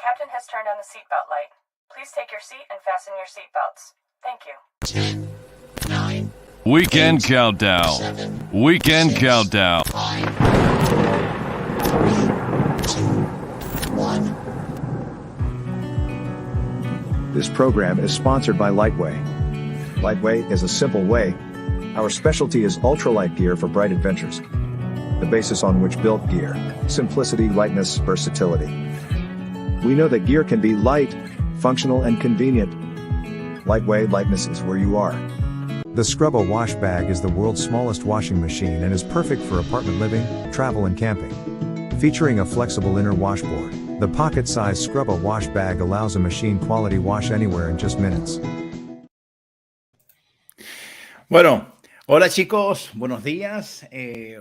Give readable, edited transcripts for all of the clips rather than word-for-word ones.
captain has turned on the seatbelt light. Please take your seat and fasten your seatbelts. Thank you. 10, 9, Weekend 8, countdown. 7, Weekend 6, countdown. 5, 4, 3, 2, 1. This program is sponsored by Lightway. Lightway is a simple way. Our specialty is ultralight gear for bright adventures. The basis on which built gear: simplicity, lightness, versatility. We know that gear can be light, functional, and convenient. Lightway lightness is where you are. The Scrubba Wash Bag is the world's smallest washing machine and is perfect for apartment living, travel and camping. Featuring a flexible inner washboard, the pocket-sized Scrubba Wash Bag allows a machine-quality wash anywhere in just minutes. Bueno, hola chicos, buenos días.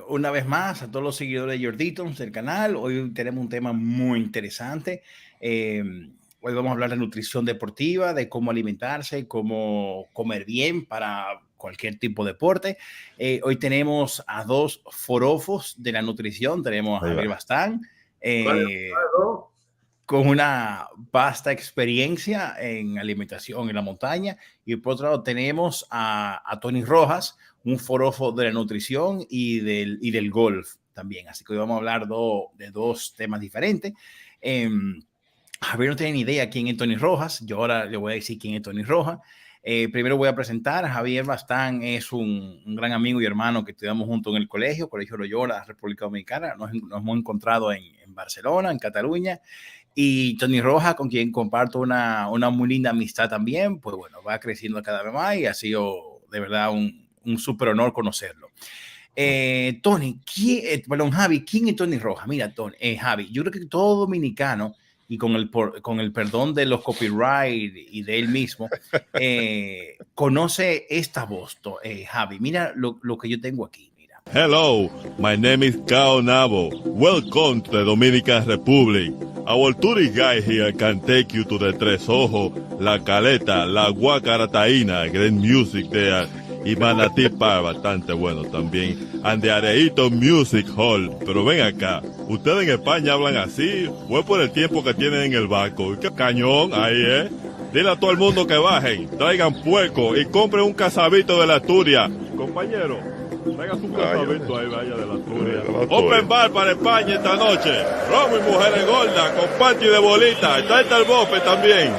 Una vez más a todos los seguidores de Jorditos del canal. Hoy tenemos un tema muy interesante. Hoy vamos a hablar de nutrición deportiva, de cómo alimentarse, cómo comer bien para cualquier tipo de deporte. Hoy tenemos a dos forofos de la nutrición. Tenemos a Javier Bastán, con una vasta experiencia en alimentación en la montaña. Y por otro lado tenemos a Tony Rojas, un forofo de la nutrición y del golf también. Así que hoy vamos a hablar de dos temas diferentes. Javier no tiene ni idea quién es Tony Rojas. Yo ahora le voy a decir quién es Tony Rojas. Primero voy a presentar a Javier Bastán. Es un gran amigo y hermano que estudiamos juntos en el Colegio Loyola, República Dominicana. Nos hemos encontrado en Barcelona, en Cataluña. Y Tony Rojas, con quien comparto una muy linda amistad también, pues bueno, va creciendo cada vez más y ha sido de verdad un súper honor conocerlo. Tony, Javi, ¿quién es Tony Rojas? Mira, Javi, yo creo que todo dominicano, y con el perdón de los copyright y de él mismo, conoce esta voz, Javi. Mira lo que yo tengo aquí. Hello, my name is Cao Nabo. Welcome to the Dominican Republic. Our tourist guide here can take you to the Tres Ojos, La Caleta, La Guacarataína, great music there, y Manatí Park, bastante bueno también, and the Areito Music Hall. Pero ven acá, ¿ustedes en España hablan así? ¿O por el tiempo que tienen en el barco? ¡Qué cañón ahí, Dile a todo el mundo que bajen, traigan puerco y compren un casabito de la Asturias. Compañero, traiga su casabito ahí, vaya de la Asturias. Open bar para España esta noche. Romo y mujeres gordas con panty de bolita. Está el bofe también.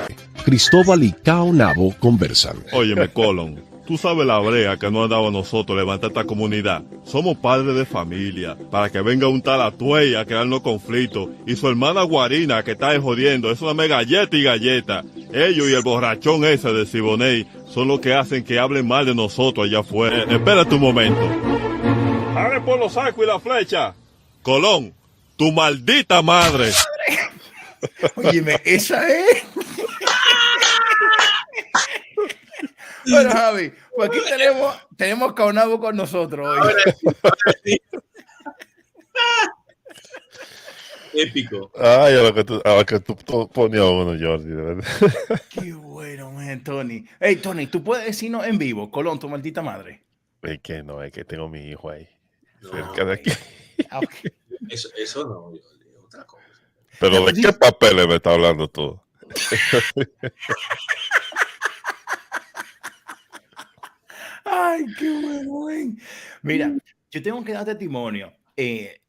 Cristóbal y Cao Nabo conversan. Óyeme, Colón, tú sabes la brea que nos ha dado a nosotros levantar esta comunidad. Somos padres de familia. Para que venga un tal Atuey a crearnos conflictos. Y su hermana Guarina, que está ahí jodiendo, es una mega galleta y galleta. Ellos y el borrachón ese de Siboney son los que hacen que hablen mal de nosotros allá afuera. Espérate un momento. ¡Abre por los sacos y la flecha! Colón, tu maldita madre. Óyeme, esa es. Bueno, Javi, pues aquí tenemos Caonabo con nosotros hoy. Épico. Ay, a lo que tú ponías uno, Jordi, de verdad. Qué bueno, Tony. Hey, Tony, ¿tú puedes decirnos en vivo, Colón, tu maldita madre? Es que no, es que tengo mi hijo ahí, No, cerca de aquí. Okay. Eso no, otra cosa. Pero ¿de qué papeles me está hablando tú? Ay, qué bueno. Mira, yo tengo que dar testimonio,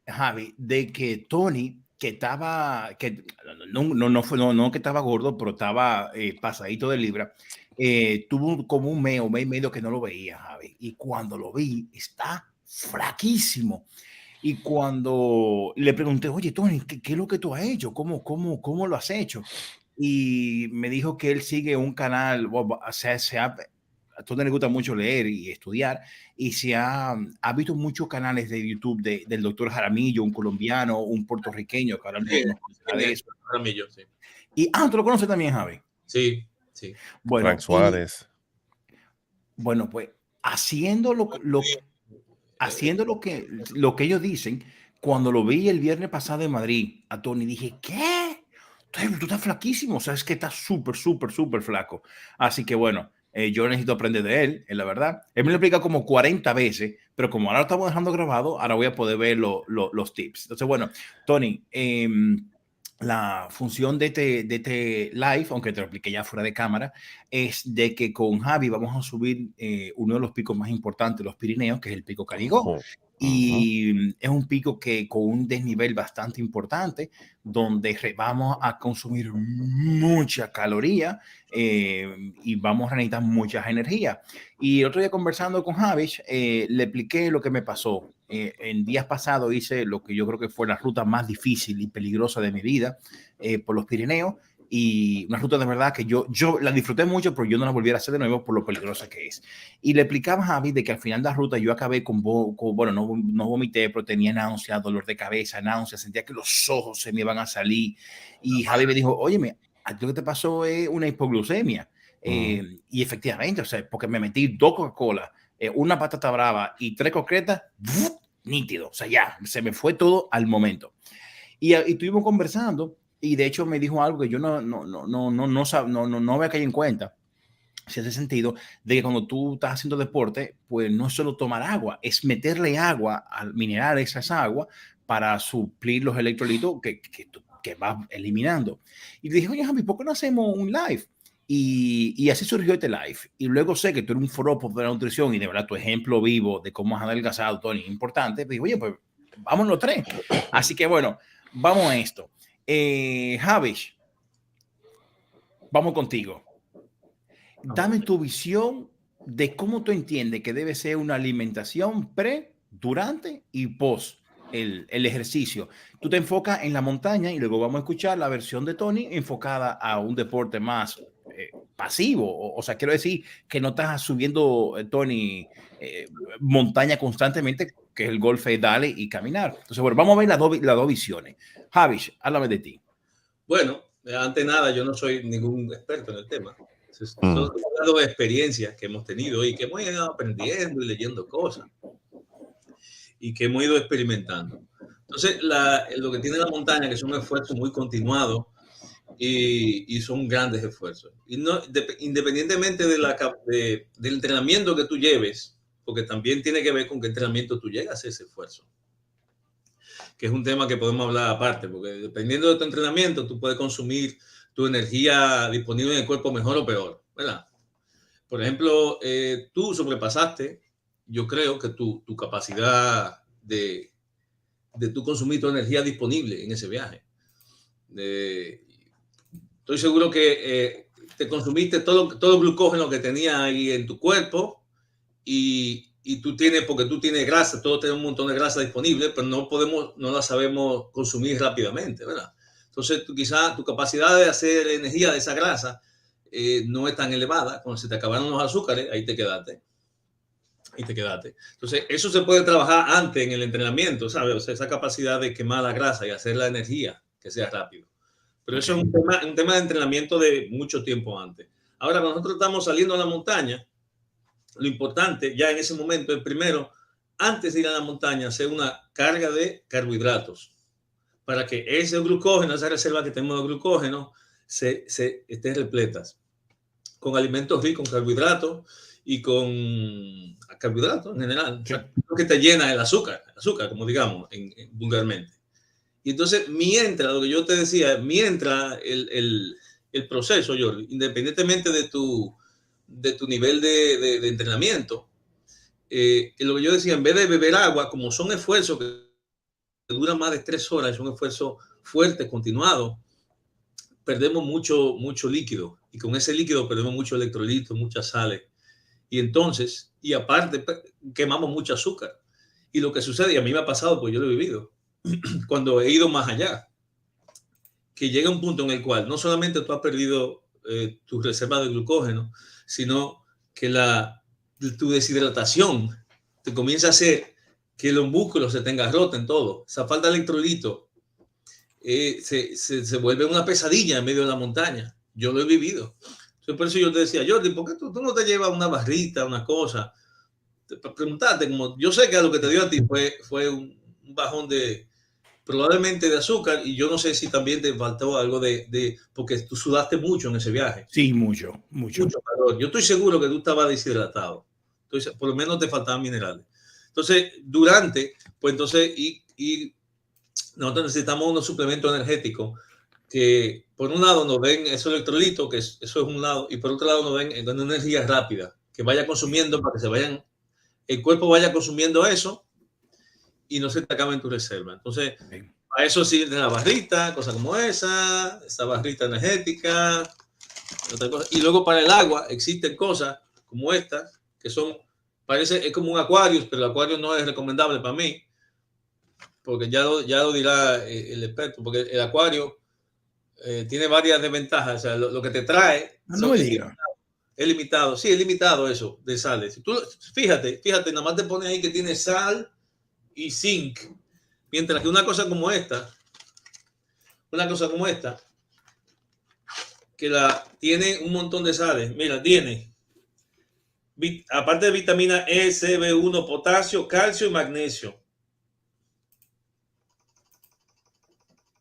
Javi, de que Tony, que estaba, que no que estaba gordo, pero estaba pasadito de libra, tuvo como un mes y medio que no lo veía, Javi. Y cuando lo vi, está flaquísimo. Y cuando le pregunté, oye, Tony, ¿qué es lo que tú has hecho? ¿Cómo lo has hecho? Y me dijo que él sigue un canal, a Tony le gusta mucho leer y estudiar, y ha visto muchos canales de YouTube del doctor Jaramillo, un colombiano, un puertorriqueño, que ahora de eso. Jaramillo, sí. Y, ¿tú lo conoces también, Javi? Sí. Bueno, Frank Suárez. Bueno, pues haciendo lo que ellos dicen, cuando lo vi el viernes pasado en Madrid, a Tony, dije, ¿qué? Tú estás flaquísimo, o sea, es que estás súper flaco. Así que bueno, yo necesito aprender de él, la verdad. Él me lo explica como 40 veces, pero como ahora lo estamos dejando grabado, ahora voy a poder ver los tips. Entonces, bueno, Tony, la función de este live, aunque te lo expliqué ya fuera de cámara, es de que con Javi vamos a subir uno de los picos más importantes de los Pirineos, que es el pico Canigó. Y es un pico que con un desnivel bastante importante, donde vamos a consumir mucha caloría y vamos a necesitar mucha energía. Y el otro día conversando con Javi, le expliqué lo que me pasó. En días pasados hice lo que yo creo que fue la ruta más difícil y peligrosa de mi vida por los Pirineos, y una ruta de verdad que yo la disfruté mucho, pero yo no la volviera a hacer de nuevo por lo peligrosa que es. Y le explicaba a Javi de que al final de la ruta yo acabé bueno, no vomité, pero tenía náusea, dolor de cabeza, náusea, sentía que los ojos se me iban a salir. Y Javi me dijo, óyeme, lo que te pasó es una hipoglucemia. Y efectivamente, o sea, porque me metí 2 Coca-Cola, una patata brava y 3 croquetas, nítido, o sea, ya, se me fue todo al momento. Y estuvimos conversando, y de hecho me dijo algo que yo no había caído en cuenta, si hace sentido, de que cuando tú estás haciendo deporte, pues no es solo tomar agua, es meterle agua al mineral, esa agua, para suplir los electrolitos que vas eliminando. Y le dije, oye, Javi, ¿por qué no hacemos un live? Y así surgió este live. Y luego sé que tú eres un foropo de la nutrición y de verdad tu ejemplo vivo de cómo has adelgazado, Tony, es importante. Pues digo, oye, pues vamos los 3. Así que bueno, vamos a esto. Javi, vamos contigo. Dame tu visión de cómo tú entiendes que debe ser una alimentación pre, durante y post el ejercicio. Tú te enfocas en la montaña y luego vamos a escuchar la versión de Tony enfocada a un deporte más pasivo. O sea, quiero decir que no estás subiendo, Tony, montaña constantemente, que es el golf, dale y caminar. Entonces, bueno, vamos a ver las dos visiones. Javi, háblame de ti. Bueno, ante nada, yo no soy ningún experto en el tema. Son dos experiencias que hemos tenido y que hemos ido aprendiendo y leyendo cosas y que hemos ido experimentando. Entonces, lo que tiene la montaña, que es un esfuerzo muy continuado y son grandes esfuerzos. Y no, independientemente del entrenamiento que tú lleves, porque también tiene que ver con qué entrenamiento tú llegas a ese esfuerzo, que es un tema que podemos hablar aparte, porque dependiendo de tu entrenamiento, tú puedes consumir tu energía disponible en el cuerpo mejor o peor, ¿verdad? Por ejemplo, tú sobrepasaste, yo creo que tu capacidad de tú consumir tu energía disponible en ese viaje. Estoy seguro que te consumiste todo el glucógeno que tenía ahí en tu cuerpo y tú tienes, porque tú tienes grasa, todos tenemos un montón de grasa disponible, pero no la sabemos consumir rápidamente, ¿verdad? Entonces, quizás tu capacidad de hacer energía de esa grasa no es tan elevada. Cuando se te acabaron los azúcares, ahí te quedaste. Entonces, eso se puede trabajar antes en el entrenamiento, ¿sabes? O sea, esa capacidad de quemar la grasa y hacer la energía que sea rápido. Pero eso es un tema de entrenamiento de mucho tiempo antes. Ahora, cuando nosotros estamos saliendo a la montaña, lo importante ya en ese momento es primero, antes de ir a la montaña, hacer una carga de carbohidratos para que ese glucógeno, esa reserva que tenemos de glucógeno, se esté repletas con alimentos ricos en carbohidratos y con carbohidratos en general, o sea, que te llena el azúcar, como digamos vulgarmente. Y entonces, mientras, lo que yo te decía, mientras el proceso, Jordi, independientemente de tu nivel de entrenamiento, lo que yo decía, en vez de beber agua, como son esfuerzos que duran más de 3 horas, es un esfuerzo fuerte, continuado, perdemos mucho líquido, y con ese líquido perdemos mucho electrolito, muchas sales, y entonces, y aparte, quemamos mucho azúcar. Y lo que sucede, y a mí me ha pasado, pues yo lo he vivido, cuando he ido más allá, que llega un punto en el cual no solamente tú has perdido tu reserva de glucógeno, sino que tu deshidratación te comienza a hacer que los músculos se te engarroten todo. Esa falta de electrolito se vuelve una pesadilla en medio de la montaña. Yo lo he vivido. Entonces, por eso yo te decía, Jordi, ¿por qué tú no te llevas una barrita, una cosa? Para preguntarte, como yo sé que lo que te dio a ti fue un bajón probablemente de azúcar, y yo no sé si también te faltó algo porque tú sudaste mucho en ese viaje. Sí, mucho calor. Yo estoy seguro que tú estabas deshidratado. Entonces, por lo menos te faltaban minerales. Entonces, pues entonces, y nosotros necesitamos unos suplementos energéticos que por un lado nos den esos electrolitos, eso es un lado, y por otro lado nos den una energía rápida, que vaya consumiendo para que el cuerpo vaya consumiendo eso y no se te acabe en tu reserva. Entonces, a eso sirve la barrita, cosas como esa barrita energética, otra cosa. Y luego para el agua existen cosas como esta, que es como un acuario, pero el acuario no es recomendable para mí, porque ya lo dirá el experto, porque el acuario tiene varias desventajas. O sea, lo que te trae es limitado. Sí, es limitado eso de sales. Si tú, fíjate, nada más te pone ahí que tiene sal y zinc. Mientras que una cosa como esta, que tiene un montón de sales. Mira, tiene, aparte de vitamina E, C, B1, potasio, calcio y magnesio.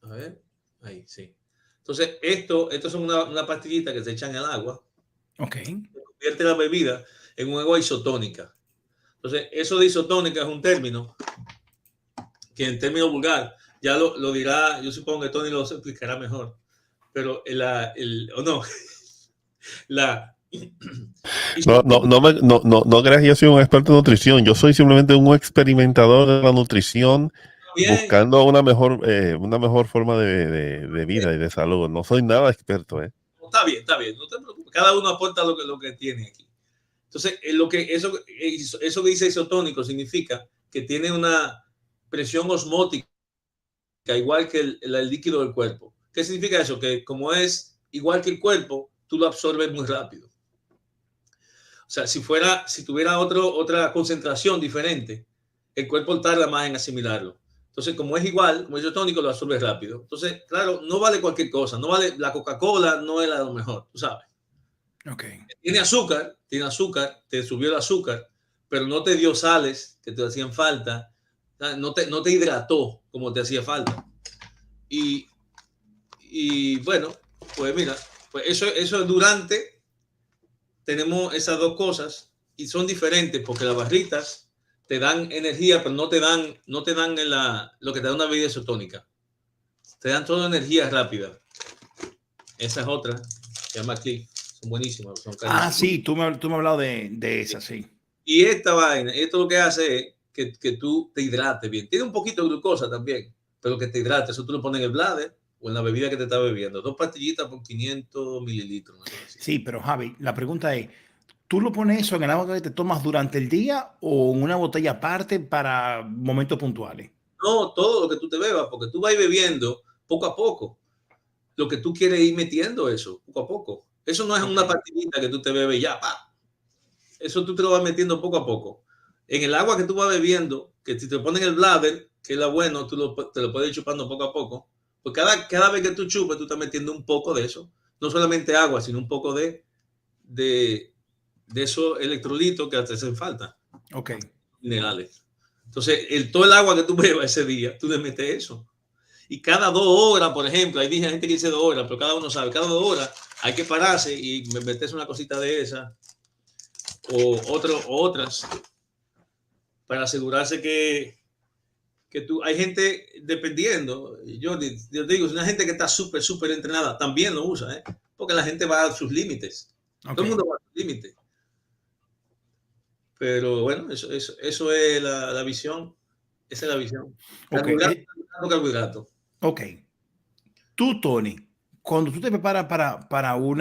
A ver, ahí, sí. Entonces, esto son una pastillita que se echan en el agua. Ok. Se convierte la bebida en un agua isotónica. Entonces, eso de isotónica es un término que en término vulgar ya lo dirá, yo supongo que Tony lo explicará mejor, pero o no, no creas que yo soy un experto en nutrición, yo soy simplemente un experimentador de la nutrición, buscando una mejor forma de vida y de salud. No soy nada experto, Está bien, no te preocupes, cada uno aporta lo que tiene aquí. Entonces, eso que dice isotónico significa que tiene una presión osmótica igual que el líquido del cuerpo. ¿Qué significa eso? Que como es igual que el cuerpo, tú lo absorbes muy rápido. O sea, si tuviera otra concentración diferente, el cuerpo tarda más en asimilarlo. Entonces, como es igual, como isotónico, lo absorbe rápido. Entonces, claro, no vale cualquier cosa. No vale, la Coca-Cola no es lo mejor, tú sabes. Okay. Tiene azúcar, te subió el azúcar, pero no te dio sales que te hacían falta. No te hidrató como te hacía falta. Y bueno, pues mira, pues eso durante tenemos esas dos cosas y son diferentes porque las barritas te dan energía, pero no te dan lo que te da una bebida isotónica. Te dan toda energía rápida. Esa es otra, se llama Click, son buenísimas. Son sí, tú me has hablado de esa, sí. Y esta vaina, esto lo que hace es que tú te hidrates bien. Tiene un poquito de glucosa también, pero que te hidrate. Eso tú lo pones en el bladder o en la bebida que te estás bebiendo. 2 pastillitas por 500 mililitros. ¿No? Sí, pero Javi, la pregunta es, ¿tú lo pones eso en el agua que te tomas durante el día o en una botella aparte para momentos puntuales? No, todo lo que tú te bebas, porque tú vas a ir bebiendo poco a poco. Lo que tú quieres ir metiendo eso, poco a poco. Eso no es una pastillita que tú te bebes ya, pa. Eso tú te lo vas metiendo poco a poco. En el agua que tú vas bebiendo, que si te ponen el bladder, que es lo bueno, te lo puedes ir chupando poco a poco. Pues cada vez que tú chupes, tú estás metiendo un poco de eso. No solamente agua, sino un poco de esos electrolitos que te hacen falta. Ok. Minerales. Entonces, todo el agua que tú bebas ese día, tú le metes eso. Y cada 2 horas, por ejemplo, hay gente que dice 2 horas, pero cada uno sabe, cada 2 horas hay que pararse y meterse una cosita de esa o otras para asegurarse que hay gente dependiendo. Yo digo, es una gente que está súper entrenada, también lo usa, porque la gente va a sus límites. Okay. Todo el mundo va a sus límites. Pero bueno, eso es la visión. Esa es la visión. Carbohidrato. Ok. Tú, Tony, cuando tú te preparas para un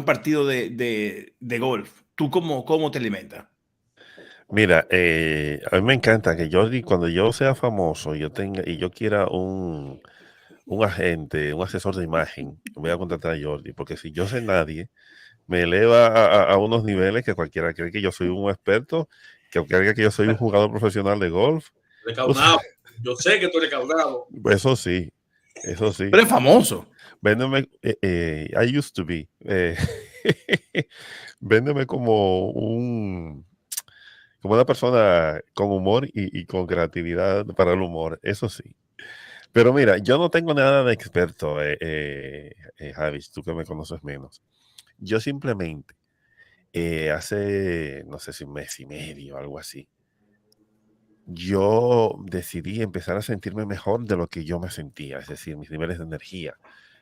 partido de golf, ¿tú cómo te alimentas? Mira, a mí me encanta que Jordi, cuando yo sea famoso y yo quiera un agente, un asesor de imagen, voy a contratar a Jordi, porque si yo sé nadie, me eleva a unos niveles que cualquiera cree que yo soy un experto, que cualquiera cree que yo soy un jugador profesional de golf. Recaudado. Yo sé que tú eres recaudado. Eso sí. Pero es famoso. Véndeme, I used to be. Véndeme como una persona con humor y con creatividad para el humor, eso sí. Pero mira, yo no tengo nada de experto, Javi, tú que me conoces menos. Yo simplemente hace, no sé si un mes y medio, algo así, yo decidí empezar a sentirme mejor de lo que yo me sentía, es decir, mis niveles de energía,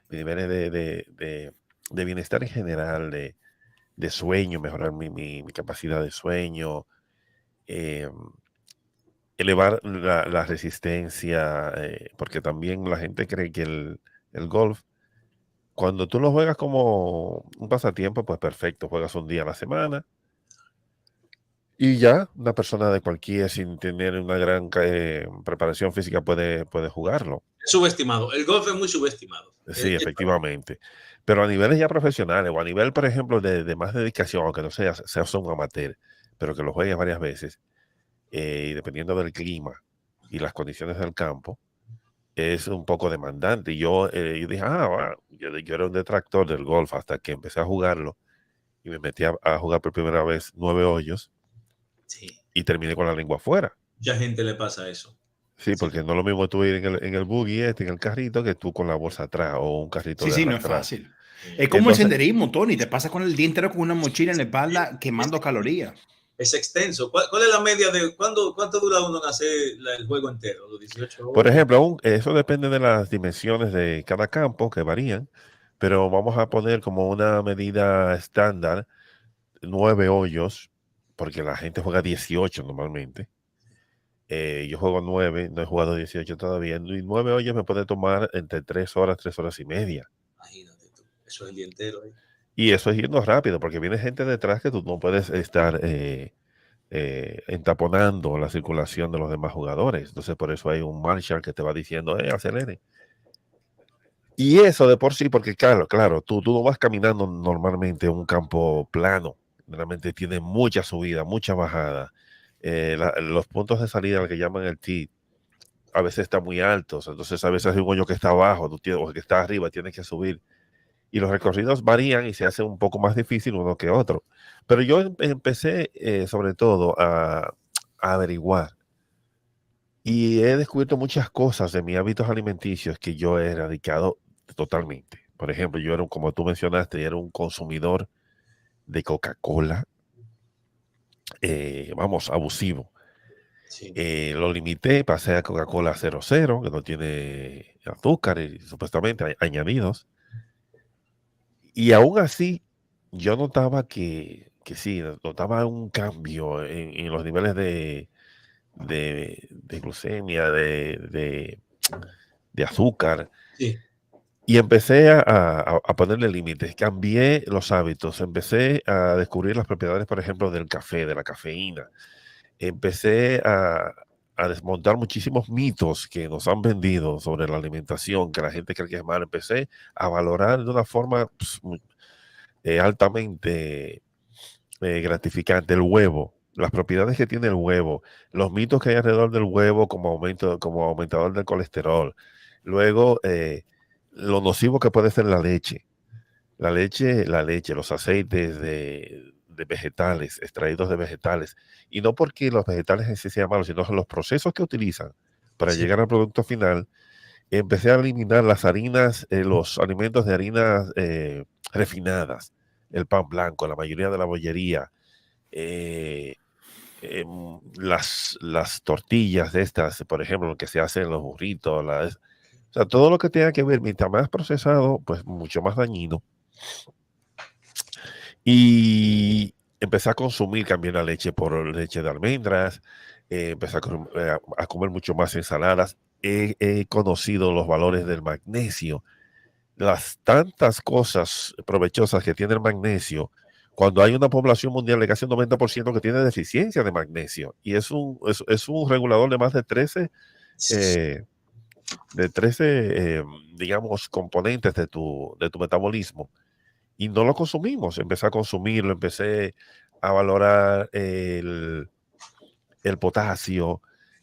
mis niveles de bienestar en general, de sueño, mejorar mi capacidad de sueño, eh, elevar la resistencia, porque también la gente cree que el golf, cuando tú lo juegas como un pasatiempo, pues perfecto, juegas un día a la semana y ya una persona de cualquier, sin tener una gran preparación física, puede jugarlo. Es subestimado. El golf es muy subestimado. Sí, efectivamente. Pero a niveles ya profesionales o a nivel, por ejemplo, de más dedicación, aunque no seas un amateur, pero que lo juegues varias veces, y dependiendo del clima y las condiciones del campo, es un poco demandante. Y yo dije, yo era un detractor del golf hasta que empecé a jugarlo y me metí a jugar por primera vez 9 hoyos Sí. y terminé con la lengua afuera. Mucha gente le pasa eso. Sí, porque no es lo mismo tú ir en el buggy en el carrito, que tú con la bolsa atrás o un carrito Sí, de sí, no es arrastrar. fácil. Es como el senderismo, Tony. Te pasas con el día entero con una mochila en la espalda quemando calorías. Es extenso. ¿Cuál es la media de cuánto dura uno en hacer el juego entero? Los 18 horas. Por ejemplo, eso depende de las dimensiones de cada campo, que varían, pero vamos a poner como una medida estándar 9 hoyos, porque la gente juega 18 normalmente. Yo juego 9, no he jugado 18 todavía. Y 9 hoyos me puede tomar entre 3 horas, 3 horas y media. Imagínate tú, eso es el día entero ahí. Y eso es yendo rápido, porque viene gente detrás que tú no puedes estar entaponando la circulación de los demás jugadores. Entonces, por eso hay un marshal que te va diciendo, acelere. Y eso de por sí, porque claro, tú no vas caminando normalmente en un campo plano. Realmente tiene mucha subida, mucha bajada. Los puntos de salida, al que llaman el tee, a veces están muy altos. Entonces, a veces hay un hoyo que está abajo, o que está arriba, tienes que subir. Y los recorridos varían y se hace un poco más difícil uno que otro. Pero yo empecé sobre todo a averiguar, y he descubierto muchas cosas de mis hábitos alimenticios que yo he erradicado totalmente. Por ejemplo, yo como tú mencionaste, era un consumidor de Coca-Cola, abusivo. Sí. Lo limité, pasé a Coca-Cola 00, que no tiene azúcar y supuestamente añadidos. Y aún así, yo notaba que sí, notaba un cambio en los niveles de glucemia, de azúcar. Sí. Y empecé a ponerle límites, cambié los hábitos, empecé a descubrir las propiedades, por ejemplo, del café, de la cafeína. Empecé a desmontar muchísimos mitos que nos han vendido sobre la alimentación, que la gente cree que es mal. Empecé a valorar de una forma altamente gratificante el huevo, las propiedades que tiene el huevo, los mitos que hay alrededor del huevo como aumentador del colesterol. Luego, lo nocivo que puede ser la leche, los aceites de vegetales, extraídos de vegetales. Y no porque los vegetales en sí sean malos, sino los procesos que utilizan para llegar al producto final. Empecé a eliminar las harinas, los alimentos de harinas refinadas, el pan blanco, la mayoría de la bollería, las tortillas de estas, por ejemplo, lo que se hace en los burritos, o sea, todo lo que tenga que ver, mientras más procesado, pues mucho más dañino. Y empecé a consumir, cambié la leche por leche de almendras, empecé a comer mucho más ensaladas. He conocido los valores del magnesio, las tantas cosas provechosas que tiene el magnesio, cuando hay una población mundial de casi un 90% que tiene deficiencia de magnesio. Y es un regulador de más de 13 digamos, componentes de tu metabolismo. Y no lo consumimos. Empecé a consumirlo, empecé a valorar el potasio,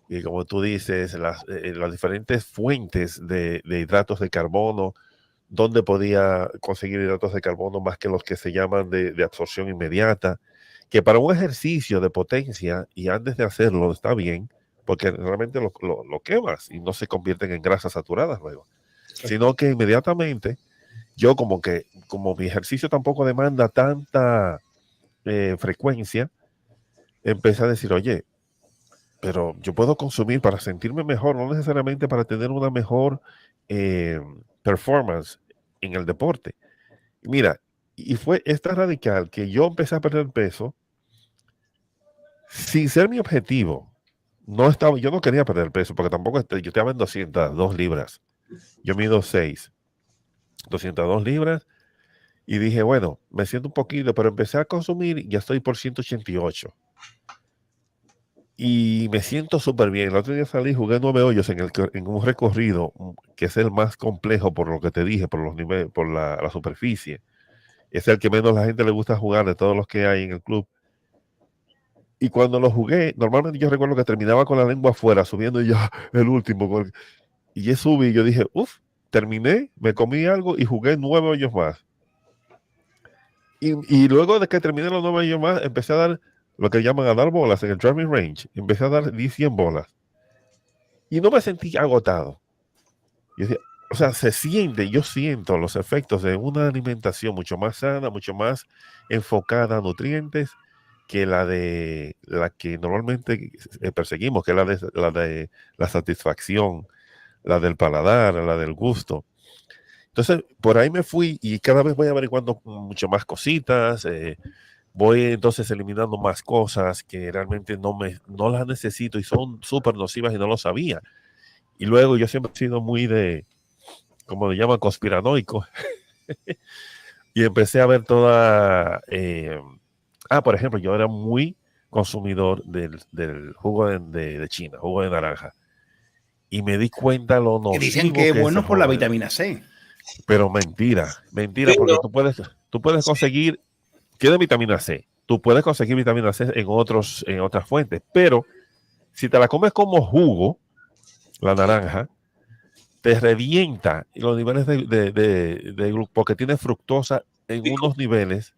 y como tú dices, las diferentes fuentes de hidratos de carbono, donde podía conseguir hidratos de carbono más que los que se llaman de absorción inmediata, que para un ejercicio de potencia, y antes de hacerlo está bien, porque realmente lo quemas y no se convierten en grasas saturadas luego, sino que inmediatamente yo como mi ejercicio tampoco demanda tanta frecuencia, empecé a decir, oye, pero yo puedo consumir para sentirme mejor, no necesariamente para tener una mejor performance en el deporte. Mira, y fue esta radical que yo empecé a perder peso sin ser mi objetivo. Yo no quería perder peso porque tampoco yo estaba en 202 libras. Yo mido 6, 202 libras. Y dije, bueno, me siento un poquito, pero empecé a consumir y ya estoy por 188. Y me siento súper bien. El otro día salí, jugué 9 hoyos en un recorrido que es el más complejo por lo que te dije, por los niveles, por la superficie. Es el que menos la gente le gusta jugar de todos los que hay en el club. Y cuando lo jugué, normalmente yo recuerdo que terminaba con la lengua afuera, subiendo ya el último. Y yo subí y yo dije, terminé, me comí algo y jugué 9 hoyos más. Y luego de que terminé los 9 hoyos más, empecé a dar lo que llaman a dar bolas en el driving range. Empecé a dar 100 bolas. Y no me sentí agotado. Yo decía, o sea, yo siento los efectos de una alimentación mucho más sana, mucho más enfocada a nutrientes que la que normalmente perseguimos, que es la de la satisfacción, la del paladar, la del gusto. Entonces, por ahí me fui y cada vez voy averiguando mucho más cositas, voy entonces eliminando más cosas que realmente no las necesito y son súper nocivas y no lo sabía. Y luego yo siempre he sido muy como le llaman, conspiranoico. Y empecé a ver por ejemplo, yo era muy consumidor del jugo de China, jugo de naranja. Y me di cuenta lo nocivo que dicen que es bueno por la jugo vitamina C. Pero mentira, porque tú puedes conseguir, tiene vitamina C, tú puedes conseguir vitamina C en otras fuentes, pero si te la comes como jugo, la naranja, te revienta los niveles porque tiene fructosa en unos niveles.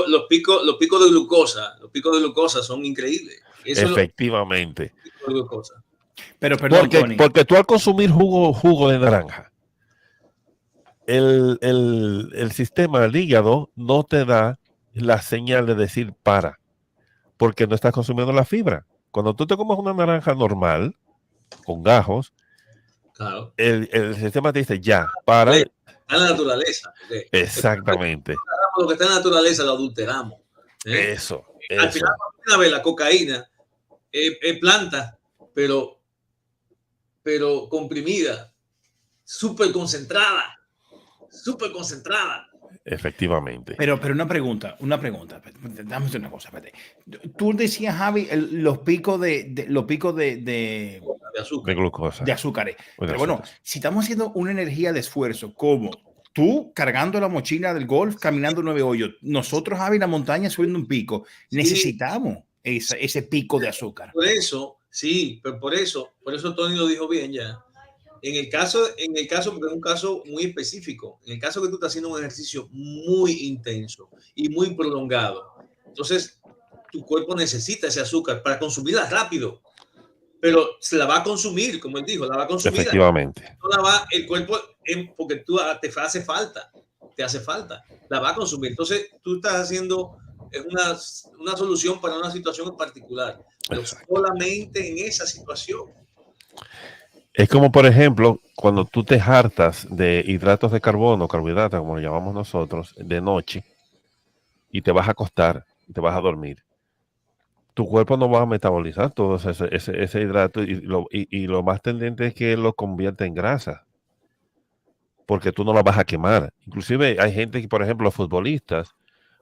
Los picos de glucosa son increíbles. Efectivamente. Pero perdón, porque tú al consumir jugo de naranja, el sistema, el hígado, no te da la señal de decir para, porque no estás consumiendo la fibra. Cuando tú te comes una naranja normal, con gajos, claro, el sistema te dice ya, para. Está en la naturaleza. Okay. Exactamente. Lo que está en la naturaleza lo adulteramos. Eso. Al final, una vez la cocaína es planta, pero comprimida, súper concentrada. Efectivamente. Pero una pregunta. Dame una cosa. Espérate. Tú decías, Javi, los picos de azúcar. De glucosa. De azúcares. Pero bueno, si estamos haciendo una energía de esfuerzo, como tú cargando la mochila del golf, caminando 9 hoyos, nosotros, Javi, en la montaña subiendo un pico, necesitamos ese pico de azúcar. Por eso, sí, pero por eso Tony lo dijo bien ya. En el caso, porque es un caso muy específico, en el caso que tú estás haciendo un ejercicio muy intenso y muy prolongado, entonces tu cuerpo necesita ese azúcar para consumirla rápido, pero se la va a consumir, como él dijo, la va a consumir. Efectivamente. El cuerpo, porque te hace falta, la va a consumir. Entonces tú estás haciendo una solución para una situación en particular, pero solamente en esa situación. Es como, por ejemplo, cuando tú te hartas de hidratos de carbono, carbohidratos, como lo llamamos nosotros, de noche, y te vas a acostar, te vas a dormir. Tu cuerpo no va a metabolizar todo ese hidrato y lo más tendente es que lo convierte en grasa, porque tú no la vas a quemar. Inclusive hay gente que, por ejemplo, los futbolistas,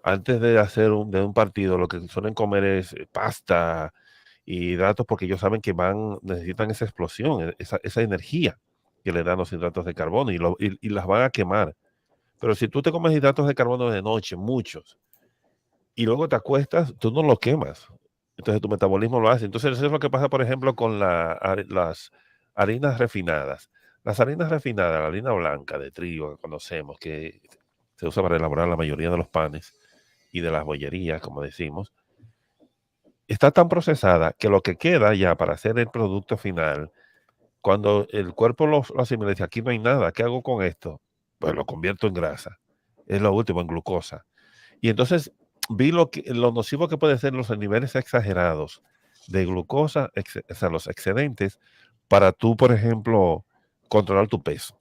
antes de hacer un partido, lo que suelen comer es pasta y hidratos porque ellos saben que necesitan esa explosión, esa energía que le dan los hidratos de carbono y las van a quemar. Pero si tú te comes hidratos de carbono de noche, muchos, y luego te acuestas, tú no lo quemas. Entonces tu metabolismo lo hace. Entonces eso es lo que pasa, por ejemplo, con las harinas refinadas. Las harinas refinadas, la harina blanca de trigo que conocemos, que se usa para elaborar la mayoría de los panes y de las bollerías, como decimos, está tan procesada que lo que queda ya para hacer el producto final, cuando el cuerpo lo asimila y dice, aquí no hay nada, ¿qué hago con esto? Pues lo convierto en grasa. Es lo último, en glucosa. Y entonces vi lo nocivo que puede ser los niveles exagerados de glucosa, o sea, los excedentes, para tú, por ejemplo, controlar tu peso.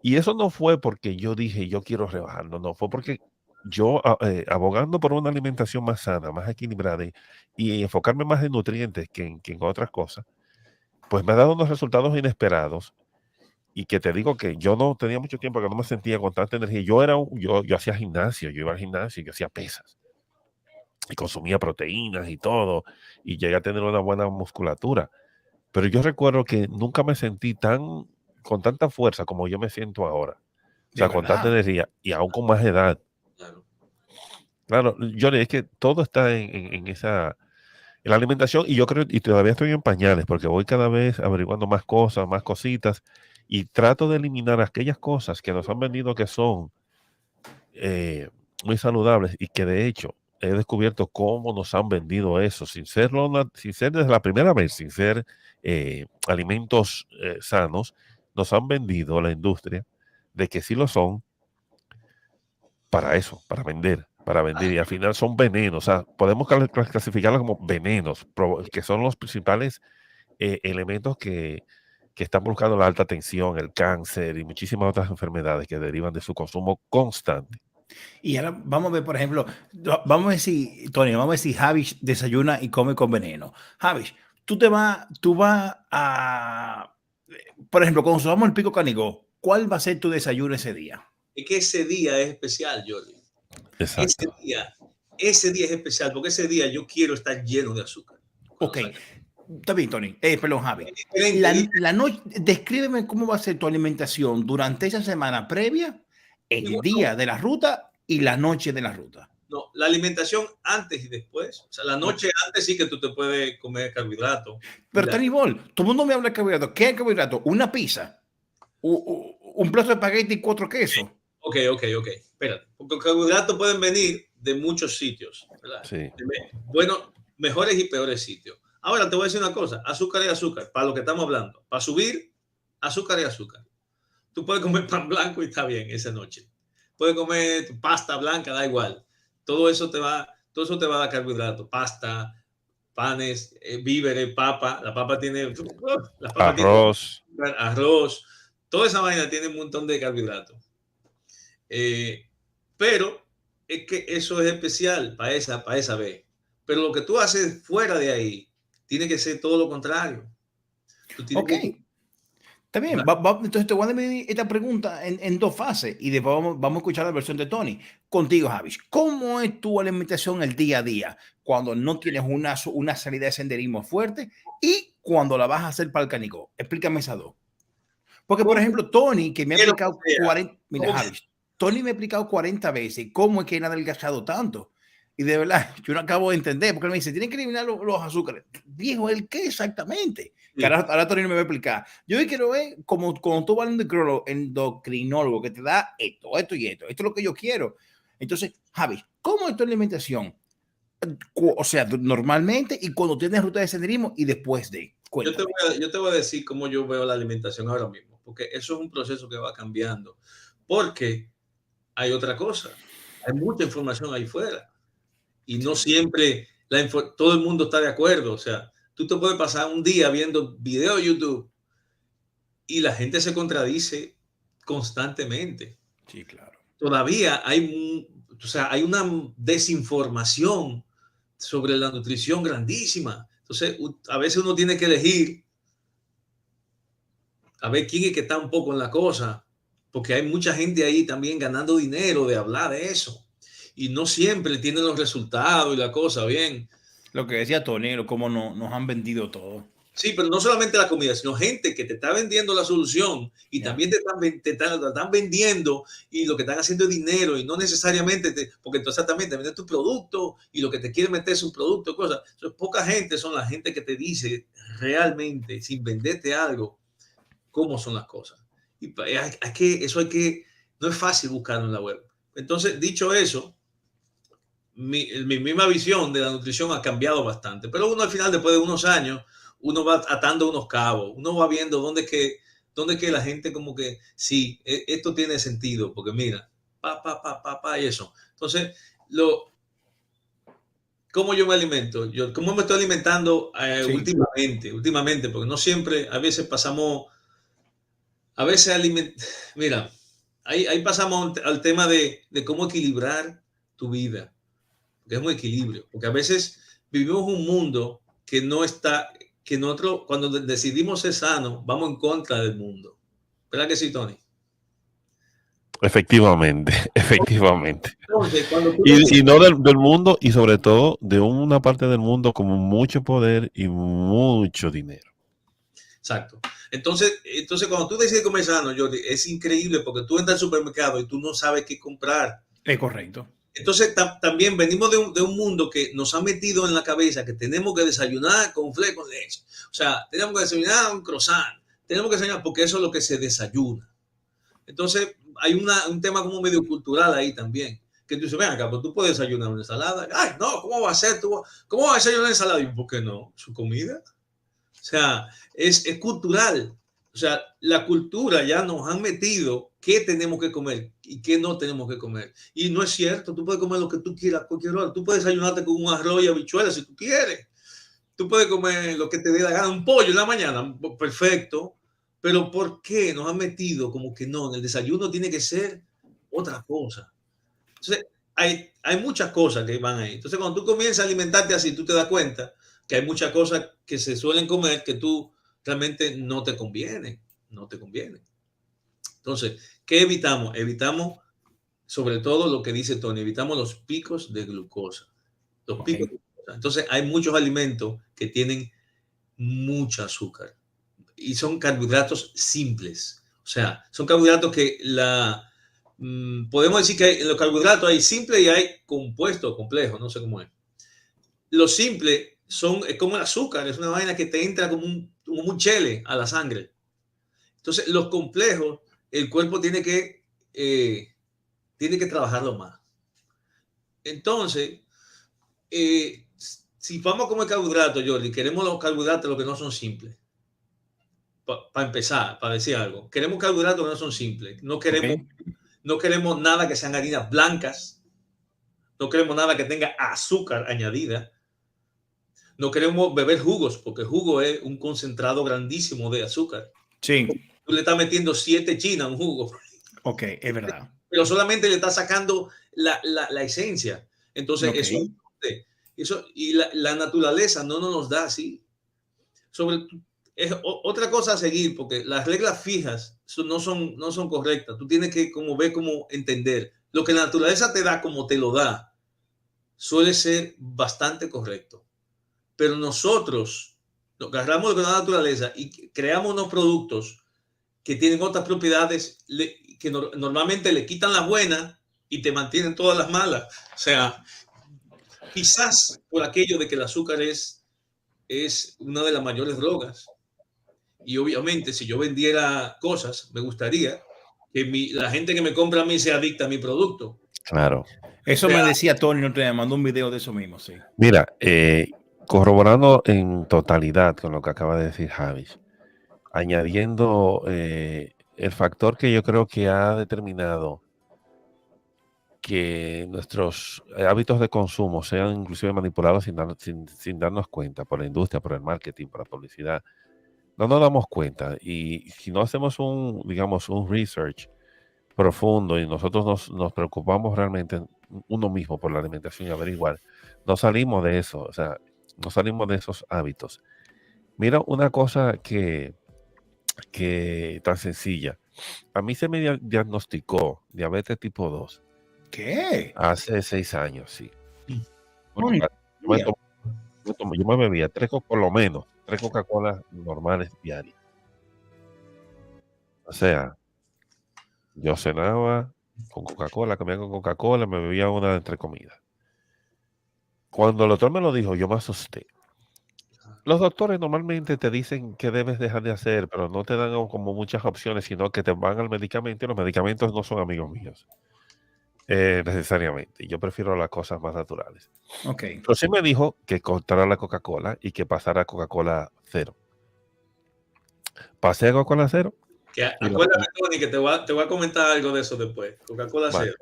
Y eso no fue porque yo dije, yo quiero rebajar, no, fue porque yo abogando por una alimentación más sana, más equilibrada y enfocarme más en nutrientes que en otras cosas, pues me ha dado unos resultados inesperados y que te digo que yo no tenía mucho tiempo que no me sentía con tanta energía. Yo hacía gimnasio, yo iba al gimnasio, yo hacía pesas y consumía proteínas y todo y llegué a tener una buena musculatura. Pero yo recuerdo que nunca me sentí con tanta fuerza como yo me siento ahora. O sea, con tanta energía y aún con más edad. Claro, Johnny, es que todo está en la alimentación y yo creo, y todavía estoy en pañales porque voy cada vez averiguando más cosas, más cositas y trato de eliminar aquellas cosas que nos han vendido que son muy saludables y que de hecho he descubierto cómo nos han vendido eso sin ser desde la primera vez, sin ser alimentos sanos, nos han vendido la industria de que sí lo son para eso, para vender y al final son venenos, o sea, podemos clasificarlos como venenos, que son los principales elementos que están buscando la alta tensión, el cáncer y muchísimas otras enfermedades que derivan de su consumo constante. Y ahora vamos a ver, por ejemplo, vamos a ver si, Tony, vamos a ver si Javis desayuna y come con veneno. Javis, tú vas a, por ejemplo, cuando subamos el Pico Canigó, ¿cuál va a ser tu desayuno ese día? Es que ese día es especial, Jordi. Exacto. Ese día es especial porque ese día yo quiero estar lleno de azúcar. Ok. Está bien, Tony. Perdón, Javi. La noche, descríbeme cómo va a ser tu alimentación durante esa semana previa, el día de la ruta y la noche de la ruta. No, la alimentación antes y después. O sea, la noche antes sí que tú te puedes comer carbohidratos. Pero, Tony Ball, todo el mundo me habla de carbohidratos. ¿Qué es carbohidrato? ¿Una pizza? ¿Un plato de espagueti y 4 quesos? Ok. Espérate. Porque carbohidratos pueden venir de muchos sitios, ¿verdad? Sí. Bueno, mejores y peores sitios. Ahora te voy a decir una cosa, azúcar y azúcar, para lo que estamos hablando. Para subir, azúcar y azúcar. Tú puedes comer pan blanco y está bien esa noche. Puedes comer pasta blanca, da igual. Todo eso te va a dar carbohidratos. Pasta, panes, víveres, papa. La papa tiene... Arroz. Arroz. Toda esa vaina tiene un montón de carbohidratos. Pero es que eso es especial para esa vez. Pero lo que tú haces fuera de ahí tiene que ser todo lo contrario. Ok. Está bien. Entonces te voy a dividir esta pregunta en 2 fases y después vamos a escuchar la versión de Tony. Contigo, Javis. ¿Cómo es tu alimentación el día a día cuando no tienes una salida de senderismo fuerte y cuando la vas a hacer para el Canigó? Explícame esas dos. Porque, por ejemplo, Tony, que me ha explicado 40... Mira, Javis, Tony me ha explicado 40 veces cómo es que él ha adelgazado tanto. Y de verdad, yo no acabo de entender, porque él me dice, tienen que eliminar los azúcares. Viejo, ¿el qué exactamente? Sí. Que ahora Tony me va a explicar. Yo quiero ver como cuando tú vas al endocrinólogo que te da esto y esto. Esto es lo que yo quiero. Entonces, Javi, ¿cómo es tu alimentación? O sea, normalmente y cuando tienes ruta de senderismo y después de... Yo te voy a decir cómo yo veo la alimentación ahora mismo, porque eso es un proceso que va cambiando. Porque hay otra cosa. Hay mucha información ahí fuera. Y no siempre todo el mundo está de acuerdo. O sea, tú te puedes pasar un día viendo videos de YouTube y la gente se contradice constantemente. Sí, claro. Todavía hay una desinformación sobre la nutrición grandísima. Entonces, a veces uno tiene que elegir a ver quién es que está un poco en la cosa, porque hay mucha gente ahí también ganando dinero de hablar de eso. Y no siempre tienen los resultados y la cosa bien. Lo que decía Tony, cómo nos han vendido todo. Sí, pero no solamente la comida, sino gente que te está vendiendo la solución y también te están vendiendo y lo que están haciendo es dinero y no necesariamente, porque entonces también te venden tu producto y lo que te quieren meter es un producto, cosas. Entonces, poca gente son la gente que te dice realmente, sin venderte algo, cómo son las cosas. Y no es fácil buscarlo en la web. Entonces, dicho eso, mi misma visión de la nutrición ha cambiado bastante, pero uno al final, después de unos años, uno va atando unos cabos, uno va viendo dónde que la gente como que, sí, esto tiene sentido, porque mira, y eso. Entonces, ¿cómo yo me alimento? ¿Cómo me estoy alimentando Sí. últimamente? Porque no siempre, a veces pasamos, mira, ahí pasamos al tema de cómo equilibrar tu vida, porque es un equilibrio, porque a veces vivimos un mundo que no está, que nosotros cuando decidimos ser sanos, vamos en contra del mundo. ¿Verdad que sí, Tony? Efectivamente, efectivamente. Entonces, cuando tú Y no del mundo, y sobre todo de una parte del mundo con mucho poder y mucho dinero. Exacto. Entonces, cuando tú decides comer sano, Jordi, es increíble porque tú entras al supermercado y tú no sabes qué comprar. Es correcto. Entonces, también venimos de un mundo que nos ha metido en la cabeza que tenemos que desayunar con fle con leche. O sea, tenemos que desayunar un croissant. Tenemos que desayunar porque eso es lo que se desayuna. Entonces, hay un tema como medio cultural ahí también. Que tú dices, ven acá, pues tú puedes desayunar una ensalada. Ay, no, ¿cómo va a ser? ¿Cómo va a desayunar una ensalada? Y ¿por qué no? Su comida. O sea, es cultural. O sea, la cultura ya nos han metido qué tenemos que comer y qué no tenemos que comer. Y no es cierto, tú puedes comer lo que tú quieras a cualquier hora. Tú puedes desayunarte con un arroz y habichuelas si tú quieres. Tú puedes comer lo que te dé la gana, un pollo en la mañana, perfecto. Pero ¿por qué nos han metido como que no? En el desayuno tiene que ser otra cosa. Entonces, hay muchas cosas que van ahí. Entonces, cuando tú comienzas a alimentarte así, tú te das cuenta que hay muchas cosas que se suelen comer que tú realmente no te conviene. No te conviene. Entonces, ¿qué evitamos? Evitamos, sobre todo lo que dice Tony, evitamos los picos de glucosa. Los picos de glucosa. Entonces, hay muchos alimentos que tienen mucho azúcar y son carbohidratos simples. O sea, son carbohidratos que podemos decir que en los carbohidratos hay simple y hay compuesto complejo, no sé cómo es. Los simples es como el azúcar, es una vaina que te entra como un chele a la sangre. Entonces, los complejos, el cuerpo tiene que trabajarlo más. Entonces, si vamos a comer carbohidratos, Jordi, queremos los carbohidratos, los que no son simples. Para empezar, para decir algo. Queremos carbohidratos que no son simples. No queremos nada que sean harinas blancas. No queremos nada que tenga azúcar añadida. No queremos beber jugos, porque el jugo es un concentrado grandísimo de azúcar. Sí. Tú le estás metiendo 7 chinas a un jugo. Ok, es verdad. Pero solamente le estás sacando la esencia. Entonces, eso y la naturaleza no nos da así. Es otra cosa a seguir, porque las reglas fijas no son correctas. Tú tienes que ver, cómo entender. Lo que la naturaleza te da, como te lo da, suele ser bastante correcto. Pero nosotros nos agarramos de la naturaleza y creamos unos productos que tienen otras propiedades que normalmente le quitan las buenas y te mantienen todas las malas. O sea, quizás por aquello de que el azúcar es una de las mayores drogas. Y obviamente, si yo vendiera cosas, me gustaría que la gente que me compra a mí sea adicta a mi producto. Claro. Eso me decía Tony, no te mandó un video de eso mismo, sí. Mira, corroborando en totalidad con lo que acaba de decir Javis, añadiendo el factor que yo creo que ha determinado que nuestros hábitos de consumo sean inclusive manipulados sin darnos cuenta por la industria, por el marketing, por la publicidad. No nos damos cuenta, y si no hacemos un research profundo y nosotros nos preocupamos realmente uno mismo por la alimentación y averiguar, no salimos de eso, o sea, no salimos de esos hábitos. Mira, una cosa que tan sencilla. A mí se me diagnosticó diabetes tipo 2. ¿Qué? Hace 6 años, sí. Yo me bebía por lo menos 3 Coca-Cola normales diarias. O sea, yo cenaba con Coca-Cola, comía con Coca-Cola, me bebía una entre comidas. Cuando el doctor me lo dijo, yo me asusté. Los doctores normalmente te dicen que debes dejar de hacer, pero no te dan como muchas opciones, sino que te van al medicamento, y los medicamentos no son amigos míos. Necesariamente. Yo prefiero las cosas más naturales. Okay. Pero sí me dijo que cortara la Coca-Cola y que pasara a Coca-Cola cero. Pasé a Coca-Cola cero. Acuérdate, Tony, que te voy a comentar algo de eso después. Coca-Cola cero.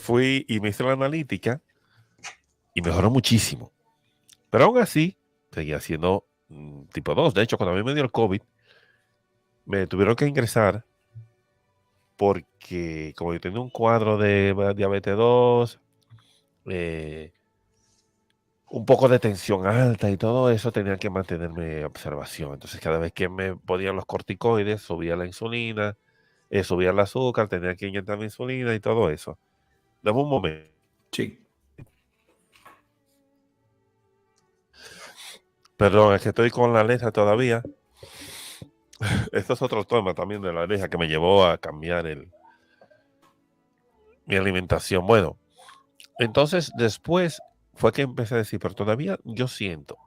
Fui y me hice la analítica y mejoró muchísimo. Pero aún así, seguía siendo tipo 2. De hecho, cuando a mí me dio el COVID, me tuvieron que ingresar porque como yo tenía un cuadro de diabetes 2, un poco de tensión alta y todo eso, tenía que mantenerme en observación. Entonces, cada vez que me ponían los corticoides, subía la insulina, subía el azúcar, tenía que inyectarme insulina y todo eso. Dame un momento. Sí. Perdón, es que estoy con la alergia todavía. Esto es otro tema también de la alergia que me llevó a cambiar mi alimentación. Bueno, entonces después fue que empecé a decir, pero todavía yo siento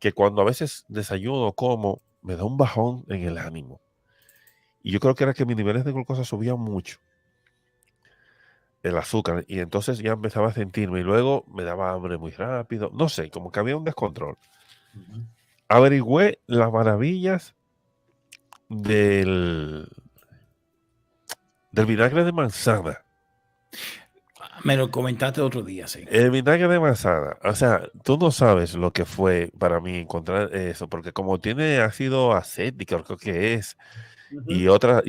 que cuando a veces desayuno como, me da un bajón en el ánimo. Y yo creo que era que mis niveles de glucosa subían mucho, el azúcar, y entonces ya empezaba a sentirme, y luego me daba hambre muy rápido. No sé, como que había un descontrol. Averigüé las maravillas del vinagre de manzana. Me lo comentaste otro día, sí. El vinagre de manzana, o sea, tú no sabes lo que fue para mí encontrar eso, porque como tiene ácido acético, creo que es, y otras,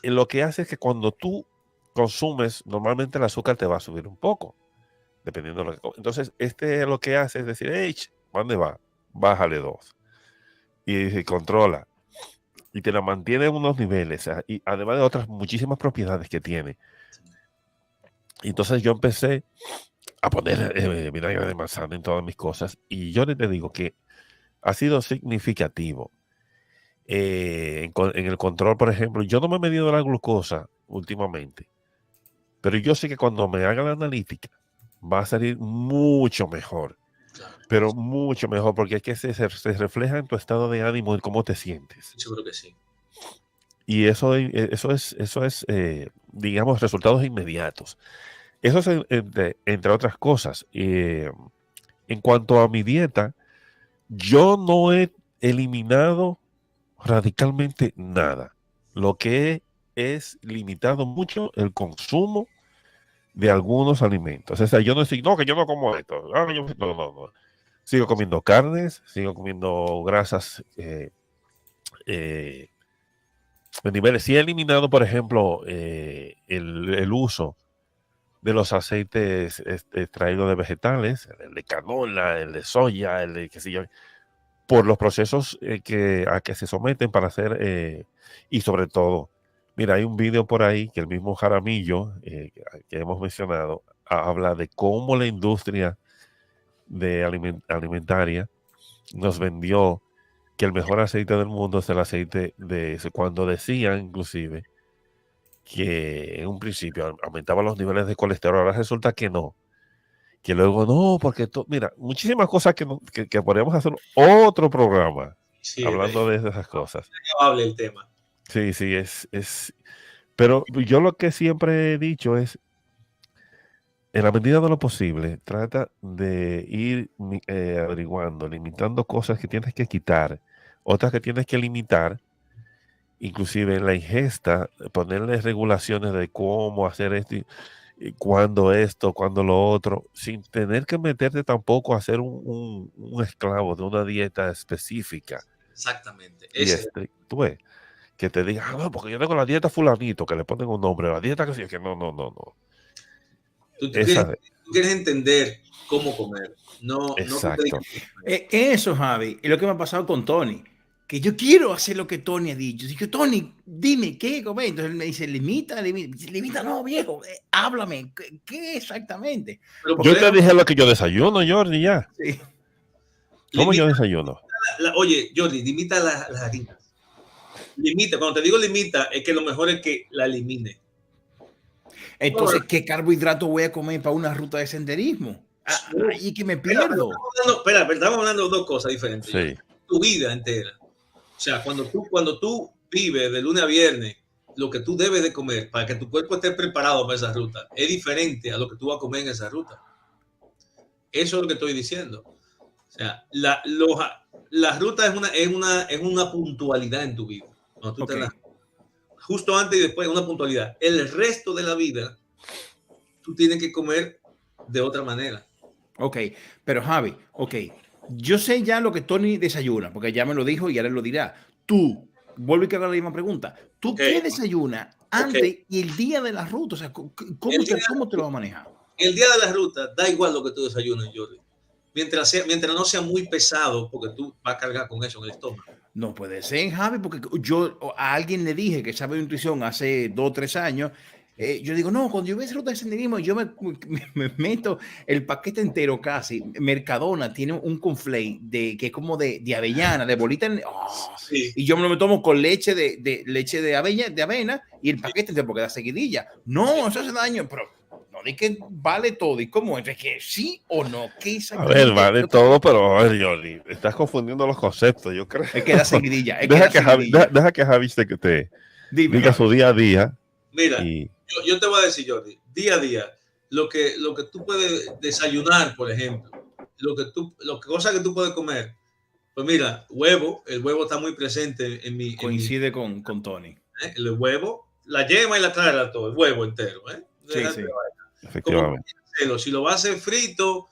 lo que hace es que cuando tú consumes, normalmente el azúcar te va a subir un poco, dependiendo de lo que comes. Entonces, lo que hace es decir, hey, ¿dónde va? Bájale 2. Y controla. Y te la mantiene en unos niveles, y además de otras muchísimas propiedades que tiene. Y entonces yo empecé a poner vinagre de manzana en todas mis cosas, y yo te digo que ha sido significativo. En el control, por ejemplo, yo no me he medido la glucosa últimamente, pero yo sé que cuando me haga la analítica va a salir mucho mejor, pero mucho mejor, porque es que se refleja en tu estado de ánimo y cómo te sientes. Yo creo que sí. Y eso es digamos, resultados inmediatos. Eso es entre otras cosas. En cuanto a mi dieta, yo no he eliminado radicalmente nada. Lo que es limitado mucho el consumo de algunos alimentos. O sea, yo no estoy, no, que yo no como esto. No. Sigo comiendo carnes, sigo comiendo grasas de niveles. Sí he eliminado, por ejemplo, el uso de los aceites extraídos de vegetales, el de canola, el de soya, el de qué sé yo, por los procesos a que se someten para hacer, y sobre todo, mira, hay un video por ahí que el mismo Jaramillo, que hemos mencionado, habla de cómo la industria alimentaria nos vendió que el mejor aceite del mundo es el aceite cuando decían inclusive que en un principio aumentaba los niveles de colesterol, ahora resulta que no. Que luego no, porque mira, muchísimas cosas que podríamos hacer otro programa hablando de esas cosas. Hable el tema. Sí, pero yo lo que siempre he dicho es, en la medida de lo posible, trata de ir averiguando, limitando cosas que tienes que quitar, otras que tienes que limitar, inclusive en la ingesta, ponerle regulaciones de cómo hacer esto, cuándo esto, cuándo lo otro, sin tener que meterte tampoco a ser un esclavo de una dieta específica. Exactamente. Tú ves, que te digan, no, porque yo tengo la dieta fulanito, que le ponen un nombre, la dieta que no. Tú quieres entender cómo comer. No, exacto. Eso, Javi, es lo que me ha pasado con Tony. Que yo quiero hacer lo que Tony ha dicho. Digo, Tony, dime, ¿qué comer? Entonces él me dice, limita, no, viejo, háblame, ¿qué exactamente? Yo te dije lo que yo desayuno, Jordi, ya. Sí. ¿Cómo yo desayuno? Oye, Jordi, limita las harinas. Limita, cuando te digo limita, es que lo mejor es que la elimine. Entonces, ¿qué carbohidrato voy a comer para una ruta de senderismo? Ahí que me pierdo. Estamos hablando de dos cosas diferentes. Sí. Tu vida entera. O sea, cuando tú vives de lunes a viernes, lo que tú debes de comer para que tu cuerpo esté preparado para esa ruta es diferente a lo que tú vas a comer en esa ruta. Eso es lo que estoy diciendo. O sea, la ruta es una puntualidad en tu vida. Cuando tú justo antes y después, una puntualidad. El resto de la vida, tú tienes que comer de otra manera. Ok, pero Javi, ok, yo sé ya lo que Tony desayuna, porque ya me lo dijo y ahora él lo dirá. Tú, vuelvo y que haga la misma pregunta. ¿Tú Ok, qué desayunas ok. antes y el día de la ruta? O sea, ¿cómo El día, cómo te lo vas a manejar? el día de la ruta, da igual lo que tú desayunes, Jordi. Mientras no sea muy pesado, porque tú vas a cargar con eso en el estómago. No puede ser, Javi, porque yo a alguien le dije que sabe de nutrición hace 2 o 3 años. Yo digo, no, cuando yo veo esa ruta de senderismo, yo me meto el paquete entero casi. Mercadona tiene un conflate que es como de avellana, de bolita. Sí. Y yo me lo tomo con leche leche de avena y el paquete entero porque da seguidilla. No, eso hace daño, pero no di que vale todo. ¿Y cómo es? ¿Es que sí o no? ¿Qué A ver, exactamente? vale todo, pero a ver, Jordi, estás confundiendo los conceptos, yo creo. Es que da seguidilla. Deja que Javi te Dime, diga Javi. su día a día. Mira, Y yo te voy a decir, Jordi, día a día, lo que tú puedes desayunar, por ejemplo, cosas que tú puedes comer. Pues mira, el huevo está muy presente Coincide con Tony. el huevo, la yema y la clara, todo, el huevo entero, ¿eh? Sí, Déjate sí. de vaina. efectivamente. Como si lo vas a hacer frito,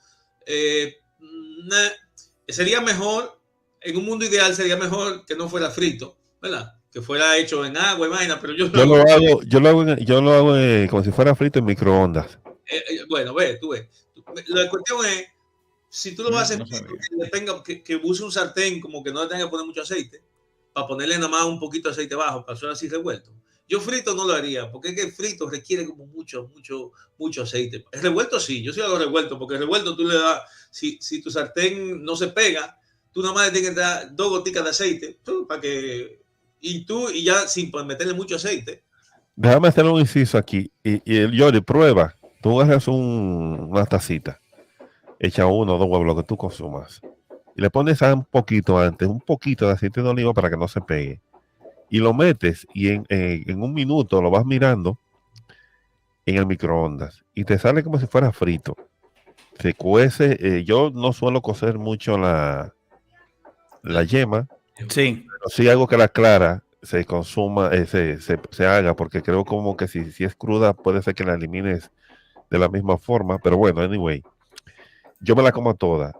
sería mejor, en un mundo ideal sería mejor que no fuera frito, ¿verdad? Que fuera hecho en agua y vaina, pero yo Yo lo hago como si fuera frito en microondas. bueno, tú ves. La cuestión es, si tú lo vas a hacer No frito, sabía. que use un sartén como que no le tenga que poner mucho aceite, para ponerle nada más un poquito de aceite bajo, para hacer así revuelto. Yo frito no lo haría, porque es que el frito requiere como mucho aceite. El revuelto sí, yo sí hago revuelto, porque el revuelto tú le das, si tu sartén no se pega, tú nada más le tienes que dar 2 goticas de aceite, para que, y ya sin meterle mucho aceite. Déjame hacer un inciso aquí. Y el Jordi, prueba. Tú agarras una tacita, echa 1 o 2 huevos, lo que tú consumas. Y le pones un poquito antes, un poquito de aceite de oliva para que no se pegue. Y lo metes y en un minuto lo vas mirando en el microondas. Y te sale como si fuera frito. Se cuece. Yo no suelo cocer mucho la yema. Sí. Pero sí hago que la clara se consuma, se haga, porque creo como que si es cruda puede ser que la elimines de la misma forma, pero bueno, anyway, yo me la como toda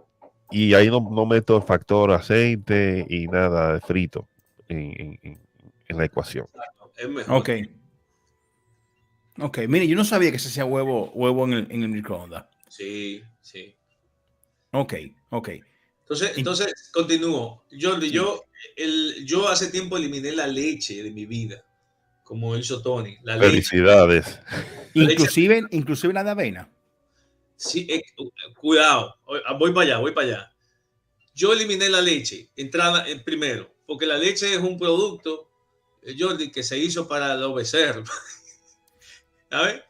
y ahí no meto el factor aceite y nada de frito en la ecuación. Es mejor. Ok, mire, yo no sabía que se hacía huevo en el microondas. Sí. Ok. Entonces continúo. Jordi, Sí. yo hace tiempo eliminé la leche de mi vida, como hizo Tony. La Felicidades. Inclusive la de avena. Sí, cuidado, voy para allá. Yo eliminé la leche, entrada primero, porque la leche es un producto, Jordi, que se hizo para los becerros. ¿Sabes?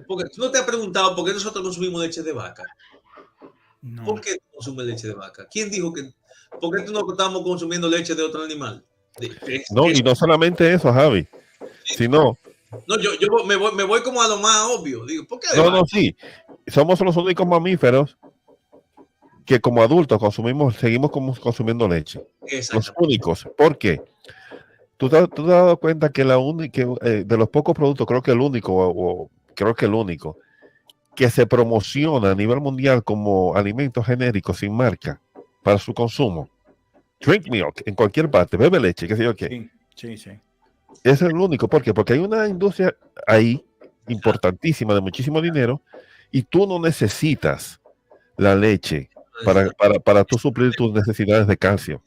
Porque tú no te has preguntado por qué nosotros consumimos leche de vaca. No. ¿Por qué consumes leche de vaca? ¿Quién dijo que? ¿Por qué tú no estamos consumiendo leche de otro animal? No, y no solamente eso, Javi, sino... No, yo me voy como a lo más obvio. Digo, ¿por qué? No, sí. Somos los únicos mamíferos que como adultos seguimos consumiendo leche. Los únicos. ¿Por qué? ¿Tú te has dado cuenta que de los pocos productos, creo que el único que se promociona a nivel mundial como alimentos genéricos sin marca para su consumo? Drink milk, en cualquier parte, bebe leche, qué sé yo qué. Sí. Es el único. ¿Por qué? Porque hay una industria ahí importantísima de muchísimo dinero y tú no necesitas la leche para tú suplir tus necesidades de calcio.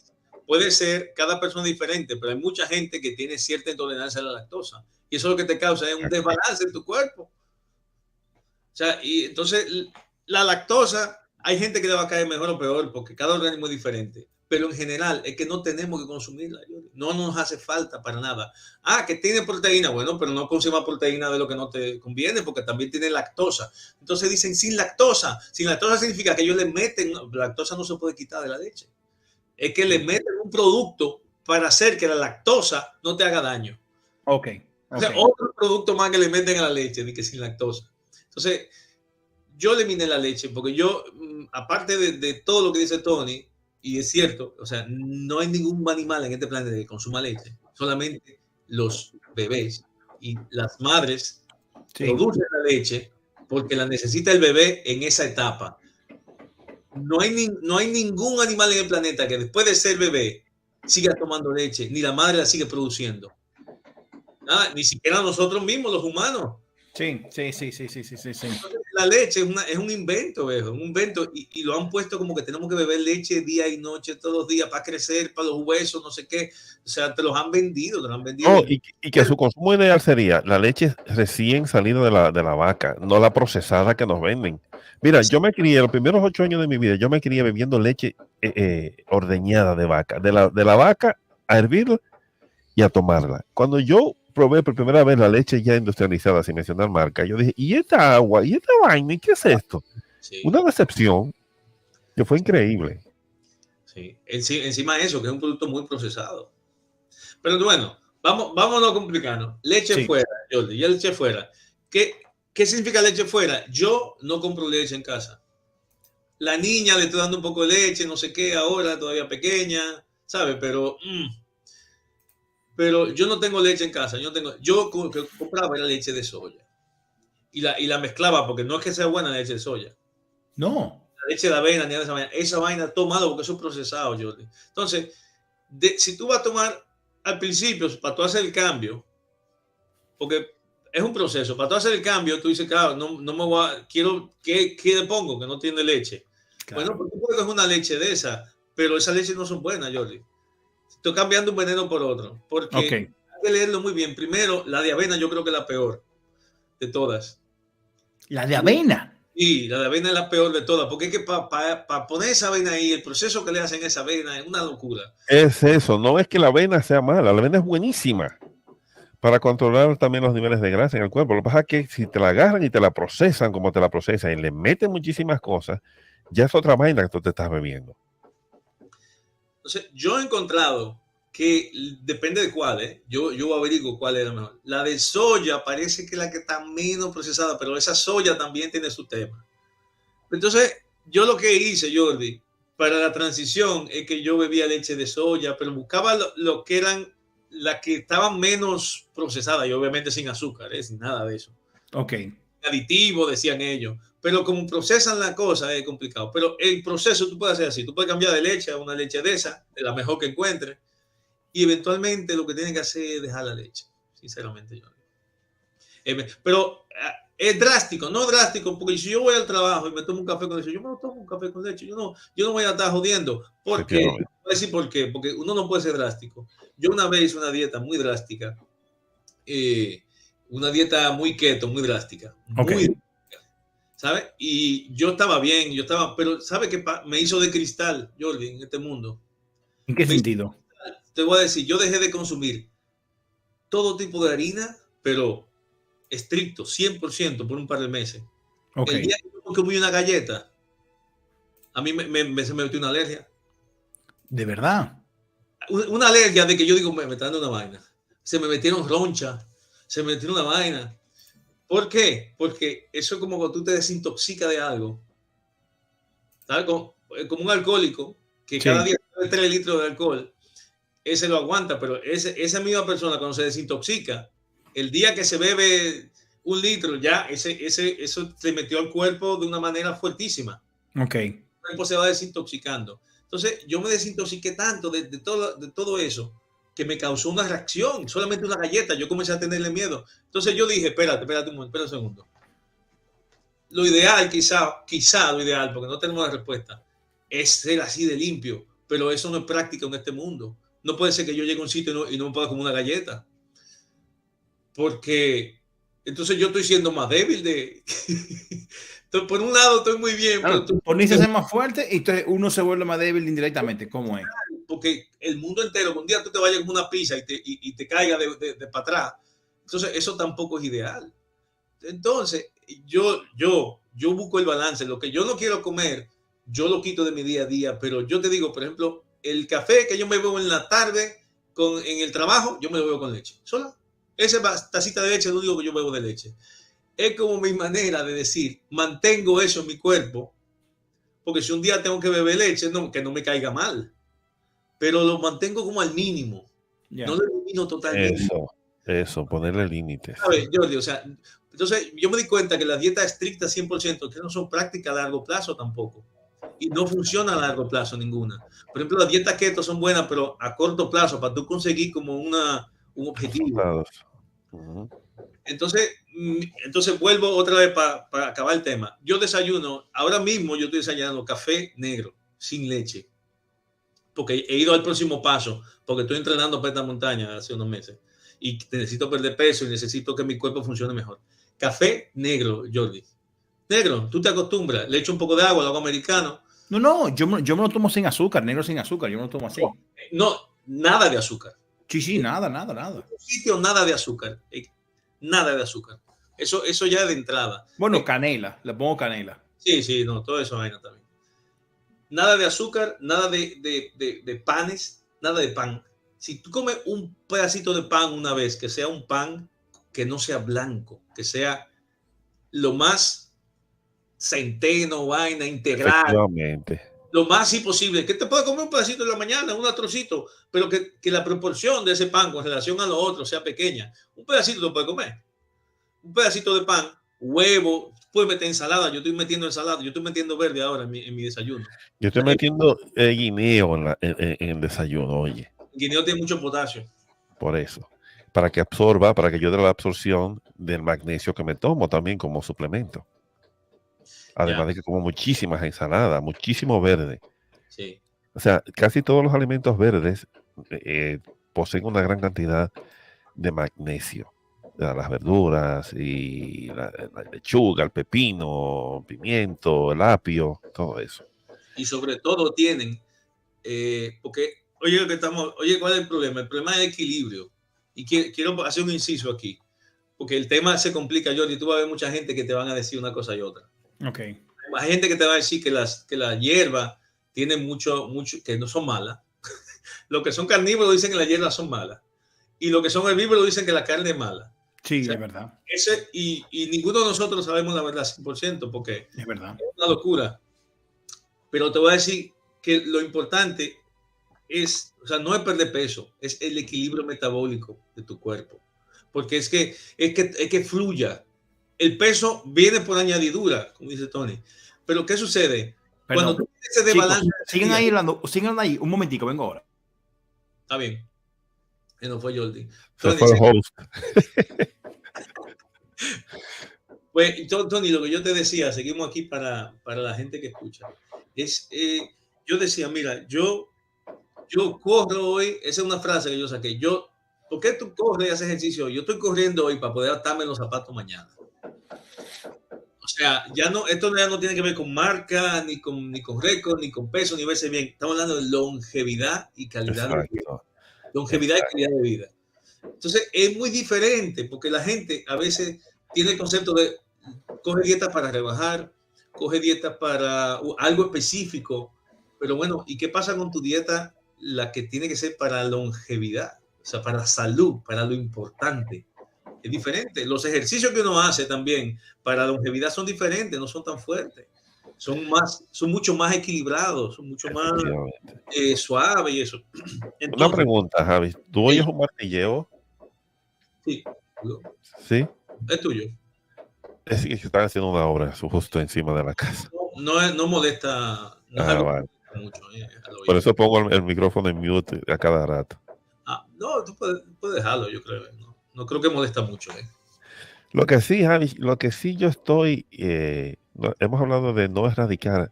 Puede ser cada persona diferente, pero hay mucha gente que tiene cierta intolerancia a la lactosa y eso lo que te causa es un desbalance en tu cuerpo. O sea, y entonces la lactosa, hay gente que le va a caer mejor o peor porque cada organismo es diferente, pero en general es que no tenemos que consumirla. No nos hace falta para nada. Que tiene proteína, bueno, pero no consuma proteína de lo que no te conviene porque también tiene lactosa. Entonces dicen sin lactosa. Sin lactosa significa que ellos le meten, lactosa no se puede quitar de la leche. Es que le meten un producto para hacer que la lactosa no te haga daño. Ok. O sea, otro producto más que le meten a la leche, ni que sin lactosa. Entonces, yo eliminé la leche porque yo, aparte de todo lo que dice Tony, y es cierto, o sea, no hay ningún animal en este planeta que consuma leche, solamente los bebés y las madres producen la leche porque la necesita el bebé en esa etapa. no hay ningún animal en el planeta que después de ser bebé siga tomando leche, ni la madre la sigue produciendo. Nada, ni siquiera nosotros mismos, los humanos. Sí. La leche es un invento, viejo, un invento, y lo han puesto como que tenemos que beber leche día y noche, todos los días, para crecer, para los huesos, no sé qué. O sea, te lo han vendido. No, y que su consumo ideal sería la leche recién salida de la vaca, no la procesada que nos venden. Mira, yo me crié, los primeros 8 años de mi vida, yo me crié bebiendo leche ordeñada de vaca, de la vaca a hervirla y a tomarla. Cuando yo probé por primera vez la leche ya industrializada, sin mencionar marca, yo dije, ¿y esta agua? ¿Y esta vaina? ¿Y qué es esto? Sí. Una decepción que fue increíble. Sí, encima de eso, que es un producto muy procesado. Pero bueno, vámonos a complicarnos. Leche fuera, Jordi, ya leche fuera. ¿Qué significa leche fuera? Yo no compro leche en casa. La niña le estoy dando un poco de leche, no sé qué, ahora todavía pequeña, ¿sabes? Pero yo no tengo leche en casa. Yo compraba la leche de soya y la mezclaba, porque no es que sea buena la leche de soya. No. La leche de avena, ni de esa vaina. Esa vaina tomado porque eso es procesado, Jordi. Entonces, si tú vas a tomar al principio, para tú hacer el cambio, porque es un proceso, para tú hacer el cambio, tú dices, claro, no me voy a, quiero, ¿qué le pongo? Que no tiene leche. Claro. Bueno, porque tú puedes coger una leche de esa, pero esas leches no son buenas, Jordi. Estoy cambiando un veneno por otro, porque hay que leerlo muy bien. Primero, la de avena yo creo que es la peor de todas. ¿La de avena? Sí, la de avena es la peor de todas, porque es que para poner esa avena ahí, el proceso que le hacen a esa avena es una locura. Es eso, no es que la avena sea mala, la avena es buenísima para controlar también los niveles de grasa en el cuerpo. Lo que pasa es que si te la agarran y te la procesan como te la procesan y le meten muchísimas cosas, ya es otra vaina que tú te estás bebiendo. Entonces, yo he encontrado que depende de cuál, yo averiguo cuál es la mejor. La de soya parece que es la que está menos procesada, pero esa soya también tiene su tema. Entonces, yo lo que hice, Jordi, para la transición es que yo bebía leche de soya, pero buscaba lo que eran las que estaban menos procesadas, y obviamente sin azúcar, sin nada de eso. Ok. Aditivo, decían ellos. Pero como procesan la cosa es complicado. Pero el proceso tú puedes hacer así. Tú puedes cambiar de leche a una leche de esa, de la mejor que encuentres. Y eventualmente lo que tienes que hacer es dejar la leche. Sinceramente, yo. Pero es drástico, no drástico, porque si yo voy al trabajo y me tomo un café con leche, yo me tomo un café con leche. Yo no voy a estar jodiendo. ¿Por qué? Voy a decir por qué. Porque uno no puede ser drástico. Yo una vez hice una dieta muy drástica. Una dieta muy keto, muy drástica. Muy, ¿sabes? Y yo estaba bien, pero ¿sabes qué me hizo de cristal, Jordi, en este mundo? ¿En qué sentido? Te voy a decir, yo dejé de consumir todo tipo de harina, pero estricto, 100% por un par de meses. El día que yo comí una galleta, a mí se me metió una alergia. ¿De verdad? Una alergia de que yo digo, me está dando una vaina. Se me metieron ronchas, se me metieron una vaina. ¿Por qué? Porque eso es como cuando tú te desintoxicas de algo. ¿Sabes? Como un alcohólico que cada día bebe 3 litros de alcohol, ese lo aguanta, pero esa misma persona cuando se desintoxica, el día que se bebe 1 litro, ya eso se metió al cuerpo de una manera fuertísima. Ok. El cuerpo se va desintoxicando. Entonces, yo me desintoxiqué tanto de todo eso que me causó una reacción, solamente una galleta, yo comencé a tenerle miedo. Entonces yo dije, espérate un segundo. Lo ideal, quizá lo ideal, porque no tenemos la respuesta, es ser así de limpio, pero eso no es práctica en este mundo. No puede ser que yo llegue a un sitio y no me pueda comer una galleta, porque entonces yo estoy siendo más débil por un lado estoy muy bien. Claro, pero poniste a ser más fuerte y entonces uno se vuelve más débil indirectamente. ¿Cómo es? Porque el mundo entero, un día tú te vayas con una pizza y te caiga de para atrás. Entonces, eso tampoco es ideal. Entonces, yo busco el balance. Lo que yo no quiero comer, yo lo quito de mi día a día. Pero yo te digo, por ejemplo, el café que yo me bebo en la tarde en el trabajo, yo me lo bebo con leche. Sola. Esa tacita de leche es lo único que yo bebo de leche. Es como mi manera de decir, mantengo eso en mi cuerpo. Porque si un día tengo que beber leche, que no me caiga mal. Pero lo mantengo como al mínimo. No lo elimino totalmente. Eso, ponerle límites. ¿Sabes, Jordi? O sea, entonces yo me di cuenta que las dietas estrictas 100% que no son prácticas a largo plazo tampoco. y no funciona a largo plazo ninguna. Por ejemplo, las dietas keto son buenas, pero a corto plazo, para tú conseguir como un objetivo. Ujú. Entonces vuelvo otra vez para acabar el tema. Yo desayuno, ahora mismo yo estoy desayunando café negro, sin leche, porque he ido al próximo paso, porque estoy entrenando para esta montaña hace unos meses y necesito perder peso y necesito que mi cuerpo funcione mejor. Café negro, Jordi. Negro, tú te acostumbras, le echo un poco de agua, lo hago americano. No, yo me lo tomo sin azúcar, negro sin azúcar, yo me lo tomo así. No, nada de azúcar. Sí, nada. En un sitio nada de azúcar. Nada de azúcar. Eso ya de entrada. Bueno, canela, le pongo canela. Sí, no, todo eso vaina también. Nada de azúcar, nada de panes, nada de pan. Si tú comes un pedacito de pan una vez, que sea un pan que no sea blanco, que sea lo más centeno, vaina, integral. Efectivamente. Lo más así posible. Que te pueda comer un pedacito en la mañana, un trocito, pero que la proporción de ese pan con relación a lo otro sea pequeña. Un pedacito lo puedes comer. Un pedacito de pan, huevo, puedes meter ensalada. Yo estoy metiendo ensalada, yo estoy metiendo verde ahora en mi desayuno. Yo estoy metiendo guineo en el desayuno, oye. El guineo tiene mucho potasio. Por eso. Para que absorba, para que ayude a la absorción del magnesio que me tomo también como suplemento. Además de que como muchísimas ensaladas, muchísimo verde. Sí. O sea, casi todos los alimentos verdes poseen una gran cantidad de magnesio. Las verduras y la lechuga, el pepino, pimiento, el apio, todo eso. Y sobre todo tienen, porque, oye, ¿cuál es el problema? El problema es el equilibrio. Y quiero hacer un inciso aquí, porque el tema se complica, Jordi. Tú vas a ver mucha gente que te van a decir una cosa y otra. Ok. Hay gente que te va a decir que la hierba tiene mucho, que no son malas. Los que son carnívoros dicen que las hierbas son malas. Y los que son herbívoros dicen que la carne es mala. Sí, o sea, es verdad. Y ninguno de nosotros sabemos la verdad 100%, porque es verdad. Es una locura. Pero te voy a decir que lo importante es, o sea, no es perder peso, es el equilibrio metabólico de tu cuerpo. Porque es que fluya. El peso viene por añadidura, como dice Tony. Pero ¿qué sucede? Perdón. Cuando tú tienes ese balance... Sigan ahí hablando, sigan ahí, un momentico, vengo ahora. Está bien. No fue Jordi. Se fue el host. Pues, Tony, lo que yo te decía, seguimos aquí para la gente que escucha. Yo decía, mira, yo corro hoy, esa es una frase que yo saqué. ¿Por qué tú corres y haces ejercicio? Yo estoy corriendo hoy para poder atarme los zapatos mañana. O sea, esto ya no tiene que ver con marca, ni con récord, ni con peso, ni verse bien. Estamos hablando de longevidad y calidad de vida. Longevidad y calidad de vida. Entonces, es muy diferente, porque la gente a veces tiene el concepto de coge dieta para rebajar, coge dieta para algo específico, pero bueno, ¿y qué pasa con tu dieta? La que tiene que ser para longevidad, o sea, para salud, para lo importante. Es diferente. Los ejercicios que uno hace también para longevidad son diferentes, no son tan fuertes. Son mucho más equilibrados, son mucho más suaves y eso. Entonces, una pregunta, Javi. ¿Tú oyes un martilleo? Sí. ¿Sí? Es tuyo. Es que están haciendo una obra justo encima de la casa. No molesta. No vale. Mucho, por eso pongo el micrófono en mute a cada rato. No, tú puedes dejarlo, yo creo. No creo que molesta mucho. Lo que sí, Javi, yo estoy... hemos hablado de no erradicar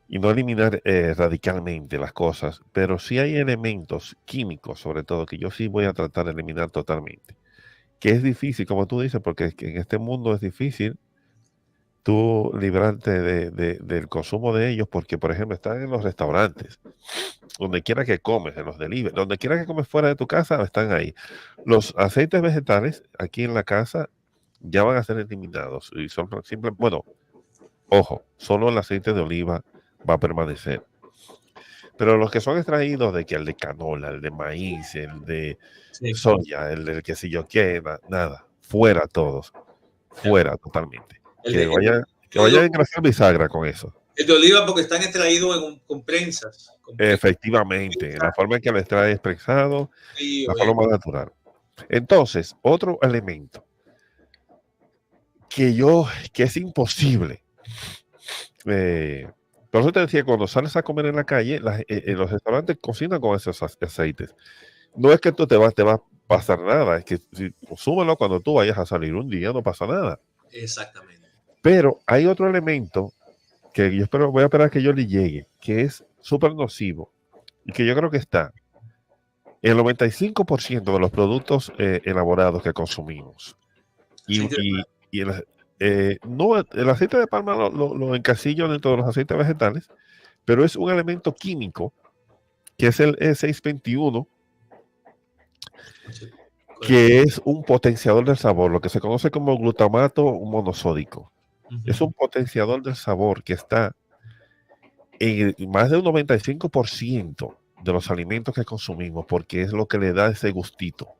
y no eliminar radicalmente las cosas, pero sí hay elementos químicos, sobre todo, que yo sí voy a tratar de eliminar totalmente. Que es difícil, como tú dices, porque en este mundo es difícil tú librarte del consumo de ellos, porque, por ejemplo, están en los restaurantes, donde quiera que comes, en los delivery, donde quiera que comes fuera de tu casa, están ahí. Los aceites vegetales aquí en la casa ya van a ser eliminados y son simples, bueno, ojo, solo el aceite de oliva va a permanecer. Pero los que son extraídos de que el de canola, el de maíz, el de soya, el del que si yo quiera, nada, fuera todos, fuera totalmente. Que vaya a engrasar bisagra con eso. El de oliva porque están extraídos con prensas. Efectivamente, la forma en que lo extrae es prensado, la forma natural. Entonces, otro elemento que es imposible Por eso te decía, cuando sales a comer en la calle, los restaurantes cocinan con esos aceites. No es que tú te va a pasar nada, es que si consúmelo cuando tú vayas a salir un día, no pasa nada. Exactamente. Pero hay otro elemento que yo voy a esperar que yo le llegue, que es súper nocivo y que yo creo que está en el 95% de los productos elaborados que consumimos. No, el aceite de palma lo encasillo dentro de los aceites vegetales, pero es un elemento químico que es el E621, que es un potenciador del sabor, lo que se conoce como glutamato monosódico. Es un potenciador del sabor que está en más de un 95% de los alimentos que consumimos, porque es lo que le da ese gustito.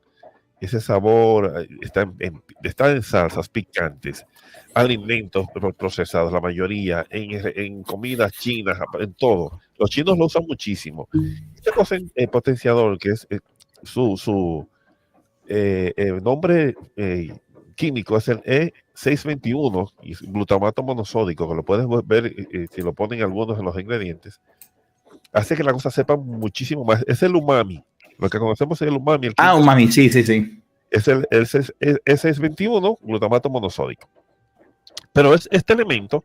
Ese sabor está en salsas picantes, alimentos procesados, la mayoría, en comidas chinas, en todo. Los chinos lo usan muchísimo. Este potenciador, que es su nombre químico, es el E621, y glutamato monosódico, que lo puedes ver si lo ponen algunos de los ingredientes, hace que la cosa sepa muchísimo más. Es el umami. Lo que conocemos es el umami. Umami, sí. Es el E621, glutamato monosódico. Pero este elemento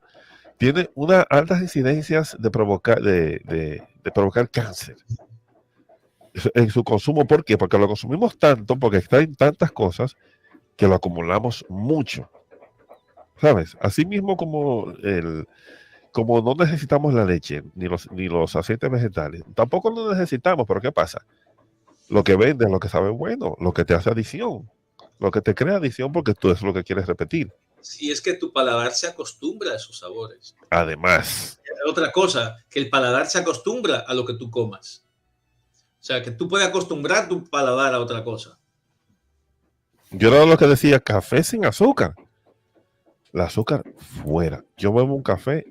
tiene unas altas incidencias de provocar cáncer en su consumo. ¿Por qué? Porque lo consumimos tanto, porque está en tantas cosas, que lo acumulamos mucho. ¿Sabes? Así mismo como no necesitamos la leche, ni los aceites vegetales, tampoco lo necesitamos, pero ¿qué pasa? Lo que vende, lo que sabe bueno, lo que te hace adicción, lo que te crea adicción porque tú es lo que quieres repetir. Sí, es que tu paladar se acostumbra a esos sabores. Además. Otra cosa, que el paladar se acostumbra a lo que tú comas. O sea, que tú puedes acostumbrar tu paladar a otra cosa. Yo era lo que decía, café sin azúcar. El azúcar fuera. Yo bebo un café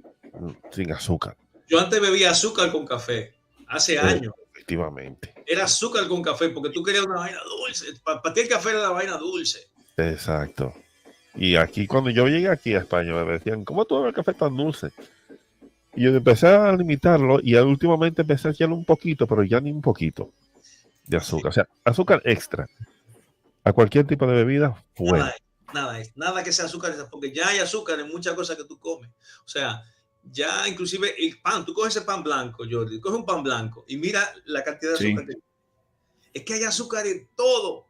sin azúcar. Yo antes bebía azúcar con café, hace años. Efectivamente. Era azúcar con café porque tú querías una vaina dulce. Para ti el café era la vaina dulce. Exacto. Y aquí, cuando yo llegué aquí a España, me decían, ¿cómo tú bebes el café tan dulce? Y yo empecé a limitarlo y últimamente empecé a echarle un poquito, pero ya ni un poquito de azúcar. Sí. O sea, azúcar extra. A cualquier tipo de bebida, bueno. Nada que sea azúcar, porque ya hay azúcar en muchas cosas que tú comes. O sea, ya inclusive el pan, tú coges ese pan blanco, Jordi, coges un pan blanco y mira la cantidad de azúcar. Sí. Es que hay azúcar en todo,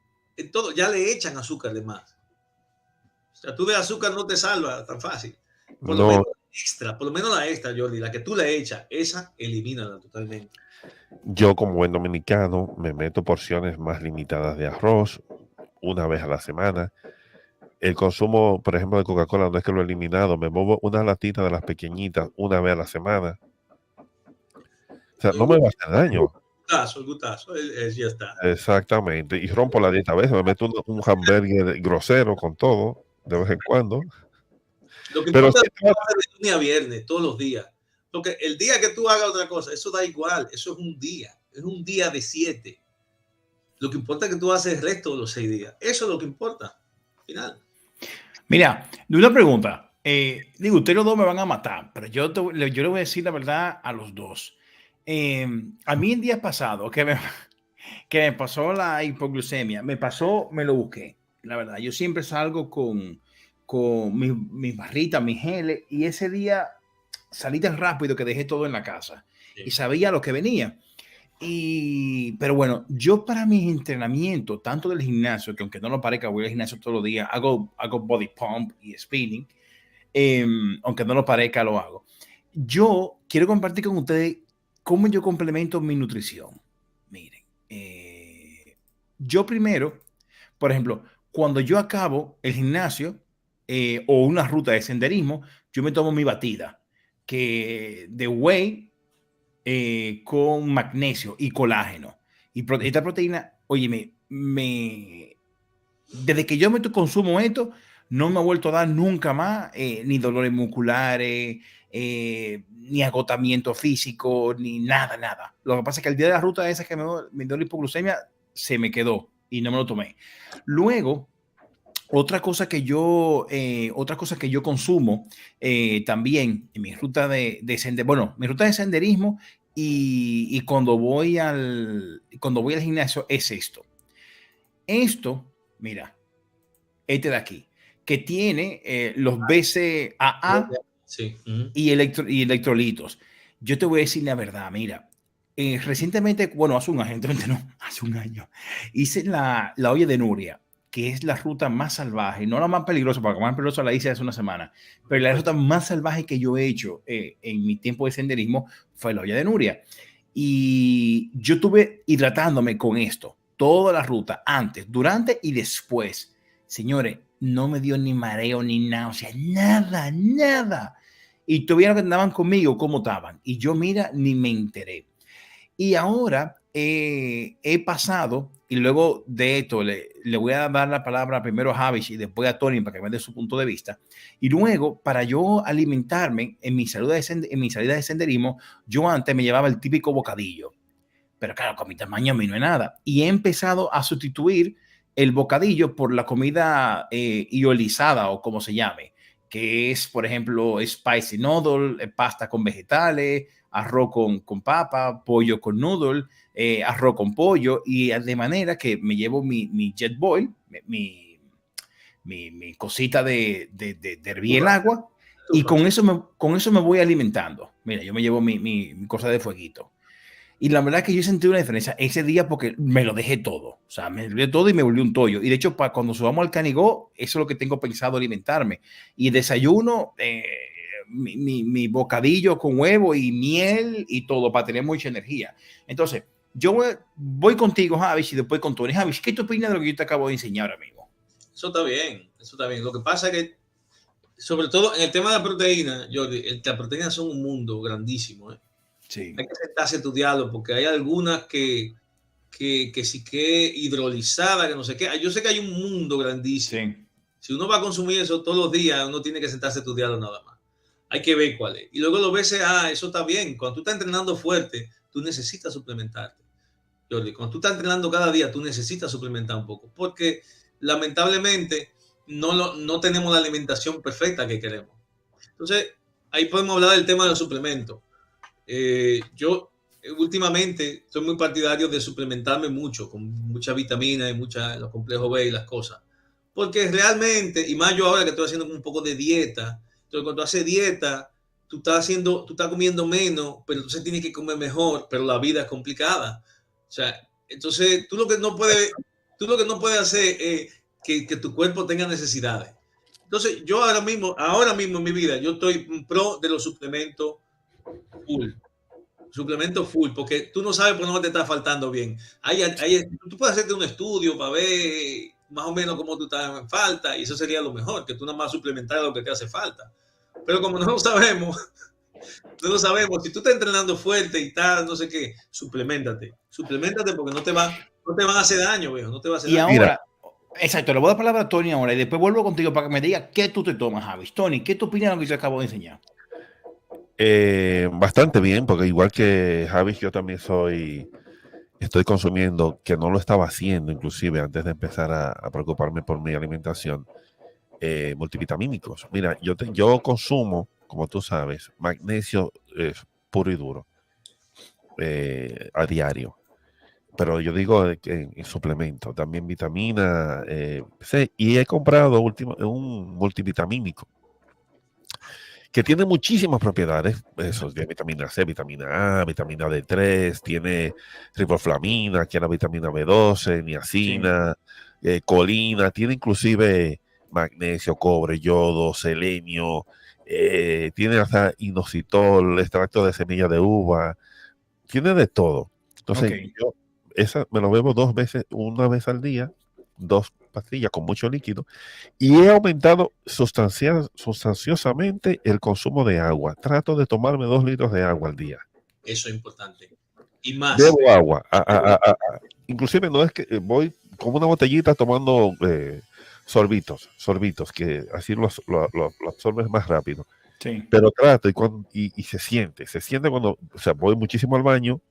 ya le echan azúcar de más. O sea, tú de azúcar no te salvas tan fácil. Por lo menos la extra, Jordi, la que tú le echas, esa elimínala totalmente. Yo, como buen dominicano, me meto porciones más limitadas de arroz una vez a la semana. El consumo, por ejemplo, de Coca-Cola no es que lo he eliminado, me muevo una latita de las pequeñitas una vez a la semana. O sea, no me va a hacer daño. El gutazo, ya está. Exactamente. Y rompo la dieta a veces, me meto un hamburger grosero con todo, de vez en cuando. Lo que importa es que de lunes a viernes, todos los días. Porque el día que tú hagas otra cosa, eso da igual, eso es un día de 7. Lo que importa es que tú haces el resto de los 6 días. Eso es lo que importa. Al final. Mira, una pregunta. Digo, ustedes los dos me van a matar, pero yo le voy a decir la verdad a los dos. A mí el día pasado que me pasó la hipoglucemia, me lo busqué. La verdad, yo siempre salgo con mis barritas, mis geles, y ese día salí tan rápido que dejé todo en la casa. Sí. Y sabía lo que venía. Pero bueno, yo para mis entrenamientos, tanto del gimnasio, que aunque no lo parezca, voy al gimnasio todos los días, hago body pump y spinning, aunque no lo parezca, lo hago. Yo quiero compartir con ustedes cómo yo complemento mi nutrición. Miren, yo primero, por ejemplo, cuando yo acabo el gimnasio o una ruta de senderismo, yo me tomo mi batida de whey con magnesio y colágeno. Y esta proteína, óyeme, desde que yo me consumo esto, no me ha vuelto a dar nunca más ni dolores musculares, ni agotamiento físico, ni nada. Lo que pasa es que el día de la ruta esa que me dio la hipoglucemia, se me quedó y no me lo tomé. Luego, Otra cosa que yo consumo también en mi ruta de mi ruta de senderismo y cuando voy al gimnasio es esto. Esto, mira, este de aquí, que tiene los BCAA Sí. y electrolitos. Yo te voy a decir la verdad, mira, recientemente, bueno, hace un año, hice la olla de Nuria, que es la ruta más salvaje, no la más peligrosa, porque la más peligrosa la hice hace una semana, pero la ruta más salvaje que yo he hecho en mi tiempo de senderismo fue la olla de Nuria. Y yo estuve hidratándome con esto, toda la ruta, antes, durante y después. Señores, no me dio ni mareo ni náusea, nada, nada. Y tuvieron que andaban conmigo, cómo estaban. Y yo, mira, ni me enteré. Y ahora he pasado, y luego de esto le voy a dar la palabra primero a Javis y después a Tony para que me dé su punto de vista. Y luego, para yo alimentarme en mi salida de senderismo, yo antes me llevaba el típico bocadillo. Pero claro, con mi tamaño a mí no es nada. Y he empezado a sustituir el bocadillo por la comida iolizada o como se llame, que es, por ejemplo, spicy noodle, pasta con vegetales, arroz con papa, pollo con noodle, arroz con pollo, y de manera que me llevo mi jet boil, mi cosita de hervir el agua, y con eso me voy alimentando. Mira, yo me llevo mi cosa de fueguito. Y la verdad es que yo sentí una diferencia ese día porque me lo dejé todo. O sea, me olvidé todo y me volví un tollo. Y de hecho, para cuando subamos al Canigó, eso es lo que tengo pensado alimentarme. Y desayuno, mi bocadillo con huevo y miel y todo para tener mucha energía. Entonces, yo voy contigo, Javis, y después con Tony. Javis, ¿qué tú opinas de lo que yo te acabo de enseñar ahora mismo? Eso está bien, eso está bien. Lo que pasa es que, sobre todo en el tema de la proteína, Jordi, las proteínas son un mundo grandísimo, ¿eh? Sí. Hay que sentarse a estudiarlo porque hay algunas que sí que hidrolizada, que no sé qué. Yo sé que hay un mundo grandísimo. Sí. Si uno va a consumir eso todos los días, uno tiene que sentarse a estudiarlo nada más. Hay que ver cuál es. Y luego lo ves, eso está bien. Cuando tú estás entrenando fuerte, tú necesitas suplementarte. Jordi, cuando tú estás entrenando cada día, tú necesitas suplementar un poco. Porque lamentablemente no tenemos la alimentación perfecta que queremos. Entonces, ahí podemos hablar del tema de los suplementos. Yo últimamente estoy muy partidario de suplementarme mucho, con mucha vitamina y los complejos B y las cosas. Porque realmente, y más yo ahora que estoy haciendo un poco de dieta, entonces cuando haces dieta, tú estás comiendo menos, pero entonces tienes que comer mejor, pero la vida es complicada. O sea, entonces tú lo que no puedes hacer es que tu cuerpo tenga necesidades. Entonces yo ahora mismo en mi vida, yo estoy pro de los suplementos full, porque tú no sabes por dónde te está faltando bien. Tú puedes hacerte un estudio para ver más o menos cómo tú estás en falta, y eso sería lo mejor, que tú nada más suplementar lo que te hace falta. Pero como no lo sabemos, si tú estás entrenando fuerte y tal, no sé qué, suplementate porque no te van a hacer daño, viejo, no te va a hacer daño. Y ahora, exacto, le voy a dar palabra a Tony ahora y después vuelvo contigo para que me diga qué tú te tomas, Javis. Tony, ¿qué tú opinas de lo que yo acabo de enseñar? Bastante bien, porque igual que Javis, yo también estoy consumiendo, que no lo estaba haciendo inclusive antes de empezar a preocuparme por mi alimentación, multivitamínicos. Mira, yo consumo, como tú sabes, magnesio puro y duro a diario. Pero yo digo en suplemento, también vitamina C, y he comprado un multivitamínico que tiene muchísimas propiedades, eso, de vitamina C, vitamina A, vitamina D3, tiene riboflavina, tiene la vitamina B12, niacina, colina, tiene inclusive magnesio, cobre, yodo, selenio, tiene hasta inositol, extracto de semilla de uva, tiene de todo. Entonces, yo me lo bebo una vez al día, 2 pastillas con mucho líquido, y he aumentado sustanciosamente el consumo de agua. Trato de tomarme 2 litros de agua al día. Eso es importante. Y más. Bebo agua. Inclusive no es que voy con una botellita tomando sorbitos, que así lo absorbes más rápido. Sí. Pero trato y se siente cuando, o sea, voy muchísimo al baño,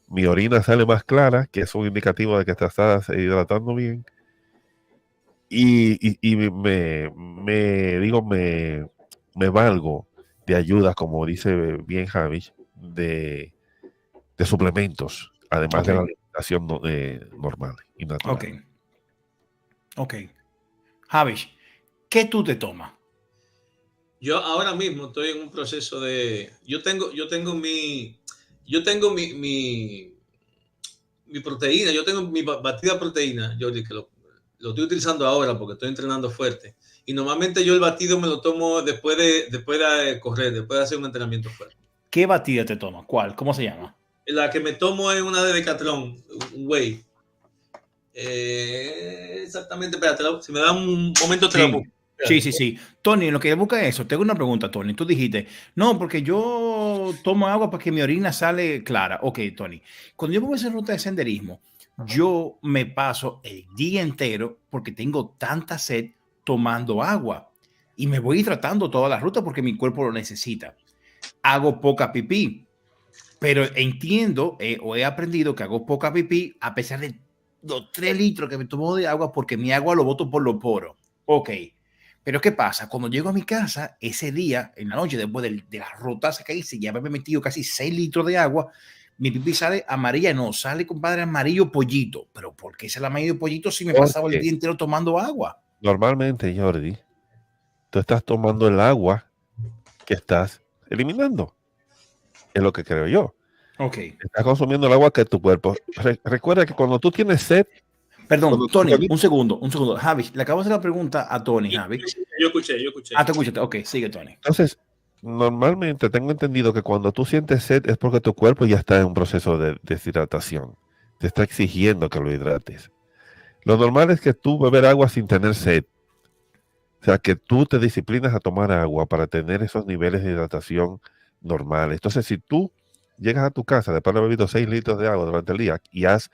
mi orina sale más clara, que es un indicativo de que te estás hidratando bien. y me valgo de ayuda, como dice bien Javi, de suplementos, además de la alimentación normal y natural. Ok. Javi, ¿qué tú te tomas? Yo ahora mismo estoy en un proceso de... Yo tengo mi proteína, yo tengo mi batida de proteína, Jordi, que lo estoy utilizando ahora porque estoy entrenando fuerte. Y normalmente yo el batido me lo tomo después de correr, después de hacer un entrenamiento fuerte. ¿Qué batida te tomas? ¿Cuál? ¿Cómo se llama? La que me tomo es una de Decathlon, un whey. Exactamente, espérate, si me da un momento te la busco. Sí. Tony, en lo que busca eso, tengo una pregunta, Tony. Tú dijiste, no, porque yo tomo agua para que mi orina sale clara. Ok, Tony. Cuando yo voy a hacer ruta de senderismo, yo me paso el día entero porque tengo tanta sed tomando agua y me voy hidratando toda la ruta porque mi cuerpo lo necesita. Hago poca pipí, pero entiendo o he aprendido que hago poca pipí a pesar de los 3 litros que me tomo de agua porque mi agua lo boto por los poros. Ok. Pero ¿qué pasa? Cuando llego a mi casa, ese día, en la noche, después de las rotas que hice, ya me he metido casi 6 litros de agua, mi pipí sale amarilla, no, sale, compadre, amarillo pollito. ¿Pero por qué es el amarillo pollito si me pasaba el día entero tomando agua? Normalmente, Jordi, tú estás tomando el agua que estás eliminando. Es lo que creo yo. Ok. Estás consumiendo el agua que tu cuerpo... Recuerda que cuando tú tienes sed... Perdón, Tony, un segundo. Javi, le acabo de hacer la pregunta a Tony, Javi. Yo escuché. Ah, te escuchaste. Ok, sigue, Tony. Entonces, normalmente tengo entendido que cuando tú sientes sed es porque tu cuerpo ya está en un proceso de deshidratación. Te está exigiendo que lo hidrates. Lo normal es que tú beber agua sin tener sed. O sea, que tú te disciplinas a tomar agua para tener esos niveles de hidratación normales. Entonces, si tú llegas a tu casa después de haber bebido 6 litros de agua durante el día y has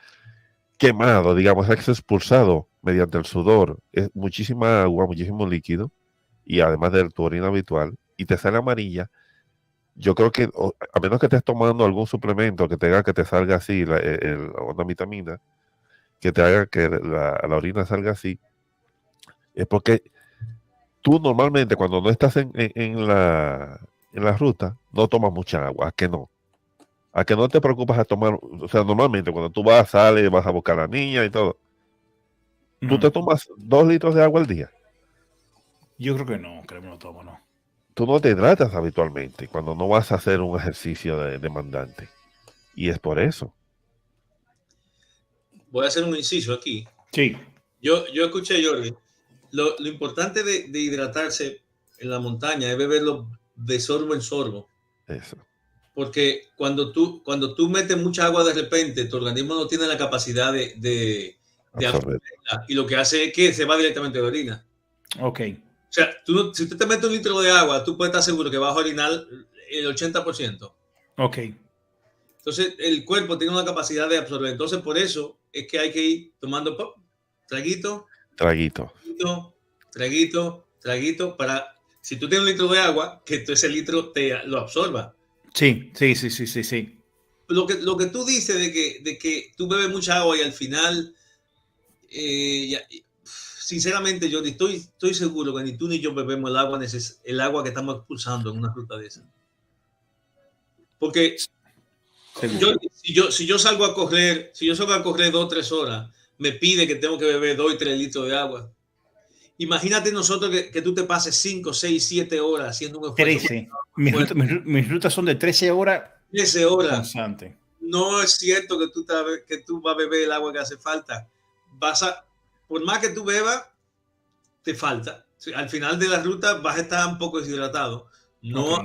quemado, digamos, has expulsado mediante el sudor muchísima agua, muchísimo líquido, y además de tu orina habitual, y te sale amarilla, yo creo que, a menos que estés tomando algún suplemento que te haga que te salga así, una vitamina, que te haga que la orina salga así, es porque tú normalmente cuando no estás en la ruta, no tomas mucha agua, a que no te preocupas a tomar, o sea, normalmente cuando tú vas, sales, vas a buscar a la niña y todo, ¿tú te tomas 2 litros de agua al día? Yo creo que no me lo tomo, no. Tú no te hidratas habitualmente cuando no vas a hacer un ejercicio demandante. Y es por eso. Voy a hacer un inciso aquí. Sí. Yo escuché, Jordi, lo importante de hidratarse en la montaña es beberlo de sorbo en sorbo. Eso. Porque cuando tú metes mucha agua de repente, tu organismo no tiene la capacidad de absorberla. Y lo que hace es que se va directamente de orina. Ok. O sea, si tú te metes 1 litro de agua, tú puedes estar seguro que vas a orinar el 80%. Ok. Entonces, el cuerpo tiene una capacidad de absorber. Entonces, por eso es que hay que ir tomando traguito, para, si tú tienes 1 litro de agua, que ese litro te lo absorba. Sí. Lo que tú dices de que tú bebes mucha agua y al final, sinceramente, yo estoy seguro que ni tú ni yo bebemos el agua que estamos expulsando en una ruta de esa. Porque si yo salgo a correr 2 o 3 horas, me pide que tengo que beber 2 y 3 litros de agua. Imagínate nosotros que tú te pases 5, 6, 7 horas haciendo un esfuerzo. 13. Mis rutas son de 13 horas. 13 horas. Constante. No es cierto que tú vas a beber el agua que hace falta. Por más que tú bebas, te falta. Al final de la ruta vas a estar un poco deshidratado. No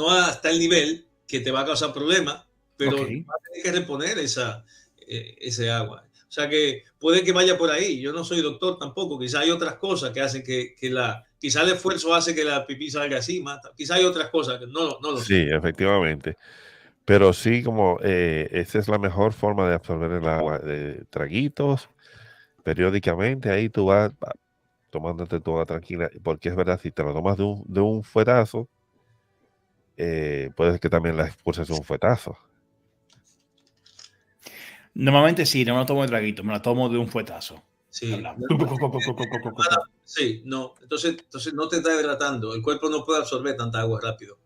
hasta el nivel que te va a causar problemas, pero vas a tener que reponer ese agua. O sea que puede que vaya por ahí. Yo no soy doctor tampoco. Quizá hay otras cosas que hacen quizá el esfuerzo hace que la pipí salga así. Quizá hay otras cosas que no lo sé. Sí, efectivamente. Pero sí, como esa es la mejor forma de absorber el agua. De traguitos, periódicamente, ahí tú vas tomándote toda tranquila. Porque es verdad, si te lo tomas de un fuetazo, puede que también la expulses un fuetazo. Normalmente sí, no me la tomo de traguito, me la tomo de un fuetazo. Sí. Hablamos. Sí, no. Entonces no te está hidratando. El cuerpo no puede absorber tanta agua rápido.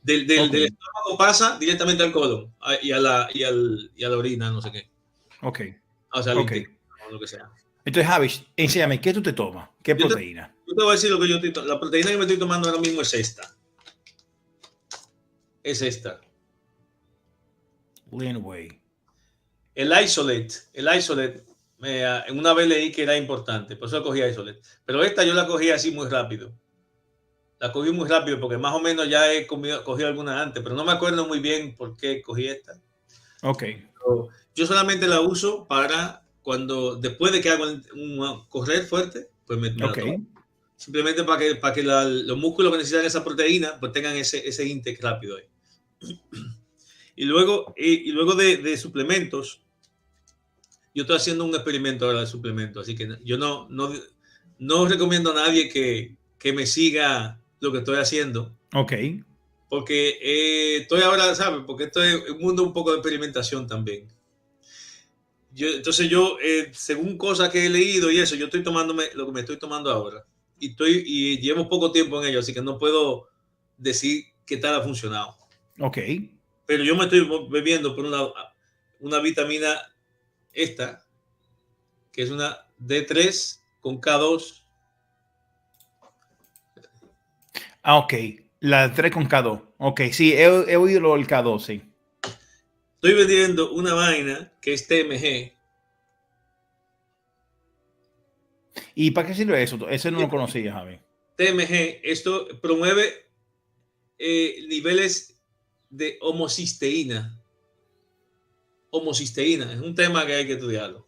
Del estómago pasa directamente al colon y a la orina, no sé qué. Ok. O sea, al intestino, lo que sea. Entonces, Javi, enséñame, ¿qué tú te tomas? ¿Qué proteína? Yo te voy a decir lo que yo estoy tomando. La proteína que me estoy tomando ahora mismo es esta. Es esta. Linway. El Isolate, en una vez leí que era importante, por eso cogí Isolate. Pero esta yo la cogí así muy rápido. La cogí muy rápido porque más o menos ya he cogido alguna antes, pero no me acuerdo muy bien por qué cogí esta. Ok. Pero yo solamente la uso para cuando, después de que hago un correr fuerte, pues me la tomo. Simplemente para que los músculos que necesitan esa proteína, pues tengan ese intake rápido ahí. Y luego de suplementos, yo estoy haciendo un experimento ahora de suplementos, así que yo no recomiendo a nadie que me siga lo que estoy haciendo. Ok. Porque estoy ahora, ¿sabes? Porque esto es un mundo un poco de experimentación también. Entonces yo, según cosas que he leído y eso, yo estoy tomándome lo que me estoy tomando ahora. Y llevo poco tiempo en ello, así que no puedo decir qué tal ha funcionado. Ok. Pero yo me estoy bebiendo por una vitamina esta, que es una D3 con K2. Ah, ok. La 3 con K2. Ok, sí, he oído lo del K2, sí. Estoy vendiendo una vaina que es TMG. ¿Y para qué sirve eso? Ese no lo conocía, Javi. TMG, esto promueve niveles de homocisteína. Homocisteína, es un tema que hay que estudiarlo.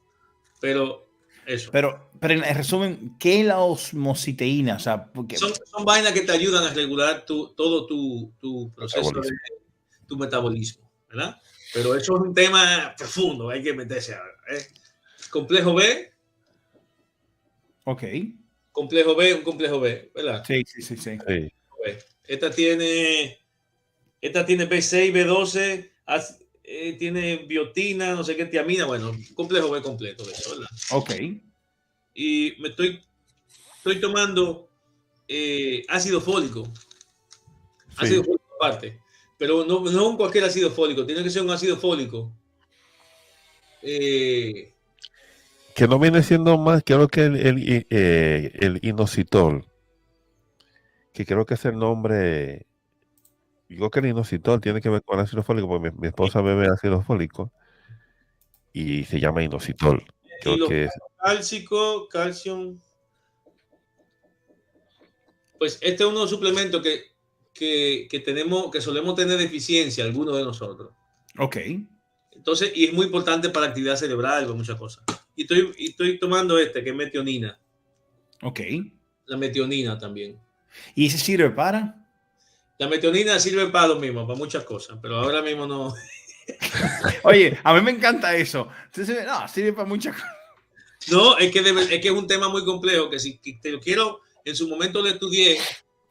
Pero eso. Pero en resumen, ¿qué es la osmociteína? O sea, porque... son vainas que te ayudan a regular todo tu proceso, tu metabolismo, ¿verdad? Pero eso es un tema profundo, hay que meterse ahora. Complejo B. Ok. Complejo B, un complejo B, ¿verdad? Sí. Esta tiene B6, B12, tiene biotina, no sé qué, tiamina, bueno, complejo B completo de eso, ¿verdad? Ok. Y me estoy tomando ácido fólico. Sí. Ácido fólico aparte. Pero no un cualquier ácido fólico, tiene que ser un ácido fólico. Que no viene siendo más, creo que el inositol, que creo que es el nombre. Digo que el inositol tiene que ver con ácido fólico, porque mi esposa bebe ácido fólico y se llama inositol. Creo que es calcio. Pues este es uno de los suplementos que tenemos, que solemos tener deficiencia, algunos de nosotros. Ok. Entonces, y es muy importante para la actividad cerebral, con muchas cosas. Y estoy tomando que es metionina. Ok. La metionina también. ¿Y ese sirve para? La metionina sirve para lo mismo, para muchas cosas, pero ahora mismo no. Oye, a mí me encanta eso. Entonces, no, sirve para muchas cosas. No, es que es un tema muy complejo, que si te lo quiero, en su momento lo estudié,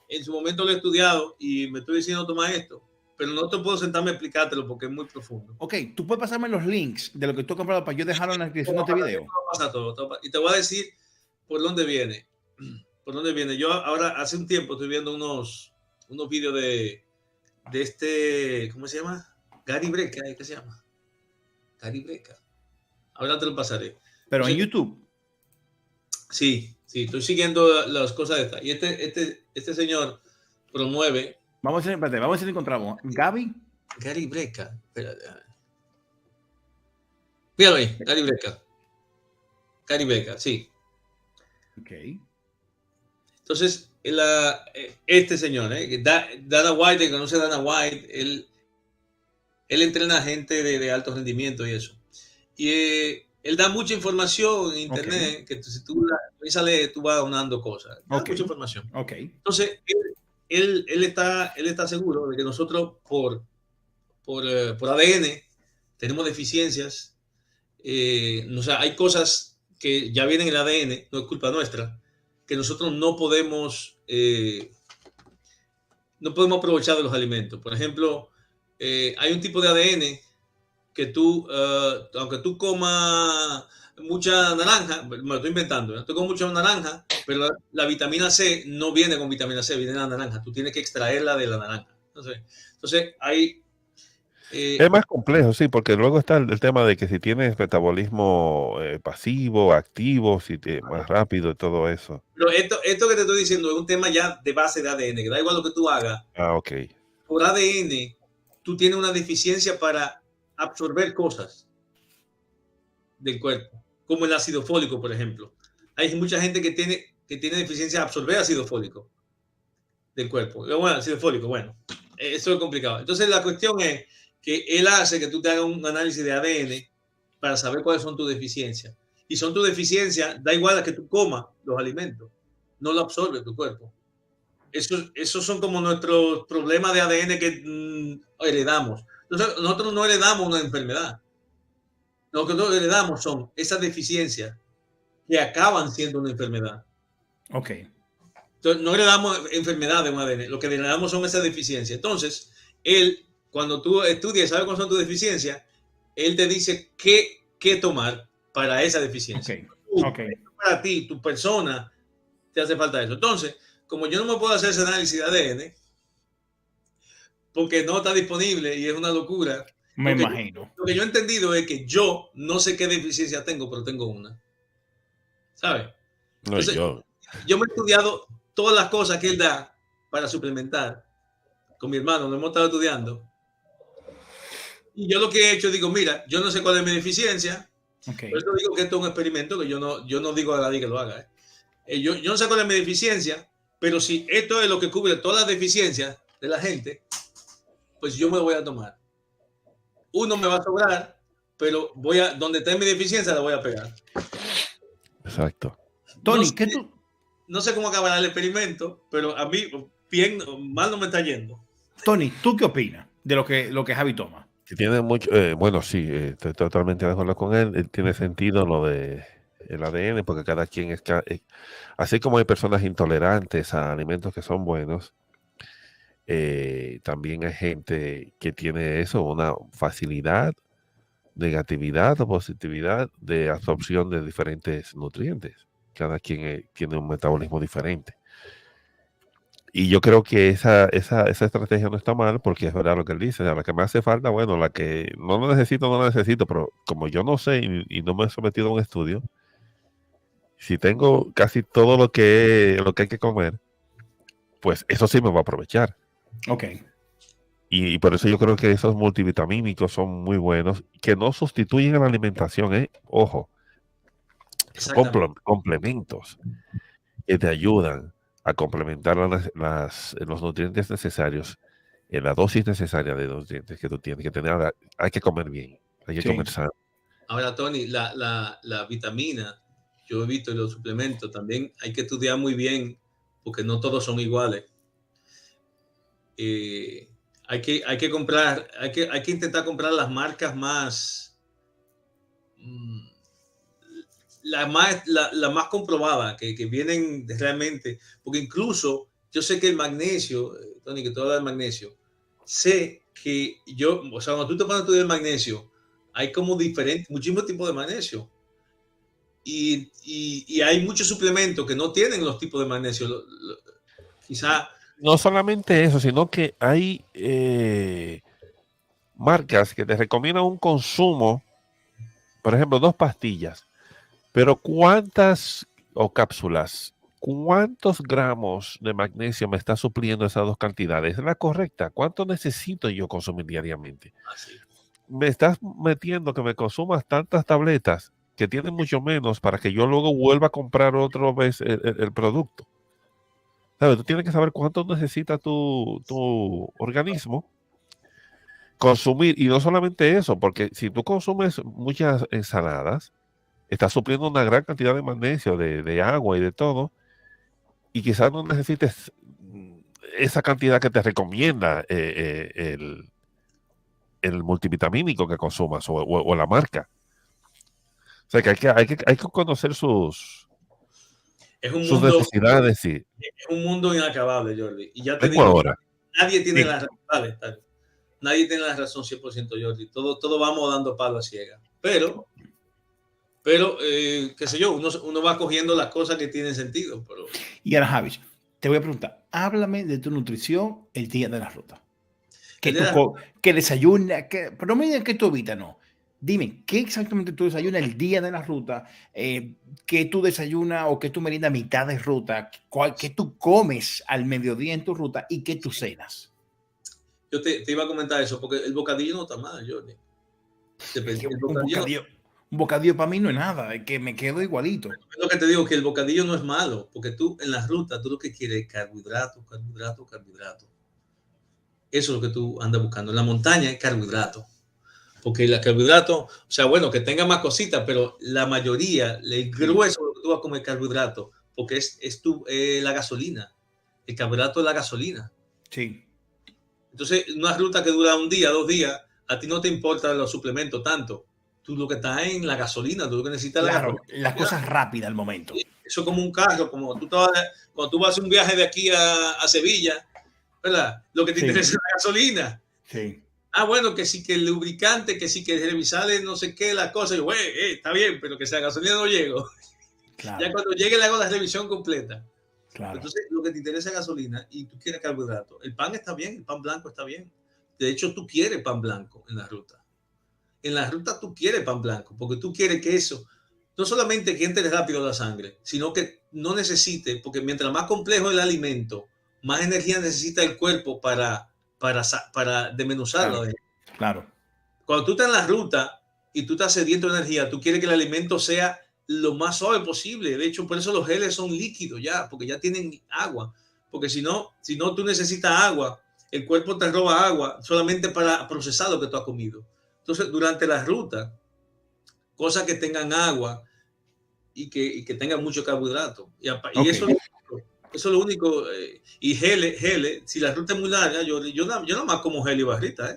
en su momento lo he estudiado y me estoy diciendo toma esto, pero no te puedo sentarme a explicártelo porque es muy profundo. Ok, tú puedes pasarme los links de lo que tú has comprado para yo dejarlo en la descripción de este video. Y te voy a decir por dónde viene. Por dónde viene. Yo ahora, hace un tiempo, estoy viendo unos vídeos de este, ¿cómo se llama? Gary Breca, ¿qué se llama? Gary Breca. Ahora te lo pasaré. Pero en YouTube. Sí, estoy siguiendo las cosas de esta. Y este señor promueve. Vamos a ver si lo encontramos. Gary Breca. Espérate. Míralo ahí, Gary Breca. Gary Breca, sí. Ok. Entonces, este señor, Dana White, el que conoce a Dana White, él entrena a gente de alto rendimiento y eso. Y él da mucha información en internet, que si tú la lees, tú vas donando cosas. Da mucha información. Okay. Entonces, él está seguro de que nosotros por ADN tenemos deficiencias. O sea, hay cosas que ya vienen en el ADN, no es culpa nuestra, que nosotros no podemos aprovechar de los alimentos. Por ejemplo, hay un tipo de ADN que tú, aunque tú comas mucha naranja, me lo estoy inventando, ¿no? Tú comes mucha naranja, pero la vitamina C no viene con vitamina C, viene en la naranja. Tú tienes que extraerla de la naranja. Entonces hay... es más complejo, sí, porque luego está el tema de que si tienes metabolismo pasivo, activo, si más rápido y todo eso. Pero esto que te estoy diciendo es un tema ya de base de ADN, que da igual lo que tú hagas. Ah, ok. Por ADN, tú tienes una deficiencia para absorber cosas del cuerpo, como el ácido fólico, por ejemplo. Hay mucha gente que tiene deficiencia de absorber ácido fólico del cuerpo. Bueno, ácido fólico, bueno, eso es complicado. Entonces la cuestión es que él hace que tú te hagas un análisis de ADN para saber cuáles son tus deficiencias. Y son tus deficiencias, da igual a que tú comas los alimentos, no lo absorbe tu cuerpo. Esos son como nuestros problemas de ADN que heredamos. Entonces, nosotros no heredamos una enfermedad. Lo que nosotros heredamos son esas deficiencias que acaban siendo una enfermedad. Ok. Entonces, no heredamos enfermedad de un ADN, lo que heredamos son esas deficiencias. Entonces, él, cuando tú estudias, sabes cuáles son tus deficiencias, él te dice qué tomar para esa deficiencia. Okay. Para ti, tu persona, te hace falta eso. Entonces, como yo no me puedo hacer ese análisis de ADN, porque no está disponible y es una locura. Me imagino. Lo que yo he entendido es que yo no sé qué deficiencia tengo, pero tengo una. ¿Sabes? No, entonces, yo me he estudiado todas las cosas que él da para suplementar. Con mi hermano, lo hemos estado estudiando. Y yo lo que he hecho, digo, mira, yo no sé cuál es mi deficiencia. Okay. Por eso digo que esto es un experimento, que yo no digo a nadie que lo haga. Yo no sé cuál es mi deficiencia, pero si esto es lo que cubre todas las deficiencias de la gente, pues yo me lo voy a tomar. Uno me va a sobrar, pero donde esté mi deficiencia la voy a pegar. Exacto. Tony, ¿qué tú? No sé cómo acabará el experimento, pero a mí bien mal no me está yendo. Tony, ¿tú qué opinas de lo que Javi toma? Que tiene mucho, bueno, sí, estoy totalmente de acuerdo con él. Tiene sentido lo de el ADN, porque cada quien es, así como hay personas intolerantes a alimentos que son buenos, también hay gente que tiene eso, una facilidad, negatividad o positividad de absorción de diferentes nutrientes. Cada quien tiene un metabolismo diferente. Y yo creo que esa estrategia no está mal, porque es verdad lo que él dice. A la que me hace falta, bueno, la que no lo necesito, pero como yo no sé y no me he sometido a un estudio, si tengo casi todo lo que hay que comer, pues eso sí me va a aprovechar. Ok. Y por eso yo creo que esos multivitamínicos son muy buenos, que no sustituyen a la alimentación, ojo. Complementos que te ayudan a complementar los nutrientes necesarios en la dosis necesaria de nutrientes que tú tienes que tener. Hay que comer bien, hay que comer sano. Ahora, Tony, la vitamina, yo he visto los suplementos, también hay que estudiar muy bien, porque no todos son iguales. Hay que comprar, hay que intentar comprar las marcas más... la más comprobada, que vienen realmente, porque incluso yo sé que el magnesio, Tony, que tú hablas del magnesio, sé que o sea, cuando tú te pones a estudiar el magnesio, hay como muchísimos tipos de magnesio. Y hay muchos suplementos que no tienen los tipos de magnesio. Quizá... No solamente eso, sino que hay marcas que te recomiendan un consumo, por ejemplo, 2 pastillas. Pero ¿cuántas cápsulas? ¿Cuántos gramos de magnesio me está supliendo esas 2 cantidades? ¿Es la correcta? ¿Cuánto necesito yo consumir diariamente? Me estás metiendo que me consumas tantas tabletas que tienen mucho menos para que yo luego vuelva a comprar otra vez el producto. ¿Sabes? Tú tienes que saber cuánto necesita tu organismo consumir. Y no solamente eso, porque si tú consumes muchas ensaladas, estás supliendo una gran cantidad de magnesio, de agua y de todo, y quizás no necesites esa cantidad que te recomienda el multivitamínico que consumas o la marca. O sea que hay que conocer sus necesidades. Sí. Es un mundo inacabable, Jordi. Y ya te digo, ahora. Nadie tiene las respuestas. nadie tiene la razón 100%, Jordi. Todo vamos dando palo a ciega. Pero qué sé yo, uno va cogiendo las cosas que tienen sentido. Pero... Y ahora, Javi, te voy a preguntar, háblame de tu nutrición el día de la ruta. ¿Qué desayuna? Pero no me digas que tú evitas, no. Dime, ¿qué exactamente tú desayunas el día de la ruta? ¿Qué tú desayunas o qué tú meriendas a mitad de ruta? ¿Qué tú comes al mediodía en tu ruta y qué tú cenas? Yo te iba a comentar eso, porque el bocadillo no está mal, Jordi. Un bocadillo para mí no es nada, es que me quedo igualito. Es lo que te digo, que el bocadillo no es malo, porque tú en la ruta, tú lo que quieres es carbohidrato. Eso es lo que tú andas buscando. En la montaña es carbohidrato. Porque el carbohidrato, o sea, bueno, que tenga más cositas, pero la mayoría, el grueso de lo que tú vas a comer carbohidrato, porque es la gasolina. El carbohidrato es la gasolina. Sí. Entonces, una ruta que dura un día, 2 días, a ti no te importan los suplementos tanto. Tú lo que estás en la gasolina, tú lo que necesitas es la cosa rápida al momento. Eso es como un carro, como cuando tú vas a hacer un viaje de aquí a Sevilla, ¿verdad? Lo que te interesa es la gasolina. Sí. Bueno, que sí que el lubricante, que sí que revisarle no sé qué, la cosa. Y, güey, está bien, pero que sea gasolina no llego. Claro. Ya cuando llegue le hago la revisión completa. Claro. Entonces, lo que te interesa es gasolina y tú quieres carbohidrato. El pan está bien, el pan blanco está bien. De hecho, tú quieres pan blanco en la ruta. En la ruta tú quieres pan blanco, porque tú quieres que eso, no solamente que entre rápido la sangre, sino que no necesite, porque mientras más complejo el alimento, más energía necesita el cuerpo para desmenuzarlo. Claro. Cuando tú estás en la ruta y tú estás sediento de energía, tú quieres que el alimento sea lo más suave posible. De hecho, por eso los geles son líquidos ya, porque ya tienen agua. Porque si no tú necesitas agua, el cuerpo te roba agua solamente para procesar lo que tú has comido. Entonces, durante la ruta, cosas que tengan agua y que tengan mucho carbohidrato. Y eso es lo único. Y geles, si la ruta es muy larga, yo nada más como gel y barrita.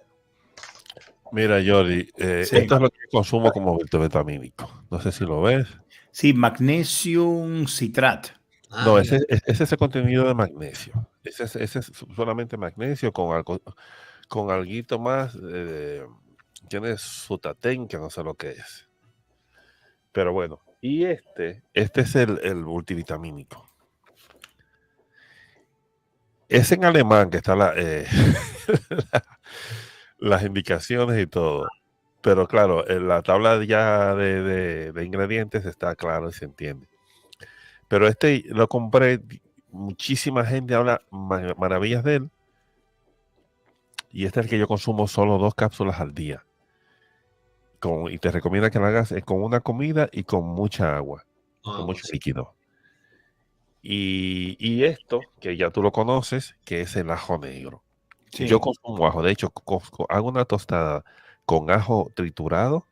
Mira, Jordi, esto es lo que consumo como multivitamínico. No sé si lo ves. Sí, magnesium citrate. No, ese es el contenido de magnesio. Ese es solamente magnesio con alguito más. Tiene Sutaten, que no sé lo que es. Pero bueno, y este es el multivitamínico. Es en alemán que está las indicaciones y todo. Pero claro, en la tabla ya de ingredientes está claro y se entiende. Pero lo compré, muchísima gente habla maravillas de él. Y este es el que yo consumo solo 2 cápsulas al día. Y te recomienda que lo hagas con una comida y con mucha agua, con mucho líquido. Y esto, que ya tú lo conoces, que es el ajo negro. Sí. Yo consumo ajo. De hecho, hago una tostada con ajo triturado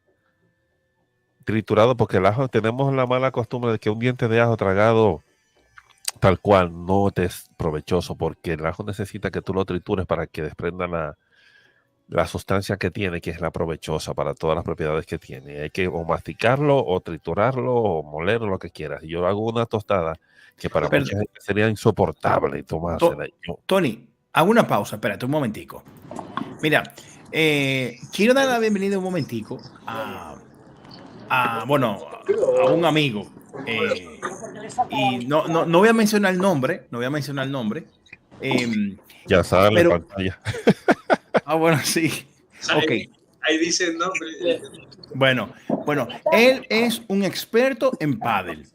porque el ajo, tenemos la mala costumbre de que un diente de ajo tragado tal cual no te es provechoso, porque el ajo necesita que tú lo tritures para que desprenda la sustancia que tiene, que es la provechosa para todas las propiedades que tiene. Hay que o masticarlo, o triturarlo, o molerlo, lo que quieras. Yo hago una tostada que para mucha gente sería insoportable tomársela. Tony, hago una pausa, espérate un momentico. Mira, quiero dar la bienvenida un momentico a un amigo. Y no voy a mencionar el nombre, ya sale en pantalla. Bueno, sí. Okay. Ahí dice el nombre. Bueno, él es un experto en pádel.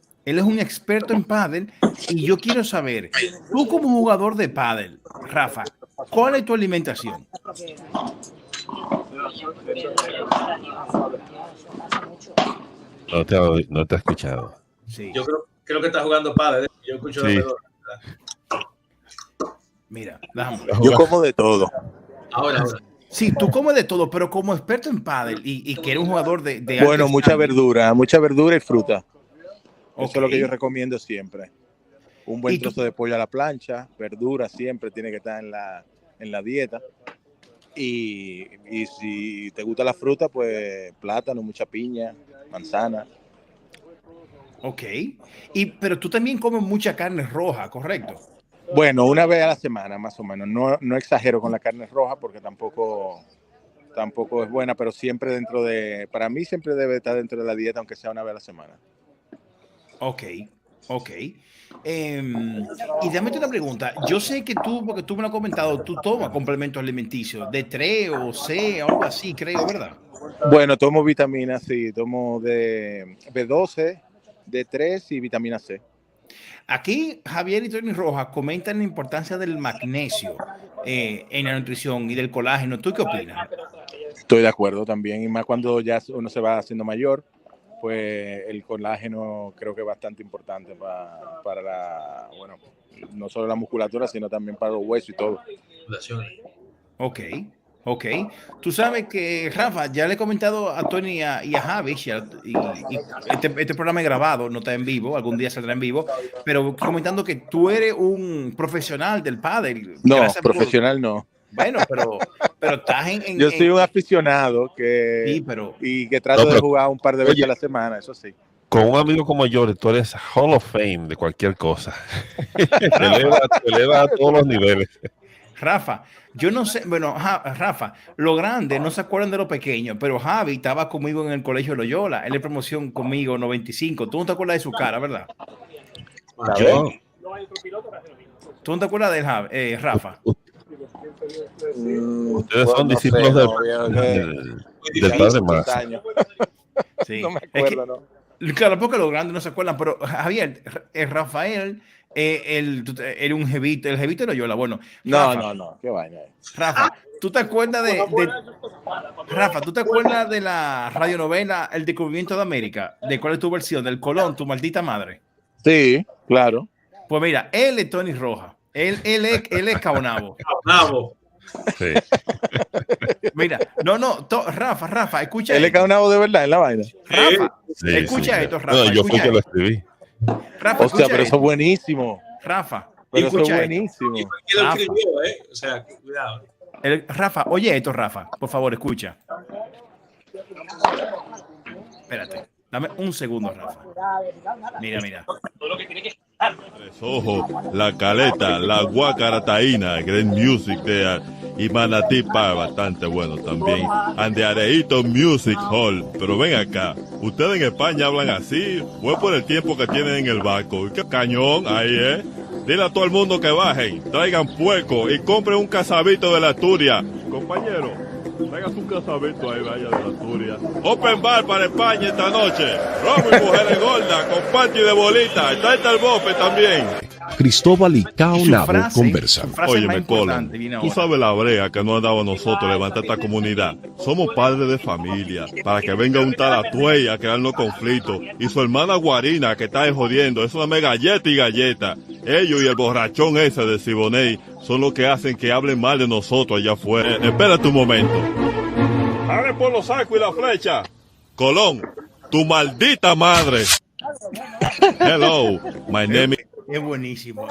Y yo quiero saber, tú como jugador de pádel, Rafa, ¿cuál es tu alimentación? No te he escuchado. Sí. Yo creo que está jugando pádel. Yo escucho la pelota. Mira, déjame. Yo como de todo. Ahora. Sí, tú comes de todo, pero como experto en pádel y que eres un jugador de bueno, mucha verdura y fruta. Eso es lo que yo recomiendo siempre. Un buen trozo de pollo a la plancha, verdura siempre tiene que estar en la dieta. Y si te gusta la fruta, pues plátano, mucha piña, manzana. Ok. Pero tú también comes mucha carne roja, ¿correcto? Bueno, una vez a la semana, más o menos. No exagero con la carne roja porque tampoco es buena, pero siempre para mí siempre debe estar dentro de la dieta, aunque sea una vez a la semana. Ok. Y dame una pregunta. Yo sé que tú, porque tú me lo has comentado, tú tomas complementos alimenticios, D3 o C, algo así, creo, ¿verdad? Bueno, tomo vitaminas, sí, tomo de B12, D3 y vitamina C. Aquí Javier y Tony Rojas comentan la importancia del magnesio en la nutrición y del colágeno. ¿Tú qué opinas? Estoy de acuerdo también, y más cuando ya uno se va haciendo mayor, pues el colágeno creo que es bastante importante para no solo la musculatura, sino también para los huesos y todo. Ok. Tú sabes que, Rafa, ya le he comentado a Tony y a Javi, y este programa es grabado, no está en vivo, algún día saldrá en vivo, pero comentando que tú eres un profesional del pádel. No, profesional no. Bueno, pero estás Yo soy un aficionado que trato de jugar un par de veces a la semana, eso sí. Con un amigo como yo, tú eres Hall of Fame de cualquier cosa. te eleva a todos los niveles. Rafa, yo no sé, bueno, Rafa, lo grande no se acuerdan de lo pequeño, pero Javi estaba conmigo en el colegio Loyola, él es promoción conmigo 95. Tú no te acuerdas de su cara, ¿verdad? Yo. ¿Tú no te acuerdas de Javi, Rafa? Ustedes son discípulos del padre más. Sí. No me acuerdo, ¿no? Claro, porque los grandes no se acuerdan, pero Javier, Rafael, era un jevito, el jevito de Loyola. Bueno, Rafa, no, qué vaina. Rafa, ¿tú te acuerdas Rafa, ¿tú te acuerdas de la radionovela El Descubrimiento de América? ¿De cuál es tu versión? Del Colón, tu maldita madre. Sí, claro. Pues mira, él es Tony Rojas. Él es Caonabo. Sí. Mira, Rafa, escucha. Él es Caonabo de verdad en la vaina. Rafa, escucha esto, Rafa. No, yo fui que lo escribí. Rafa, hostia, pero eso es buenísimo. Rafa, pero eso es buenísimo. ¿Quién lo escribió, O sea, cuidado. Rafa, oye esto, Rafa, por favor, escucha. Espérate, dame un segundo, Rafa. Mira. Tres Ojos, La Caleta, La Guacarataína, Great Music there, y Manatí Park, bastante bueno también. And the Areito Music Hall. Pero ven acá, ¿ustedes en España hablan así? ¿O es por el tiempo que tienen en el barco? ¿Qué cañón ahí, Dile a todo el mundo que bajen, traigan puerco y compren un casabito de la Asturias. Compañero, traigan un casabito ahí, vaya de la Asturias. Open bar para España esta noche. Romo y mujeres gordas con party de bolita. Está el bofe también. Cristóbal y Cao Nabo conversan. Óyeme, Colin, tú sabes la brea que nos ha dado a nosotros levantar esta comunidad. Somos padres de familia, para que venga un tal Atuey a crearnos conflictos. Y su hermana Guarina, que está ahí jodiendo, es una mega galleta y galleta. Ellos y el borrachón ese de Siboney son los que hacen que hablen mal de nosotros allá afuera. Espérate un momento. Abre por los sacos y la flecha. Colón, tu maldita madre. Hello, my name is... Es buenísimo.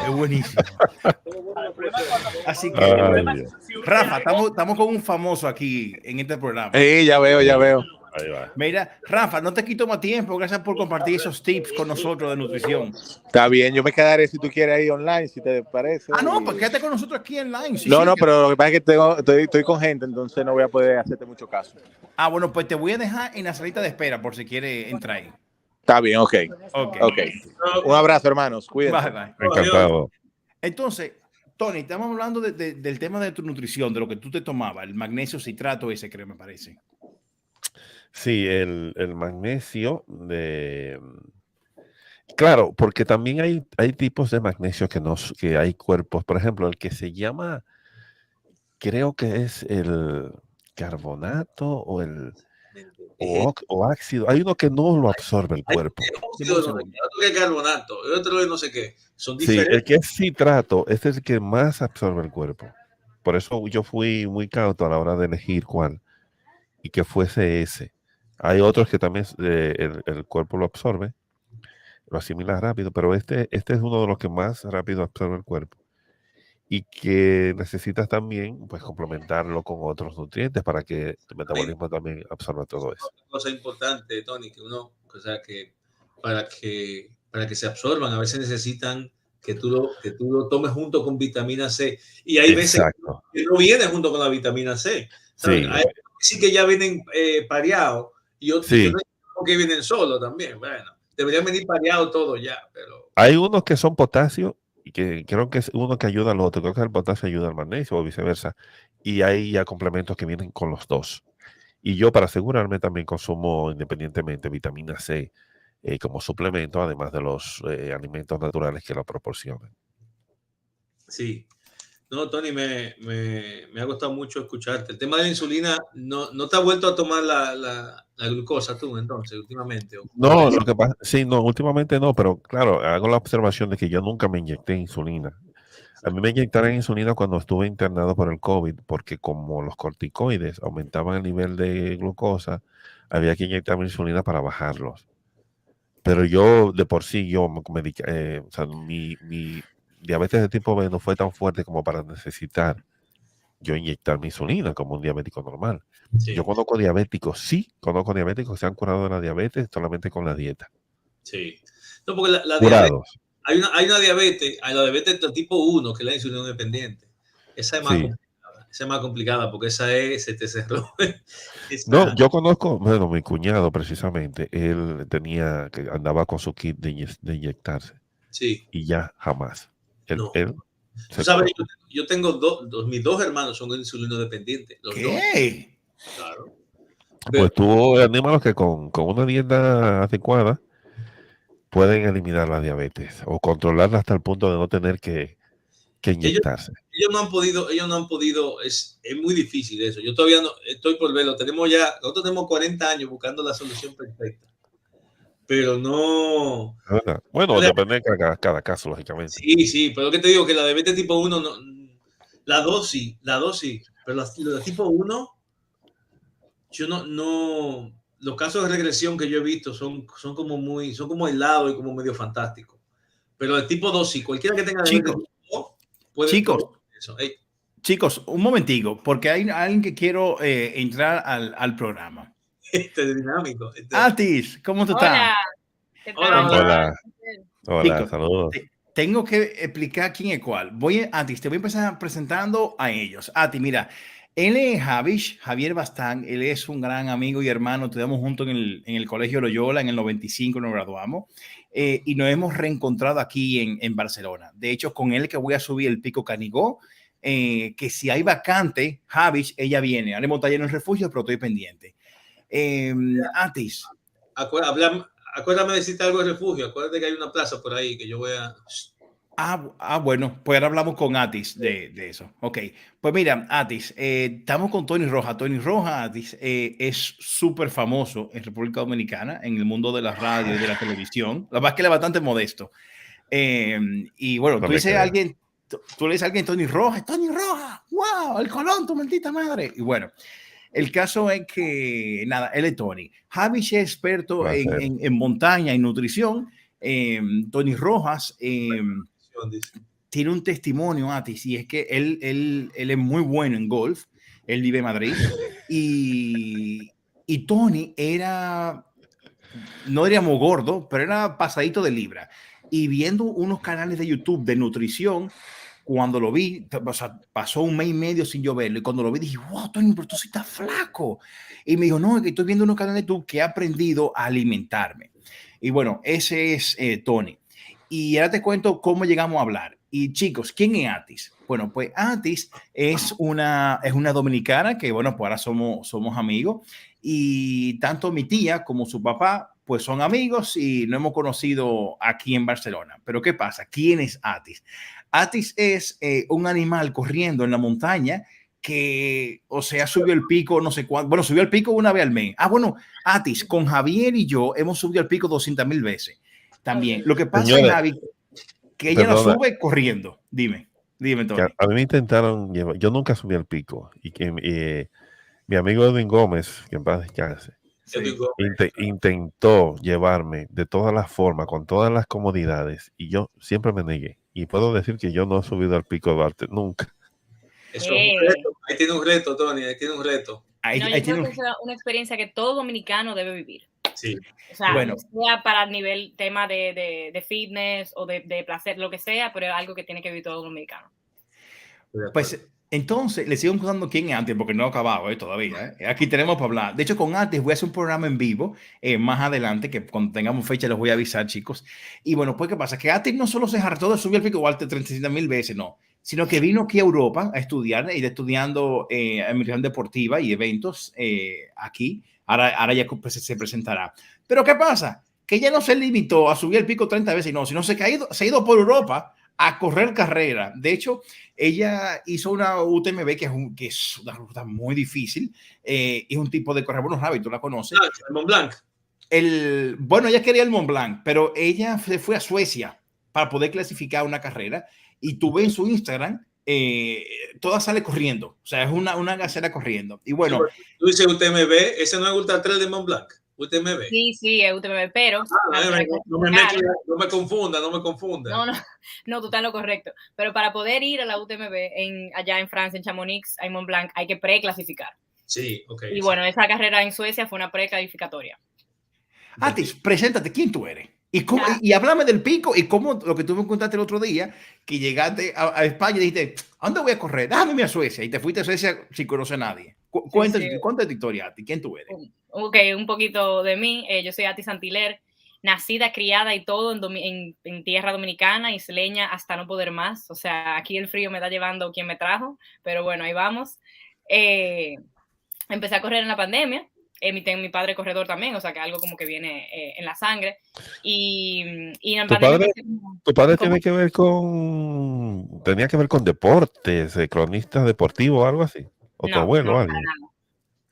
Así que, Rafa, estamos con un famoso aquí en este programa. Ya veo. Ahí va. Mira, Rafa, no te quito más tiempo. Gracias por compartir esos tips con nosotros de nutrición. Está bien, yo me quedaré si tú quieres ahí online, si te parece. No, pues quédate con nosotros aquí online. No, pero lo que pasa es que estoy con gente, entonces no voy a poder hacerte mucho caso. Bueno, pues te voy a dejar en la salita de espera por si quieres entrar ahí. Está bien, ok. Un abrazo, hermanos. Cuídense. Bye. Encantado. Entonces, Tony, estamos hablando del tema de tu nutrición, de lo que tú te tomabas, el magnesio citrato ese, creo, me parece. Sí, el magnesio Claro, porque también hay tipos de magnesio que hay cuerpos. Por ejemplo, el que se llama, creo que es el carbonato o ácido. Hay uno que no lo absorbe el cuerpo. Otro que carbonato, otro que no sé qué. Son diferentes. Sí, el que es citrato es el que más absorbe el cuerpo. Por eso yo fui muy cauto a la hora de elegir cuál y que fuese ese. Hay otros que también el cuerpo lo absorbe, lo asimila rápido, pero este es uno de los que más rápido absorbe el cuerpo y que necesitas también pues complementarlo con otros nutrientes para que tu metabolismo también absorba todo eso. Una cosa importante, Tony, que para que se absorban, a veces necesitan que tú lo tomes junto con vitamina C. Y hay veces Exacto. que no viene junto con la vitamina C. ¿Sabes? Sí. Hay sí que ya vienen pareados y otros Sí. yo no sé que vienen solos también. Bueno, deberían venir pareados todos ya, pero Hay unos que son potasio y que creo que es uno que ayuda al otro. Creo que el potasio ayuda al magnesio o viceversa. Y hay ya complementos que vienen con los dos. Y yo, para asegurarme, también consumo independientemente vitamina C como suplemento, además de los alimentos naturales que lo proporcionan. sí. No, Tony, me ha gustado mucho escucharte. El tema de la insulina, ¿no te has vuelto a tomar la glucosa tú entonces, últimamente? No, lo que pasa, sí, no, últimamente no, pero claro, hago la observación de que yo nunca me inyecté insulina. A mí me inyectaron insulina cuando estuve internado por el COVID, porque como los corticoides aumentaban el nivel de glucosa, había que inyectarme insulina para bajarlos. Pero yo, de por sí, o sea, mi diabetes de tipo B no fue tan fuerte como para necesitar yo inyectar mi insulina como un diabético normal. Sí. Yo conozco diabéticos que se han curado de la diabetes solamente con la dieta. Sí. No, porque la Curados. diabetes, hay la diabetes de tipo 1, que es la insulina dependiente. Esa es más Sí. complicada. Esa es más complicada porque esa se te cerró. No, yo conozco, bueno, mi cuñado precisamente, él andaba con su kit de inyectarse. Sí. Y ya jamás. Él Tú sabes, yo tengo mis dos hermanos son insulino dependientes. Los ¿Qué? Dos. Claro. Pues tú anímalos que con una dieta adecuada pueden eliminar la diabetes o controlarla hasta el punto de no tener que inyectarse. Ellos no han podido, es muy difícil eso. Yo todavía no estoy por verlo. Nosotros tenemos 40 años buscando la solución perfecta. Pero no. Bueno, depende de cada caso, lógicamente. Sí, pero lo que te digo que la diabetes tipo 1, la dosis, pero la tipo 1, yo no, los casos de regresión que yo he visto son como aislados y como medio fantásticos. Pero el tipo 2, sí, cualquiera que tenga diabetes tipo 2 puede eso. Chicos, un momentico, porque hay alguien que quiero entrar al programa. Este es dinámico. Atis, ¿cómo tú estás? Hola, Chicos, saludos. Tengo que explicar quién es cuál. Atis, te voy a empezar presentando a ellos. Atis, mira, él es Javier Bastán, él es un gran amigo y hermano, estudiamos juntos en el Colegio Loyola, en el 95 nos graduamos, y nos hemos reencontrado aquí en Barcelona. De hecho, con él que voy a subir el Pico Canigó, que si hay vacante, Javis, ella viene. Haremos taller en el refugio, pero estoy pendiente. Atis. Acuérdame de decirte algo de refugio. Acuérdate que hay una plaza por ahí que yo voy a... Bueno, pues ahora hablamos con Atis de eso. Ok, pues mira, Atis, estamos con Tony Rojas. Tony Rojas, Atis, es súper famoso en República Dominicana, en el mundo de la radio y de la televisión. La verdad es que él es bastante modesto. Y bueno, tú le dices a alguien, Tony Rojas, wow, el Colón, tu maldita madre. Y bueno, el caso es que, nada, él es Tony. Javi es experto en montaña y nutrición. Tony Rojas tiene un testimonio, Atis, y es que él es muy bueno en golf. Él vive en Madrid. Y Tony no diríamos gordo, pero era pasadito de libra. Y viendo unos canales de YouTube de nutrición, cuando lo vi, o sea, pasó un mes y medio sin yo verlo, y cuando lo vi dije, wow, Tony, pero tú sí estás flaco. Y me dijo, no, es que estoy viendo unos canales de YouTube que he aprendido a alimentarme. Y bueno, ese es Tony. Y ahora te cuento cómo llegamos a hablar. Y chicos, ¿quién es Atis? Bueno, pues Atis es una dominicana que, bueno, pues ahora somos amigos. Y tanto mi tía como su papá, pues son amigos y nos hemos conocido aquí en Barcelona. Pero ¿qué pasa? ¿Quién es Atis? Atis es un animal corriendo en la montaña que, o sea, subió el pico, no sé cuánto. Bueno, subió el pico una vez al mes. Bueno, Atis, con Javier y yo hemos subido el pico 200,000 veces. También. Lo que pasa es, Javi, que ella no sube corriendo. Dime, Tony. A mí me intentaron llevar, yo nunca subí al pico. Y que mi amigo Edwin Gómez, que en paz descanse, intentó llevarme de todas las formas, con todas las comodidades, y yo siempre me negué. Y puedo decir que yo no he subido al pico de Arte nunca. Eso es un reto. Ahí tiene un reto, Tony, ahí tiene un reto. Yo creo que es una experiencia que todo dominicano debe vivir. Sí. O sea, Bueno. sea para nivel tema de fitness o de placer, lo que sea, pero es algo que tiene que vivir todo dominicano. Pues entonces, le sigo contando quién es Atis, porque no he acabado todavía. Aquí tenemos para hablar. De hecho, con Atis voy a hacer un programa en vivo más adelante, que cuando tengamos fecha les voy a avisar, chicos. Y bueno, pues, ¿qué pasa? Que Atis no solo se hartó de subir el pico igual 37,000 veces, no, sino que vino aquí a Europa a estudiar, y estudiando administración deportiva y eventos aquí. Ahora ya se presentará. Pero ¿qué pasa? Que ella no se limitó a subir el pico 30 veces, no, sino se ha ido por Europa a correr carrera. De hecho, ella hizo una UTMB que es una ruta muy difícil. Es un tipo de correr buenos hábitos, ¿tú la conoces? El Mont Blanc. Bueno, ella quería el Mont Blanc, pero ella se fue a Suecia para poder clasificar una carrera, y tú ves en su Instagram, toda sale corriendo. O sea, es una gacela corriendo. Y bueno. Tú dices UTMB, ese no es Ultra Trail de Mont Blanc. UTMB. Sí, es UTMB, pero... no me confunda. No, tú estás en lo correcto. Pero para poder ir a la UTMB allá en Francia, en Chamonix, en Mont Blanc, hay que preclasificar. Sí, ok. Y bueno, esa carrera en Suecia fue una preclasificatoria. Atis, preséntate, ¿quién tú eres? Y háblame del pico y cómo lo que tú me contaste el otro día, que llegaste a España y dijiste, ¿a dónde voy a correr? Déjame irme a Suecia. Y te fuiste a Suecia sin conocer a nadie. Cuéntate tu historia, Atis. ¿Quién tú eres? Ok, un poquito de mí. Yo soy Atis Santiler, nacida, criada y todo en tierra dominicana, isleña hasta no poder más. O sea, aquí el frío me está llevando quien me trajo, pero bueno, ahí vamos. Empecé a correr en la pandemia. Mi padre corredor también, o sea que algo como que viene en la sangre. Y en pandemia tu padre tenía que ver con deportes, cronista deportivo o algo así, o tu abuelo o algo.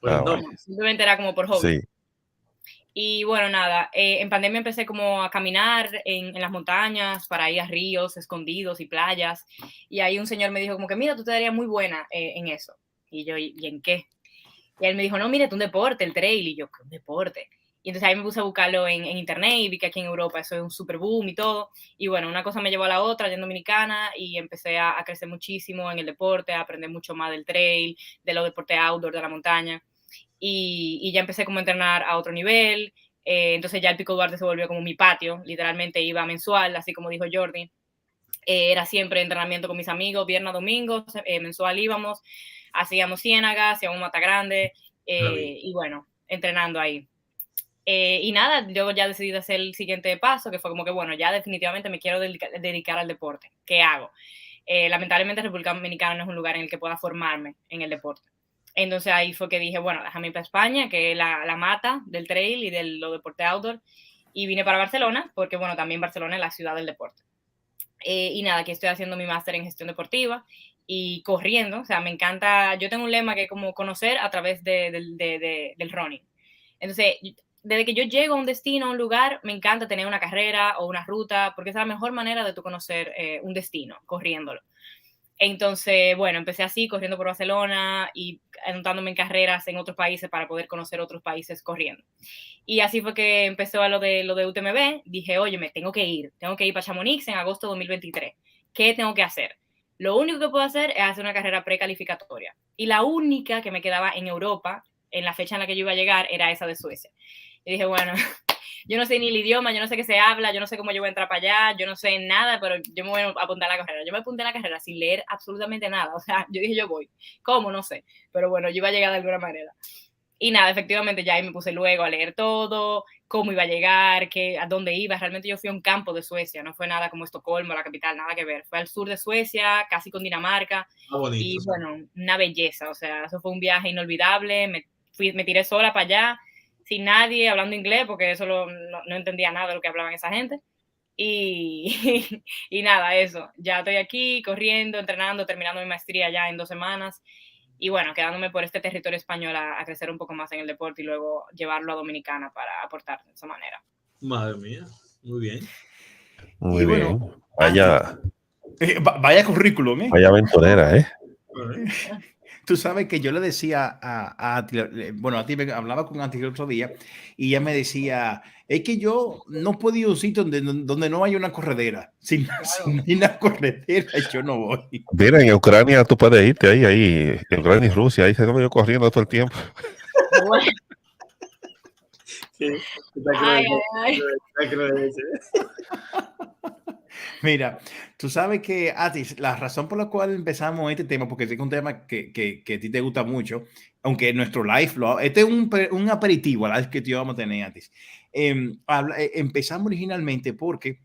No, simplemente era como por hobby. Sí. Y bueno, nada, en pandemia empecé como a caminar en las montañas para ir a ríos escondidos y playas, y ahí un señor me dijo como que mira, tú te darías muy buena en eso. Y yo, ¿y en qué? Y él me dijo, no, mire, un deporte, el trail. Y yo, ¿qué un deporte? Y entonces ahí me puse a buscarlo en internet y vi que aquí en Europa eso es un super boom y todo. Y bueno, una cosa me llevó a la otra, allá en Dominicana, y empecé a crecer muchísimo en el deporte, a aprender mucho más del trail, de los deportes outdoor, de la montaña. Y ya empecé como a entrenar a otro nivel. Entonces ya el Pico Duarte se volvió como mi patio. Literalmente iba mensual, así como dijo Jordi. Era siempre entrenamiento con mis amigos, viernes a domingo, mensual íbamos. Hacíamos Ciénaga, hacíamos Mata Grande, y bueno, entrenando ahí. Y nada, yo ya decidí hacer el siguiente paso, que fue como que, bueno, ya definitivamente me quiero dedicar al deporte. ¿Qué hago? Lamentablemente República Dominicana no es un lugar en el que pueda formarme en el deporte. Entonces ahí fue que dije, bueno, déjame ir para España, que es la mata del trail y de los deportes outdoor. Y vine para Barcelona, porque bueno, también Barcelona es la ciudad del deporte. Y nada, aquí estoy haciendo mi máster en gestión deportiva y corriendo. O sea, me encanta. Yo tengo un lema que es como conocer a través del running. Entonces, desde que yo llego a un destino, a un lugar, me encanta tener una carrera o una ruta, porque es la mejor manera de tú conocer un destino, corriéndolo. Entonces, bueno, empecé así, corriendo por Barcelona y anotándome en carreras en otros países para poder conocer otros países corriendo. Y así fue que empezó a lo de UTMB. Dije, oye, me tengo que ir para Chamonix en agosto de 2023. ¿Qué tengo que hacer? Lo único que puedo hacer es hacer una carrera precalificatoria. Y la única que me quedaba en Europa, en la fecha en la que yo iba a llegar, era esa de Suecia. Y dije, bueno, yo no sé ni el idioma, yo no sé qué se habla, yo no sé cómo yo voy a entrar para allá, yo no sé nada, pero yo me voy a apuntar a la carrera. Yo me apunté a la carrera sin leer absolutamente nada. O sea, yo dije, yo voy. ¿Cómo? No sé. Pero bueno, yo iba a llegar de alguna manera. Y nada, efectivamente ya ahí me puse luego a leer todo, cómo iba a llegar, a dónde iba. Realmente yo fui a un campo de Suecia, no fue nada como Estocolmo, la capital, nada que ver. Fue al sur de Suecia, casi con Dinamarca. Bonito, y bueno, una belleza. O sea, eso fue un viaje inolvidable. Me tiré sola para allá, sin nadie, hablando inglés, porque eso no entendía nada de lo que hablaban esa gente. Y nada, eso. Ya estoy aquí corriendo, entrenando, terminando mi maestría ya en 2 semanas. Y bueno, quedándome por este territorio español a crecer un poco más en el deporte y luego llevarlo a Dominicana para aportar de esa manera. Madre mía, muy bien. Muy bien. Bueno, vaya currículum, ¿eh? Vaya aventurera, ¿eh? Tú sabes que yo le decía a ti me hablaba con Ati el otro día y ella me decía, es que yo no puedo ir a un sitio donde no hay una corredera. Si no hay una corredera, yo no voy. Mira, en Ucrania tú puedes irte ahí, en Ucrania y Rusia, ahí se va yo corriendo todo el tiempo. Sí, Ay, ay, ay. Mira, tú sabes que, Atis, la razón por la cual empezamos este tema, porque es un tema que a ti te gusta mucho, aunque nuestro live, este es un aperitivo al live que te vamos a tener, Atis. Empezamos originalmente porque,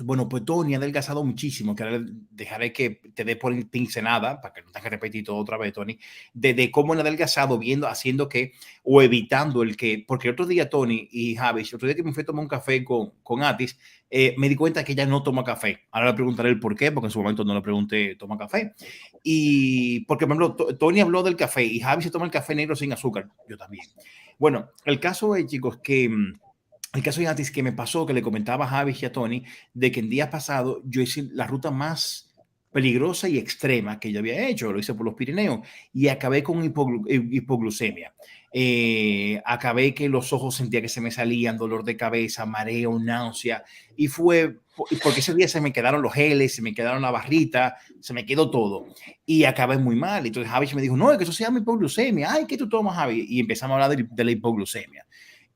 bueno, pues Tony ha adelgazado muchísimo, que ahora dejaré que te dé por pincelada, para que no tengas que repetir todo otra vez, Tony, de cómo han adelgazado viendo, haciendo que, o evitando el que, porque el otro día Tony y Javi, el otro día que me fui a tomar un café con Atis, me di cuenta que ella no toma café. Ahora le preguntaré el por qué, porque en su momento no le pregunté, ¿toma café? Y porque, por ejemplo, Tony habló del café y Javi se toma el café negro sin azúcar, yo también. Bueno, el caso es, chicos, que... El caso de antes que me pasó, que le comentaba a Javi y a Tony, de que el día pasado yo hice la ruta más peligrosa y extrema que yo había hecho, lo hice por los Pirineos y acabé con hipoglucemia. Acabé que los ojos sentía que se me salían, dolor de cabeza, mareo, náusea, y fue porque ese día se me quedaron los geles, se me quedaron la barrita, se me quedó todo y acabé muy mal. Entonces Javi me dijo, no, es que eso se llama hipoglucemia. Ay, ¿qué tú tomas, Javi? Y empezamos a hablar de la hipoglucemia.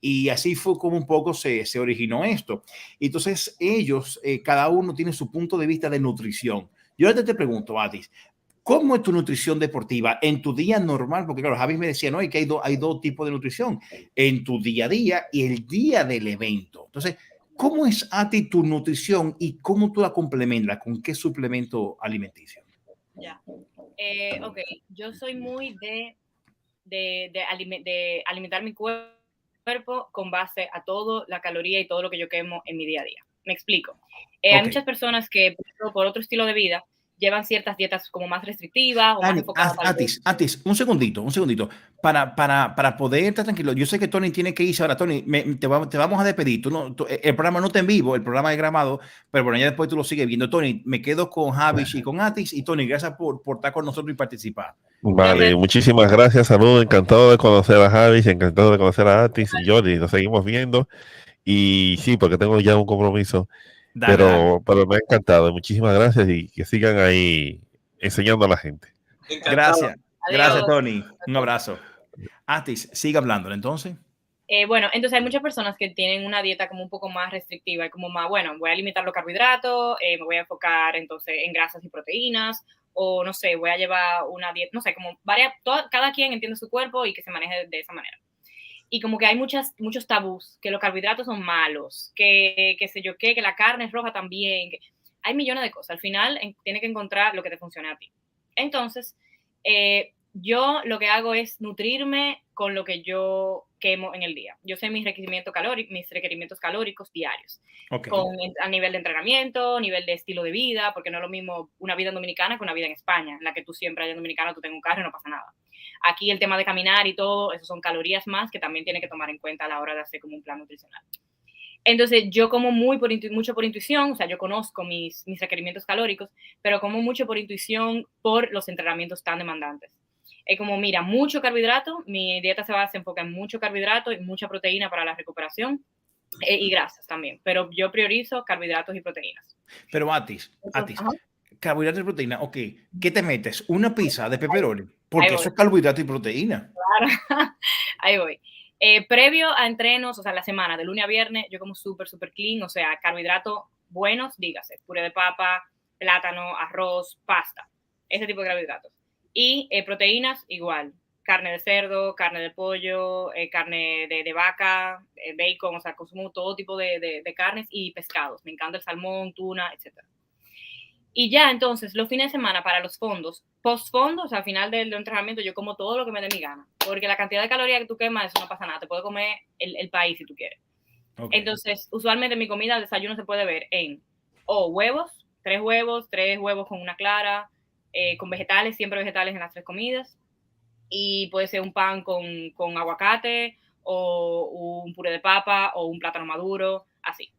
Y así fue como un poco se originó esto. Entonces ellos, cada uno tiene su punto de vista de nutrición. Yo ahora te pregunto, Atis, ¿cómo es tu nutrición deportiva en tu día normal? Porque claro, Javi me decía, no, que hay dos tipos de nutrición, en tu día a día y el día del evento. Entonces, ¿cómo es, Atis, tu nutrición y cómo tú la complementas? ¿Con qué suplemento alimenticio? Ya. Ok, yo soy muy de alimentar mi cuerpo con base a todo, la caloría y todo lo que yo quemo en mi día a día. Me explico. Hay muchas personas que por otro estilo de vida llevan ciertas dietas como más restrictivas o más enfocadas. Atis, un segundito, para poder estar tranquilo. Yo sé que Tony tiene que irse ahora. Tony, te vamos a despedir. El programa no está en vivo, el programa es grabado, pero bueno, ya después tú lo sigues viendo. Tony, me quedo con Javi y con Atis. Y Tony, gracias por estar con nosotros y participar. Vale, muchísimas gracias, saludos, encantado de conocer a Javi, encantado de conocer a Atis y Jordi, nos seguimos viendo y sí, porque tengo ya un compromiso, pero me ha encantado, muchísimas gracias y que sigan ahí enseñando a la gente. Gracias, gracias Tony, un abrazo. Atis, siga hablando entonces. Bueno, entonces hay muchas personas que tienen una dieta como un poco más restrictiva y como más, bueno, voy a limitar los carbohidratos, me voy a enfocar entonces en grasas y proteínas, o no sé, voy a llevar una dieta, no sé, como cada quien entiende su cuerpo y que se maneje de esa manera. Y como que hay muchos tabús, que los carbohidratos son malos, que sé yo qué, que la carne es roja también, que hay millones de cosas. Al final tienes que encontrar lo que te funcione a ti. Entonces, yo lo que hago es nutrirme con lo que yo quemo en el día. Yo sé mis requerimientos calóricos diarios, okay. A nivel de entrenamiento, nivel de estilo de vida, porque no es lo mismo una vida en Dominicana que una vida en España, en la que tú siempre allá en Dominicana tú tengas un carro y no pasa nada. Aquí el tema de caminar y todo, eso son calorías más que también tienes que tomar en cuenta a la hora de hacer como un plan nutricional. Entonces, yo como mucho por intuición, o sea, yo conozco mis requerimientos calóricos, pero como mucho por intuición por los entrenamientos tan demandantes. Es como, mira, mucho carbohidrato, mi dieta se enfoca en mucho carbohidrato y mucha proteína para la recuperación y grasas también, pero yo priorizo carbohidratos y proteínas. Pero Atis, carbohidratos y proteína, ok, ¿qué te metes? ¿Una pizza de pepperoni? Porque eso es carbohidrato y proteína. Claro, ahí voy. Previo a entrenos, o sea, la semana, de lunes a viernes, yo como súper clean, o sea, carbohidratos buenos, dígase, puré de papa, plátano, arroz, pasta, ese tipo de carbohidratos. Y proteínas, igual, carne de cerdo, carne de pollo, carne de vaca, bacon, o sea, consumo todo tipo de carnes y pescados. Me encanta el salmón, tuna, etc. Y ya, entonces, los fines de semana para los fondos, post-fondos, al final del entrenamiento, yo como todo lo que me dé mi gana. Porque la cantidad de calorías que tú quemas, eso no pasa nada. Te puedes comer el país si tú quieres. Okay. Entonces, usualmente mi comida, el desayuno se puede ver en huevos, tres huevos con una clara, con vegetales, siempre vegetales en las 3 comidas. Y puede ser un pan con aguacate, o un puré de papa, o un plátano maduro, así.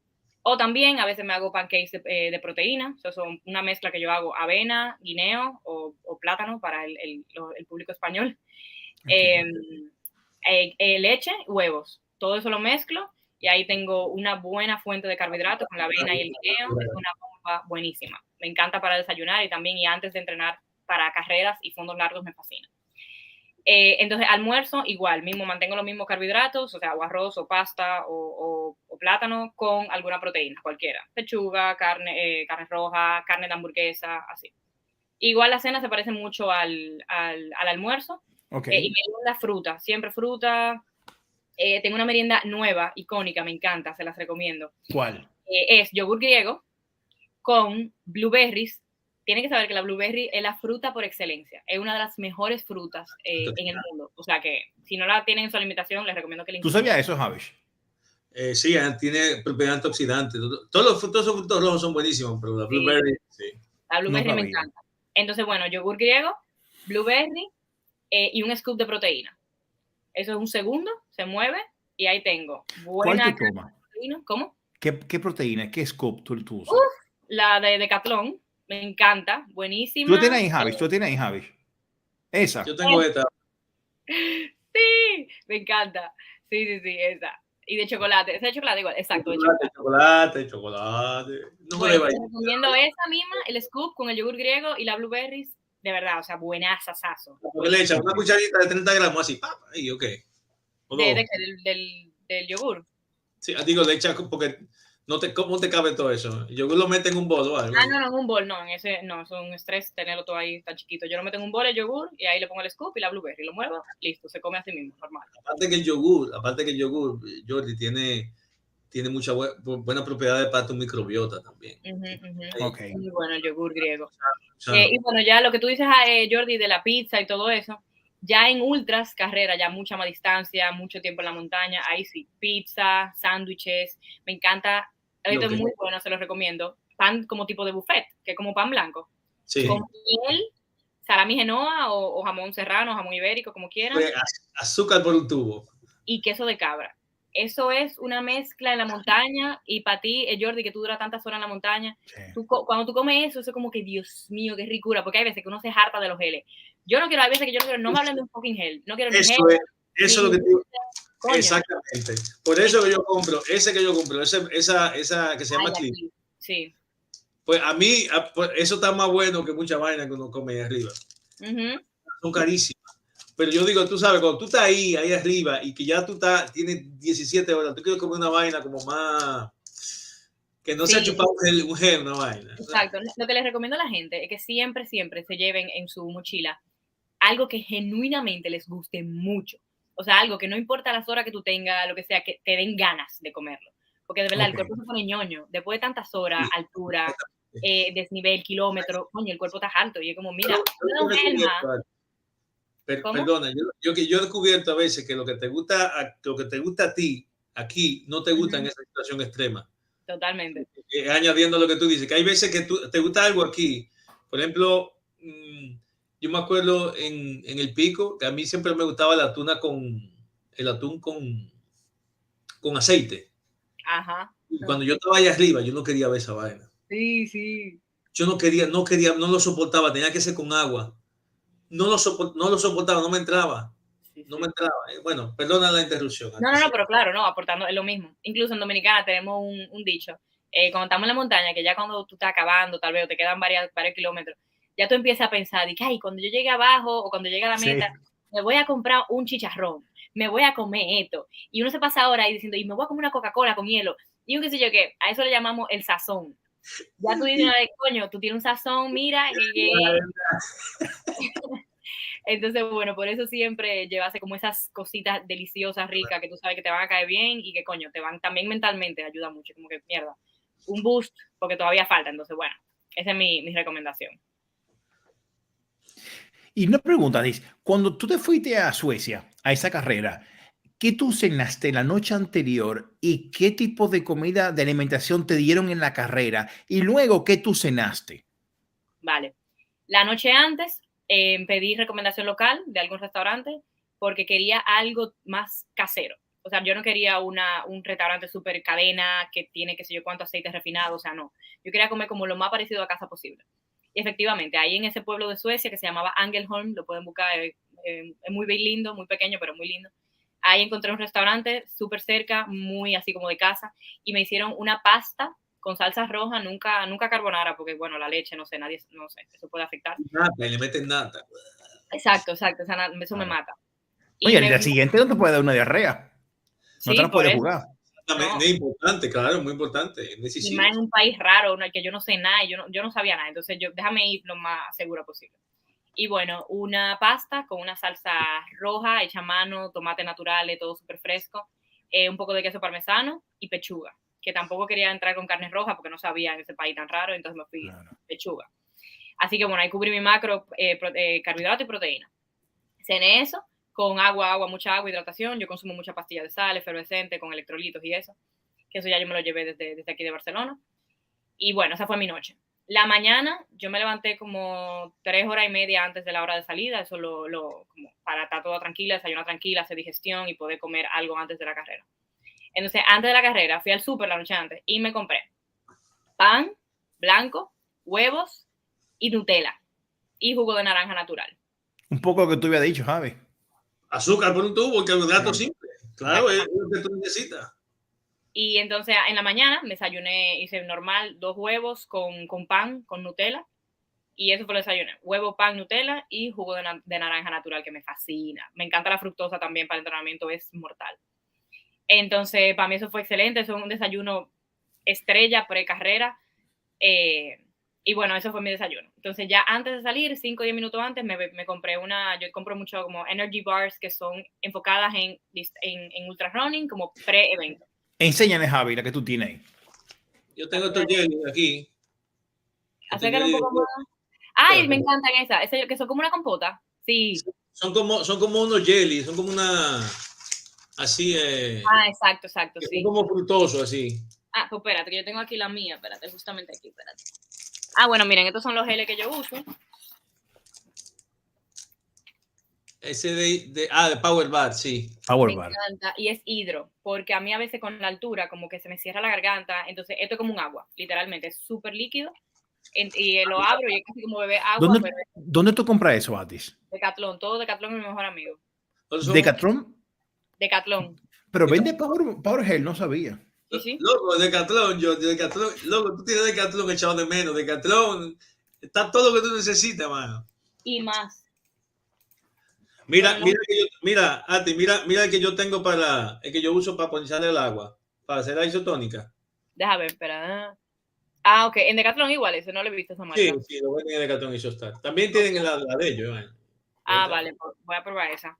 O también a veces me hago pancakes de proteína, o sea, son una mezcla que yo hago avena, guineo o plátano para el público español. Okay. Leche, huevos, todo eso lo mezclo y ahí tengo una buena fuente de carbohidratos con la avena y el guineo, es una bomba buenísima. Me encanta para desayunar y también y antes de entrenar para carreras y fondos largos me fascina. Entonces, almuerzo, igual, mismo mantengo los mismos carbohidratos, o sea, o arroz, o pasta, o plátano, con alguna proteína, cualquiera. Pechuga, carne roja, carne de hamburguesa, así. Igual la cena se parece mucho al almuerzo. Y merienda, fruta, siempre fruta. Tengo una merienda nueva, icónica, me encanta, se las recomiendo. ¿Cuál? Es yogur griego con blueberries. Tienen que saber que la blueberry es la fruta por excelencia. Es una de las mejores frutas en el mundo. O sea que si no la tienen en su alimentación, les recomiendo que la ¿Tú incluyan. sabías eso, Javish? Sí, tiene propiedad antioxidante. Todos esos frutos rojos son buenísimos, pero la blueberry, sí. La blueberry No me sabía. encanta. Entonces, bueno, yogur griego, blueberry y un scoop de proteína. Eso es un segundo, se mueve y ahí tengo. ¿Cuál Buena tú tomas? proteína. ¿Cómo? ¿Qué proteína? ¿Qué scoop tú usas? La de Decathlon, me encanta, buenísima. ¿Tú tienes ahí, Javish? ¿Tú tienes ahí, Javish? Esa. Yo tengo esta. Sí, me encanta. Sí, esa. Y de chocolate. Esa de chocolate igual, exacto. De Chocolate. No bueno, me te recomiendo esa misma, el scoop con el yogur griego y la blueberries. De verdad, o sea, buenazazazo. Porque le echan una cucharita de 30 gramos así, y ok. Del yogur. Sí, digo, le echan porque ¿cómo te cabe todo eso? El yogur lo mete en un bol o algo. No, en un bol, no, es un estrés tenerlo todo ahí tan chiquito. Yo lo meto en un bol el yogur y ahí le pongo el scoop y la blueberry, lo muevo, listo, se come así mismo, normal. Aparte que el yogur, Jordi, tiene muchas buenas propiedades para tu microbiota también. Okay. Muy bueno el yogur griego. Y bueno, ya lo que tú dices, Jordi, de la pizza y todo eso, ya en ultras carrera, ya mucha más distancia, mucho tiempo en la montaña, ahí sí, pizza, sándwiches, me encanta. Esto es muy bueno, se los recomiendo. Pan como tipo de buffet, que es como pan blanco. Sí. Con miel, salami genoa o jamón serrano, jamón ibérico, como quieran. Azúcar por un tubo. Y queso de cabra. Eso es una mezcla en la montaña y para ti, Jordi, que tú duras tantas horas en la montaña, cuando tú comes eso es como que, Dios mío, qué ricura, porque hay veces que uno se harta de los geles. Hay veces que yo no quiero, no me hablen de un fucking gel, no quiero ni gel. Eso es lo que te digo. Exactamente. Por eso que yo compro, esa que se llama Clip. Sí. Pues a mí, eso está más bueno que mucha vaina que uno come ahí arriba. Son carísimas. Pero yo digo, tú sabes, cuando tú estás ahí arriba y que ya tienes 17 horas, tú quieres comer una vaina como más, que no se ha chupado un gel, una vaina. Exacto. Lo que les recomiendo a la gente es que siempre se lleven en su mochila algo que genuinamente les guste mucho. O sea, algo que no importa las horas que tú tengas, lo que sea, que te den ganas de comerlo. Porque de verdad, el cuerpo se pone ñoño. Después de tantas horas, altura, desnivel, kilómetro, coño, el cuerpo está alto. Y es como, mira, perdona, yo he descubierto a veces que lo que te gusta a ti, aquí, no te gusta en esa situación extrema. Totalmente. Añadiendo lo que tú dices, que hay veces que te gusta algo aquí. Por ejemplo, yo me acuerdo en el Pico, que a mí siempre me gustaba el atún con aceite. Ajá. Y cuando yo estaba allá arriba, yo no quería ver esa vaina. Sí. Yo no lo soportaba, tenía que ser con agua. No lo soportaba, no me entraba. No me entraba. Bueno, perdona la interrupción. No, pero claro, no, aportando es lo mismo. Incluso en Dominicana tenemos un dicho. Cuando estamos en la montaña, que ya cuando tú estás acabando, tal vez, o te quedan varios kilómetros, ya tú empiezas a pensar, y que, ay, cuando yo llegue abajo o cuando llegue a la meta, me voy a comprar un chicharrón, me voy a comer esto. Y uno se pasa ahora ahí diciendo, y me voy a comer una Coca-Cola con hielo. Y un qué sé yo qué, a eso le llamamos el sazón. Ya tú dices, coño, tú tienes un sazón, mira. Entonces, bueno, por eso siempre llevase como esas cositas deliciosas, ricas, que tú sabes que te van a caer bien y que, coño, te van también mentalmente, ayuda mucho, como que, mierda, un boost, porque todavía falta. Entonces, bueno, esa es mi recomendación. Y una pregunta, Liz, cuando tú te fuiste a Suecia, a esa carrera, ¿qué tú cenaste la noche anterior y qué tipo de comida, de alimentación te dieron en la carrera? Y luego, ¿qué tú cenaste? Vale. La noche antes pedí recomendación local de algún restaurante porque quería algo más casero. O sea, yo no quería un restaurante súper cadena que tiene qué sé yo cuánto aceite refinado. O sea, no. Yo quería comer como lo más parecido a casa posible. Y efectivamente, ahí en ese pueblo de Suecia que se llamaba Ängelholm, lo pueden buscar, es muy lindo, muy pequeño, pero muy lindo. Ahí encontré un restaurante súper cerca, muy así como de casa, y me hicieron una pasta con salsa roja, nunca carbonara, porque bueno, la leche, no sé, eso puede afectar. Nata, le meten nata. Exacto, eso me mata. Y Oye, el día siguiente no te puede dar una diarrea. No Sí, te la puedes eso. jugar. No. Es importante, claro, muy importante. Es Y decisivo. más en un país raro, en el que yo no sé nada, y yo no sabía nada. Entonces, déjame ir lo más segura posible. Y bueno, una pasta con una salsa roja hecha a mano, tomate naturales, todo súper fresco, un poco de queso parmesano y pechuga, que tampoco quería entrar con carne roja porque no sabía en ese país tan raro, entonces me fui pechuga. Así que bueno, ahí cubrí mi macro, carbohidrato y proteína. Cené eso con agua, mucha agua, hidratación. Yo consumo mucha pastilla de sal, efervescente, con electrolitos y eso, que eso ya yo me lo llevé desde aquí de Barcelona. Y bueno, esa fue mi noche. La mañana yo me levanté como 3 horas y media antes de la hora de salida, eso como para estar toda tranquila, desayunar tranquila, hacer digestión y poder comer algo antes de la carrera. Entonces, antes de la carrera, fui al súper la noche antes y me compré pan blanco, huevos y Nutella y jugo de naranja natural. Un poco lo que tú habías dicho, Javi. Azúcar por un tubo, carbohidrato simple. Claro, es lo que tú necesitas. Y entonces en la mañana me desayuné, hice normal, 2 huevos con pan, con Nutella. Y eso fue el desayuno. Huevo, pan, Nutella y jugo de naranja natural, que me fascina. Me encanta la fructosa también para el entrenamiento, es mortal. Entonces, para mí eso fue excelente. Eso es un desayuno estrella pre-carrera. Y bueno, eso fue mi desayuno. Entonces, ya antes de salir, 5 o 10 minutos antes, me compré yo compro mucho como energy bars que son enfocadas en ultra running, como pre-evento. Enséñale, Javi, la que tú tienes ahí. Yo tengo estos jelly aquí. Acércale un poco más. Ay, me encantan esas, que son como una compota. Sí. Son como unos jelly, son como una... Así exacto, sí. Son como frutosos, así. Pues espérate, que yo tengo aquí la mía, espérate, justamente aquí, espérate. Bueno, miren, estos son los geles que yo uso. Ese de Power Bar, sí. Power Bar. Me encanta, y es hidro, porque a mí a veces con la altura como que se me cierra la garganta, entonces esto es como un agua, literalmente, es súper líquido, y lo abro y es casi como beber agua. ¿Dónde tú compras eso, Atis? Decathlon, todo Decathlon es mi mejor amigo. ¿Decathlon? Decathlon. Pero vende Power Gel, no sabía. ¿Sí? Loco, Decathlon, loco, tú tienes Decathlon echado de menos. Decathlon, está todo lo que tú necesitas, mano. Y más. Mira, Ati, mira el que yo tengo el que yo uso para poncharle el agua, para hacer la isotónica. Déjame ver, espera. Ok, en Decathlon igual, ese no lo he visto esa marca. Sí, lo venden en Decathlon y Isostar. También tienen la de ellos. Vale, voy a probar esa.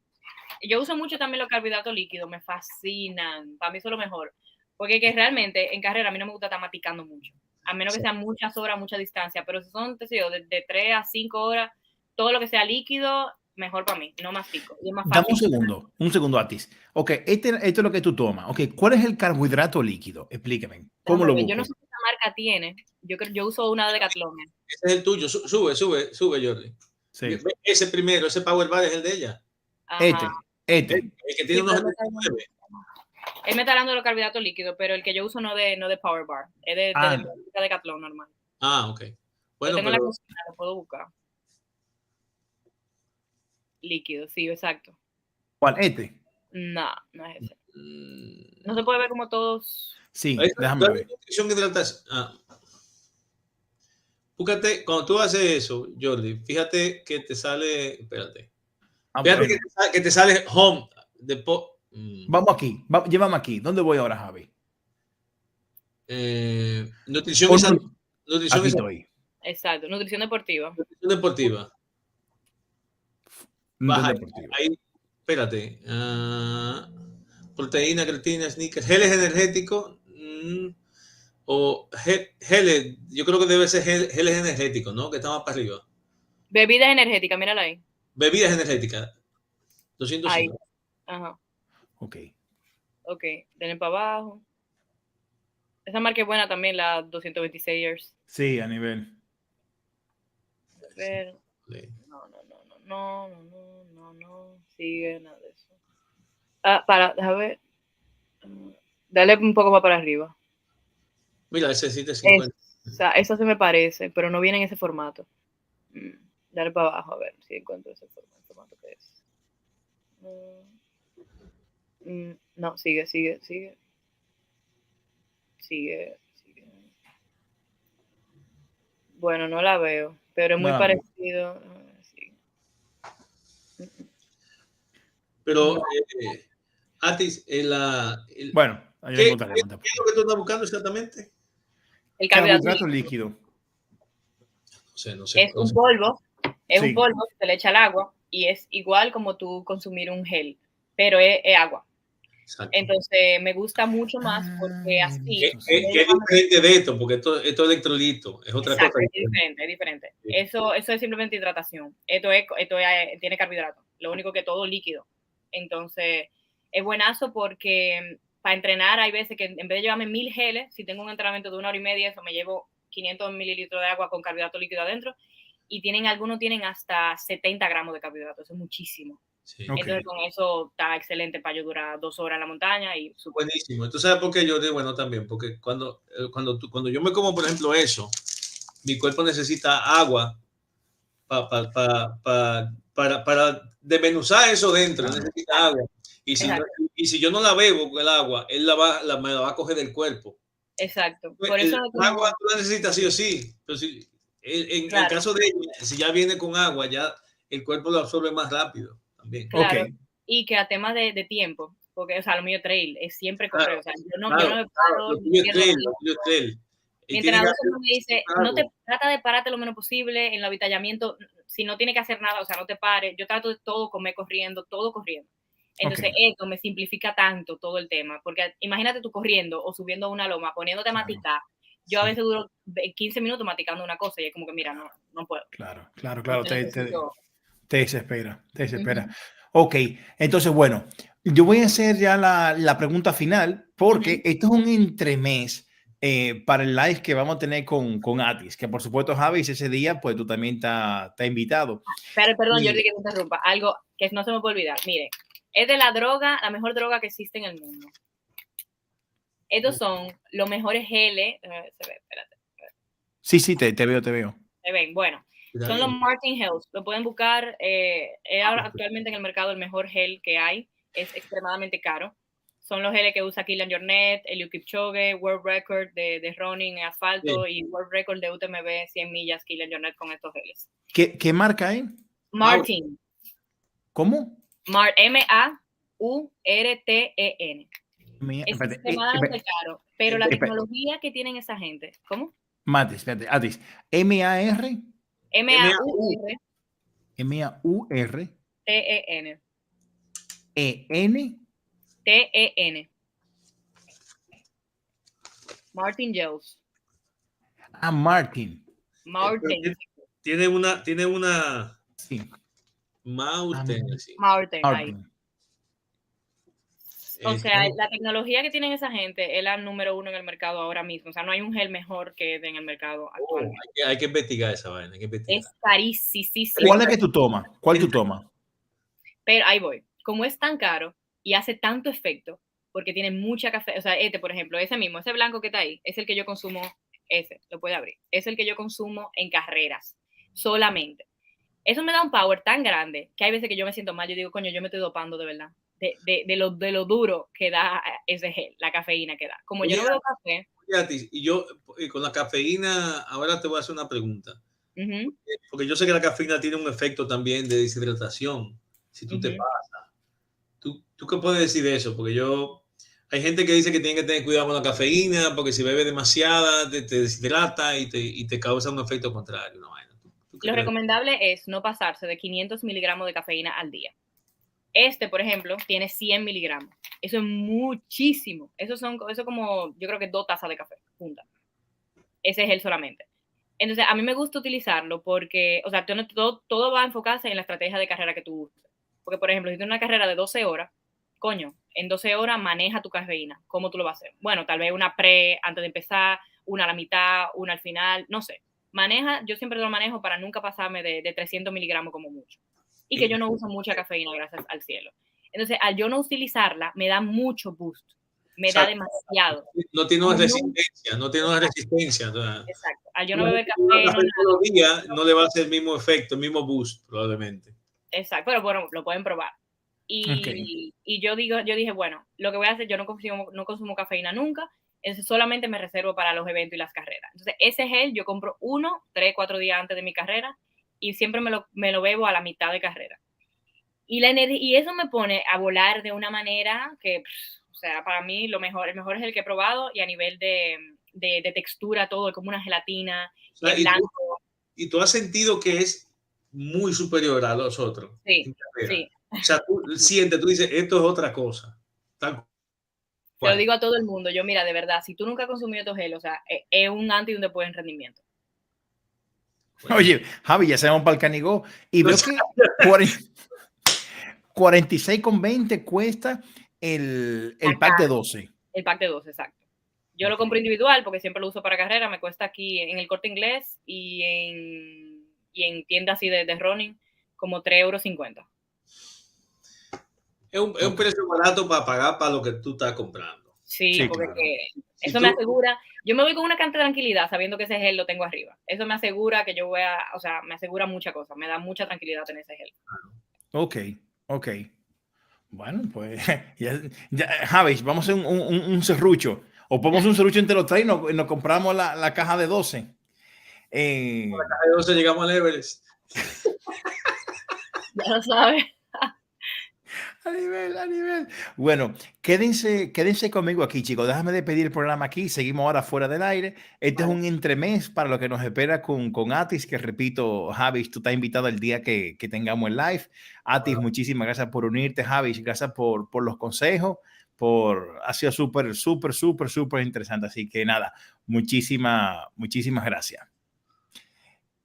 Yo uso mucho también los carbohidratos líquidos, me fascinan, para mí eso es lo mejor, porque que realmente en carrera a mí no me gusta estar maticando mucho, a menos que sean muchas horas, mucha distancia, pero si son, te digo, de 3 a 5 horas, todo lo que sea líquido, mejor para mí, no mastico. Y es más fácil. Dame un segundo, Atis. Ok, esto es lo que tú tomas. Ok, ¿cuál es el carbohidrato líquido? Explíqueme. ¿Cómo lo busco? Yo no sé qué marca tiene, yo uso una de Decathlon. Ese es el tuyo, sube, Jordi. Sí. Ese primero, ese Power Bar es el de ella. Este. El que tiene unos... Él me está hablando de los carbohidratos líquidos, pero el que yo uso no de Power Bar, es de Decathlon normal. Ok. Bueno, tengo la cocina, lo puedo buscar. Líquido, sí, exacto. ¿Cuál? ¿Este? No es ese. No se puede ver como todos. Sí, déjame ver. Búscate, cuando tú haces eso, Jordi, fíjate que te sale, espérate. Fíjate que te sale home. Vamos aquí, llévame aquí. ¿Dónde voy ahora, Javi? Nutrición y salud. Aquí estoy. Exacto, nutrición deportiva. Nutrición deportiva. Baja ahí, espérate. Proteína, creatina, sneakers, geles energéticos. O geles, yo creo que debe ser geles energéticos, ¿no? Que está más para arriba. Bebidas energéticas, mírala ahí. Bebidas energéticas. 205. Ahí. Ajá. Ok, denle para abajo. Esa marca es buena también, la 226 years. Sí, a nivel. Pero, no. Sigue nada de eso. Déjame ver. Dale un poco más para arriba. Mira, ese sí te 50. Esa se me parece, pero no viene en ese formato. Dale para abajo a ver si encuentro ese formato que es. No, sigue. Bueno, no la veo, pero es muy parecido. Sí. Pero, Atis, bueno, ¿qué es lo que tú estás buscando exactamente? El carbohidrato líquido. No sé. Es un polvo, Sí. un polvo, se le echa al agua y es igual como tú consumir un gel, pero es agua. Exacto. Entonces me gusta mucho más porque así... ¿Qué es diferente de esto? Porque esto es electrolito, es otra Exacto, cosa. es diferente. Sí. Eso es simplemente hidratación. Esto tiene carbohidratos. Lo único que todo líquido. Entonces, es buenazo porque para entrenar hay veces que en vez de llevarme 1000 geles, si tengo un entrenamiento de 1 hora y media, eso me llevo 500 mililitros de agua con carbohidrato líquido adentro. Y algunos tienen hasta 70 gramos de carbohidratos. Eso es muchísimo. Sí. Entonces, con eso está excelente para yo durar 2 horas en la montaña. Y buenísimo. Entonces, ¿sabes por qué yo digo bueno también? Porque cuando yo me como, por ejemplo, eso, mi cuerpo necesita agua para desmenuzar eso dentro, necesita agua. Y si yo no la bebo con el agua, él me la va a coger del cuerpo. Exacto. Por eso el agua tú la necesitas sí o sí. Pero en el caso de ella, si ya viene con agua, ya el cuerpo lo absorbe más rápido también. Claro. Y que a temas de tiempo, porque, o sea, lo mío trail es siempre correr. O sea, yo no me paro. Mi entrenador siempre me dice, trata de pararte lo menos posible en el avituallamiento. Si no tiene que hacer nada, o sea, no te pares. Yo trato de todo comer corriendo, todo corriendo. Entonces, esto me simplifica tanto todo el tema, porque imagínate tú corriendo o subiendo a una loma, poniéndote a maticar. Yo a veces duro 15 minutos maticando una cosa y es como que, mira, no puedo. Claro. Te desespera. Ok, entonces, bueno, yo voy a hacer ya la pregunta final, porque esto es un entremés para el live que vamos a tener con Atis, que por supuesto, Javi, ese día, pues tú también estás invitado. Pero perdón, Jordi, que te interrumpa. Algo que no se me puede olvidar. Mire, es de la mejor droga que existe en el mundo. Estos son los mejores geles. Se ve, espérate. Sí, te veo. Se ven, bueno. Son los Martin Gels. Lo pueden buscar. Ahora actualmente en el mercado el mejor gel que hay. Es extremadamente caro. Son los geles que usa Kilian Jornet, Eliud Kipchoge, World Record de running en asfalto y World Record de UTMB 100 millas Kilian Jornet con estos geles. ¿Qué marca hay? Martin. ¿Cómo? M-A-U-R-T-E-N. Es Espérate, extremadamente caro, pero la tecnología que tienen esa gente. ¿Cómo? Atis. M-A-R. M-A-U-R. M-A-U-R. T-E-N. E-N. T-E-N. Martin Gels. Martin. Tiene una. Sí. Martin. O sea, la tecnología que tienen esa gente es la número 1 en el mercado ahora mismo. O sea, no hay un gel mejor que en el mercado actualmente. Hay que investigar esa vaina. Es carísimo. ¿Cuál es que tú tomas? ¿Cuál tú tomas? Pero ahí voy. Como es tan caro y hace tanto efecto, porque tiene mucha café. O sea, por ejemplo, ese blanco que está ahí, es el que yo consumo. Lo puede abrir. Es el que yo consumo en carreras. Solamente. Eso me da un power tan grande que hay veces que yo me siento mal. Yo digo, coño, yo me estoy dopando de verdad. De lo duro que da ese gel, la cafeína que da. Como yo no bebo café. Y yo con la cafeína, ahora te voy a hacer una pregunta. Porque yo sé que la cafeína tiene un efecto también de deshidratación. Si tú te pasas. ¿Tú qué puedes decir de eso? Porque hay gente que dice que tiene que tener cuidado con la cafeína porque si bebe demasiada te deshidrata y te causa un efecto contrario. No, lo recomendable es no pasarse de 500 miligramos de cafeína al día. Por ejemplo, tiene 100 miligramos. Eso es muchísimo. Eso como, yo creo que 2 tazas de café, junta. Ese es él solamente. Entonces, a mí me gusta utilizarlo porque, o sea, todo va a enfocarse en la estrategia de carrera que tú uses. Porque, por ejemplo, si tienes una carrera de 12 horas, coño, en 12 horas maneja tu cafeína. ¿Cómo tú lo vas a hacer? Bueno, tal vez una antes de empezar, una a la mitad, una al final, no sé. Yo siempre lo manejo para nunca pasarme de 300 miligramos como mucho. Y que yo no uso mucha cafeína, gracias al cielo. Entonces, al yo no utilizarla, me da mucho boost. Me da demasiado. No tiene una resistencia. Exacto. Al yo no beber café, no le va a hacer el mismo efecto, el mismo boost, probablemente. Exacto, pero bueno, lo pueden probar. Y yo dije, bueno, lo que voy a hacer, yo no consumo cafeína nunca, solamente me reservo para los eventos y las carreras. Entonces, ese gel yo compro 3-4 días antes de mi carrera y siempre me lo bebo a la mitad de carrera. Y eso me pone a volar de una manera que, o sea, para mí el mejor es el que he probado, y a nivel de textura, todo, como una gelatina, O sea, blanco. y tú has sentido que es muy superior a los otros. Sí, sí. O sea, tú sientes, tú dices, esto es otra cosa. Te lo digo a todo el mundo. Yo, mira, de verdad, si tú nunca has consumido estos gel, o sea, es un antes y un después en rendimiento. Oye, Javi, ya se vamos para el Canigó. Y veo que 46,20 cuesta el pack de 12. El pack de 12, exacto. Yo lo compro individual porque siempre lo uso para carrera. Me cuesta aquí en el Corte Inglés y en tiendas así de running como 3,50 €. Es un precio barato para pagar para lo que tú estás comprando. Sí, porque claro, eso me asegura. Yo me voy con una cantidad de tranquilidad sabiendo que ese gel lo tengo arriba. Eso me asegura que yo o sea, me asegura muchas cosas. Me da mucha tranquilidad tener ese gel. Ok. Bueno, pues ya Javi, vamos a hacer un serrucho. O ponemos un serrucho entre los tres y nos compramos la caja de 12. Con la caja de 12 llegamos al Everest. Ya lo sabes. A nivel. Bueno, quédense conmigo aquí, chicos. Déjame despedir el programa aquí. Seguimos ahora fuera del aire. Este es un entremés para lo que nos espera con Atis, que repito, Javis, tú estás invitado el día que tengamos el live. Atis, muchísimas gracias por unirte, Javis. Gracias por los consejos. Ha sido súper interesante. Así que nada, muchísimas gracias.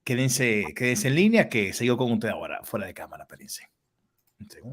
Quédense en línea, que sigo con usted ahora, fuera de cámara, espérense. Un segundo.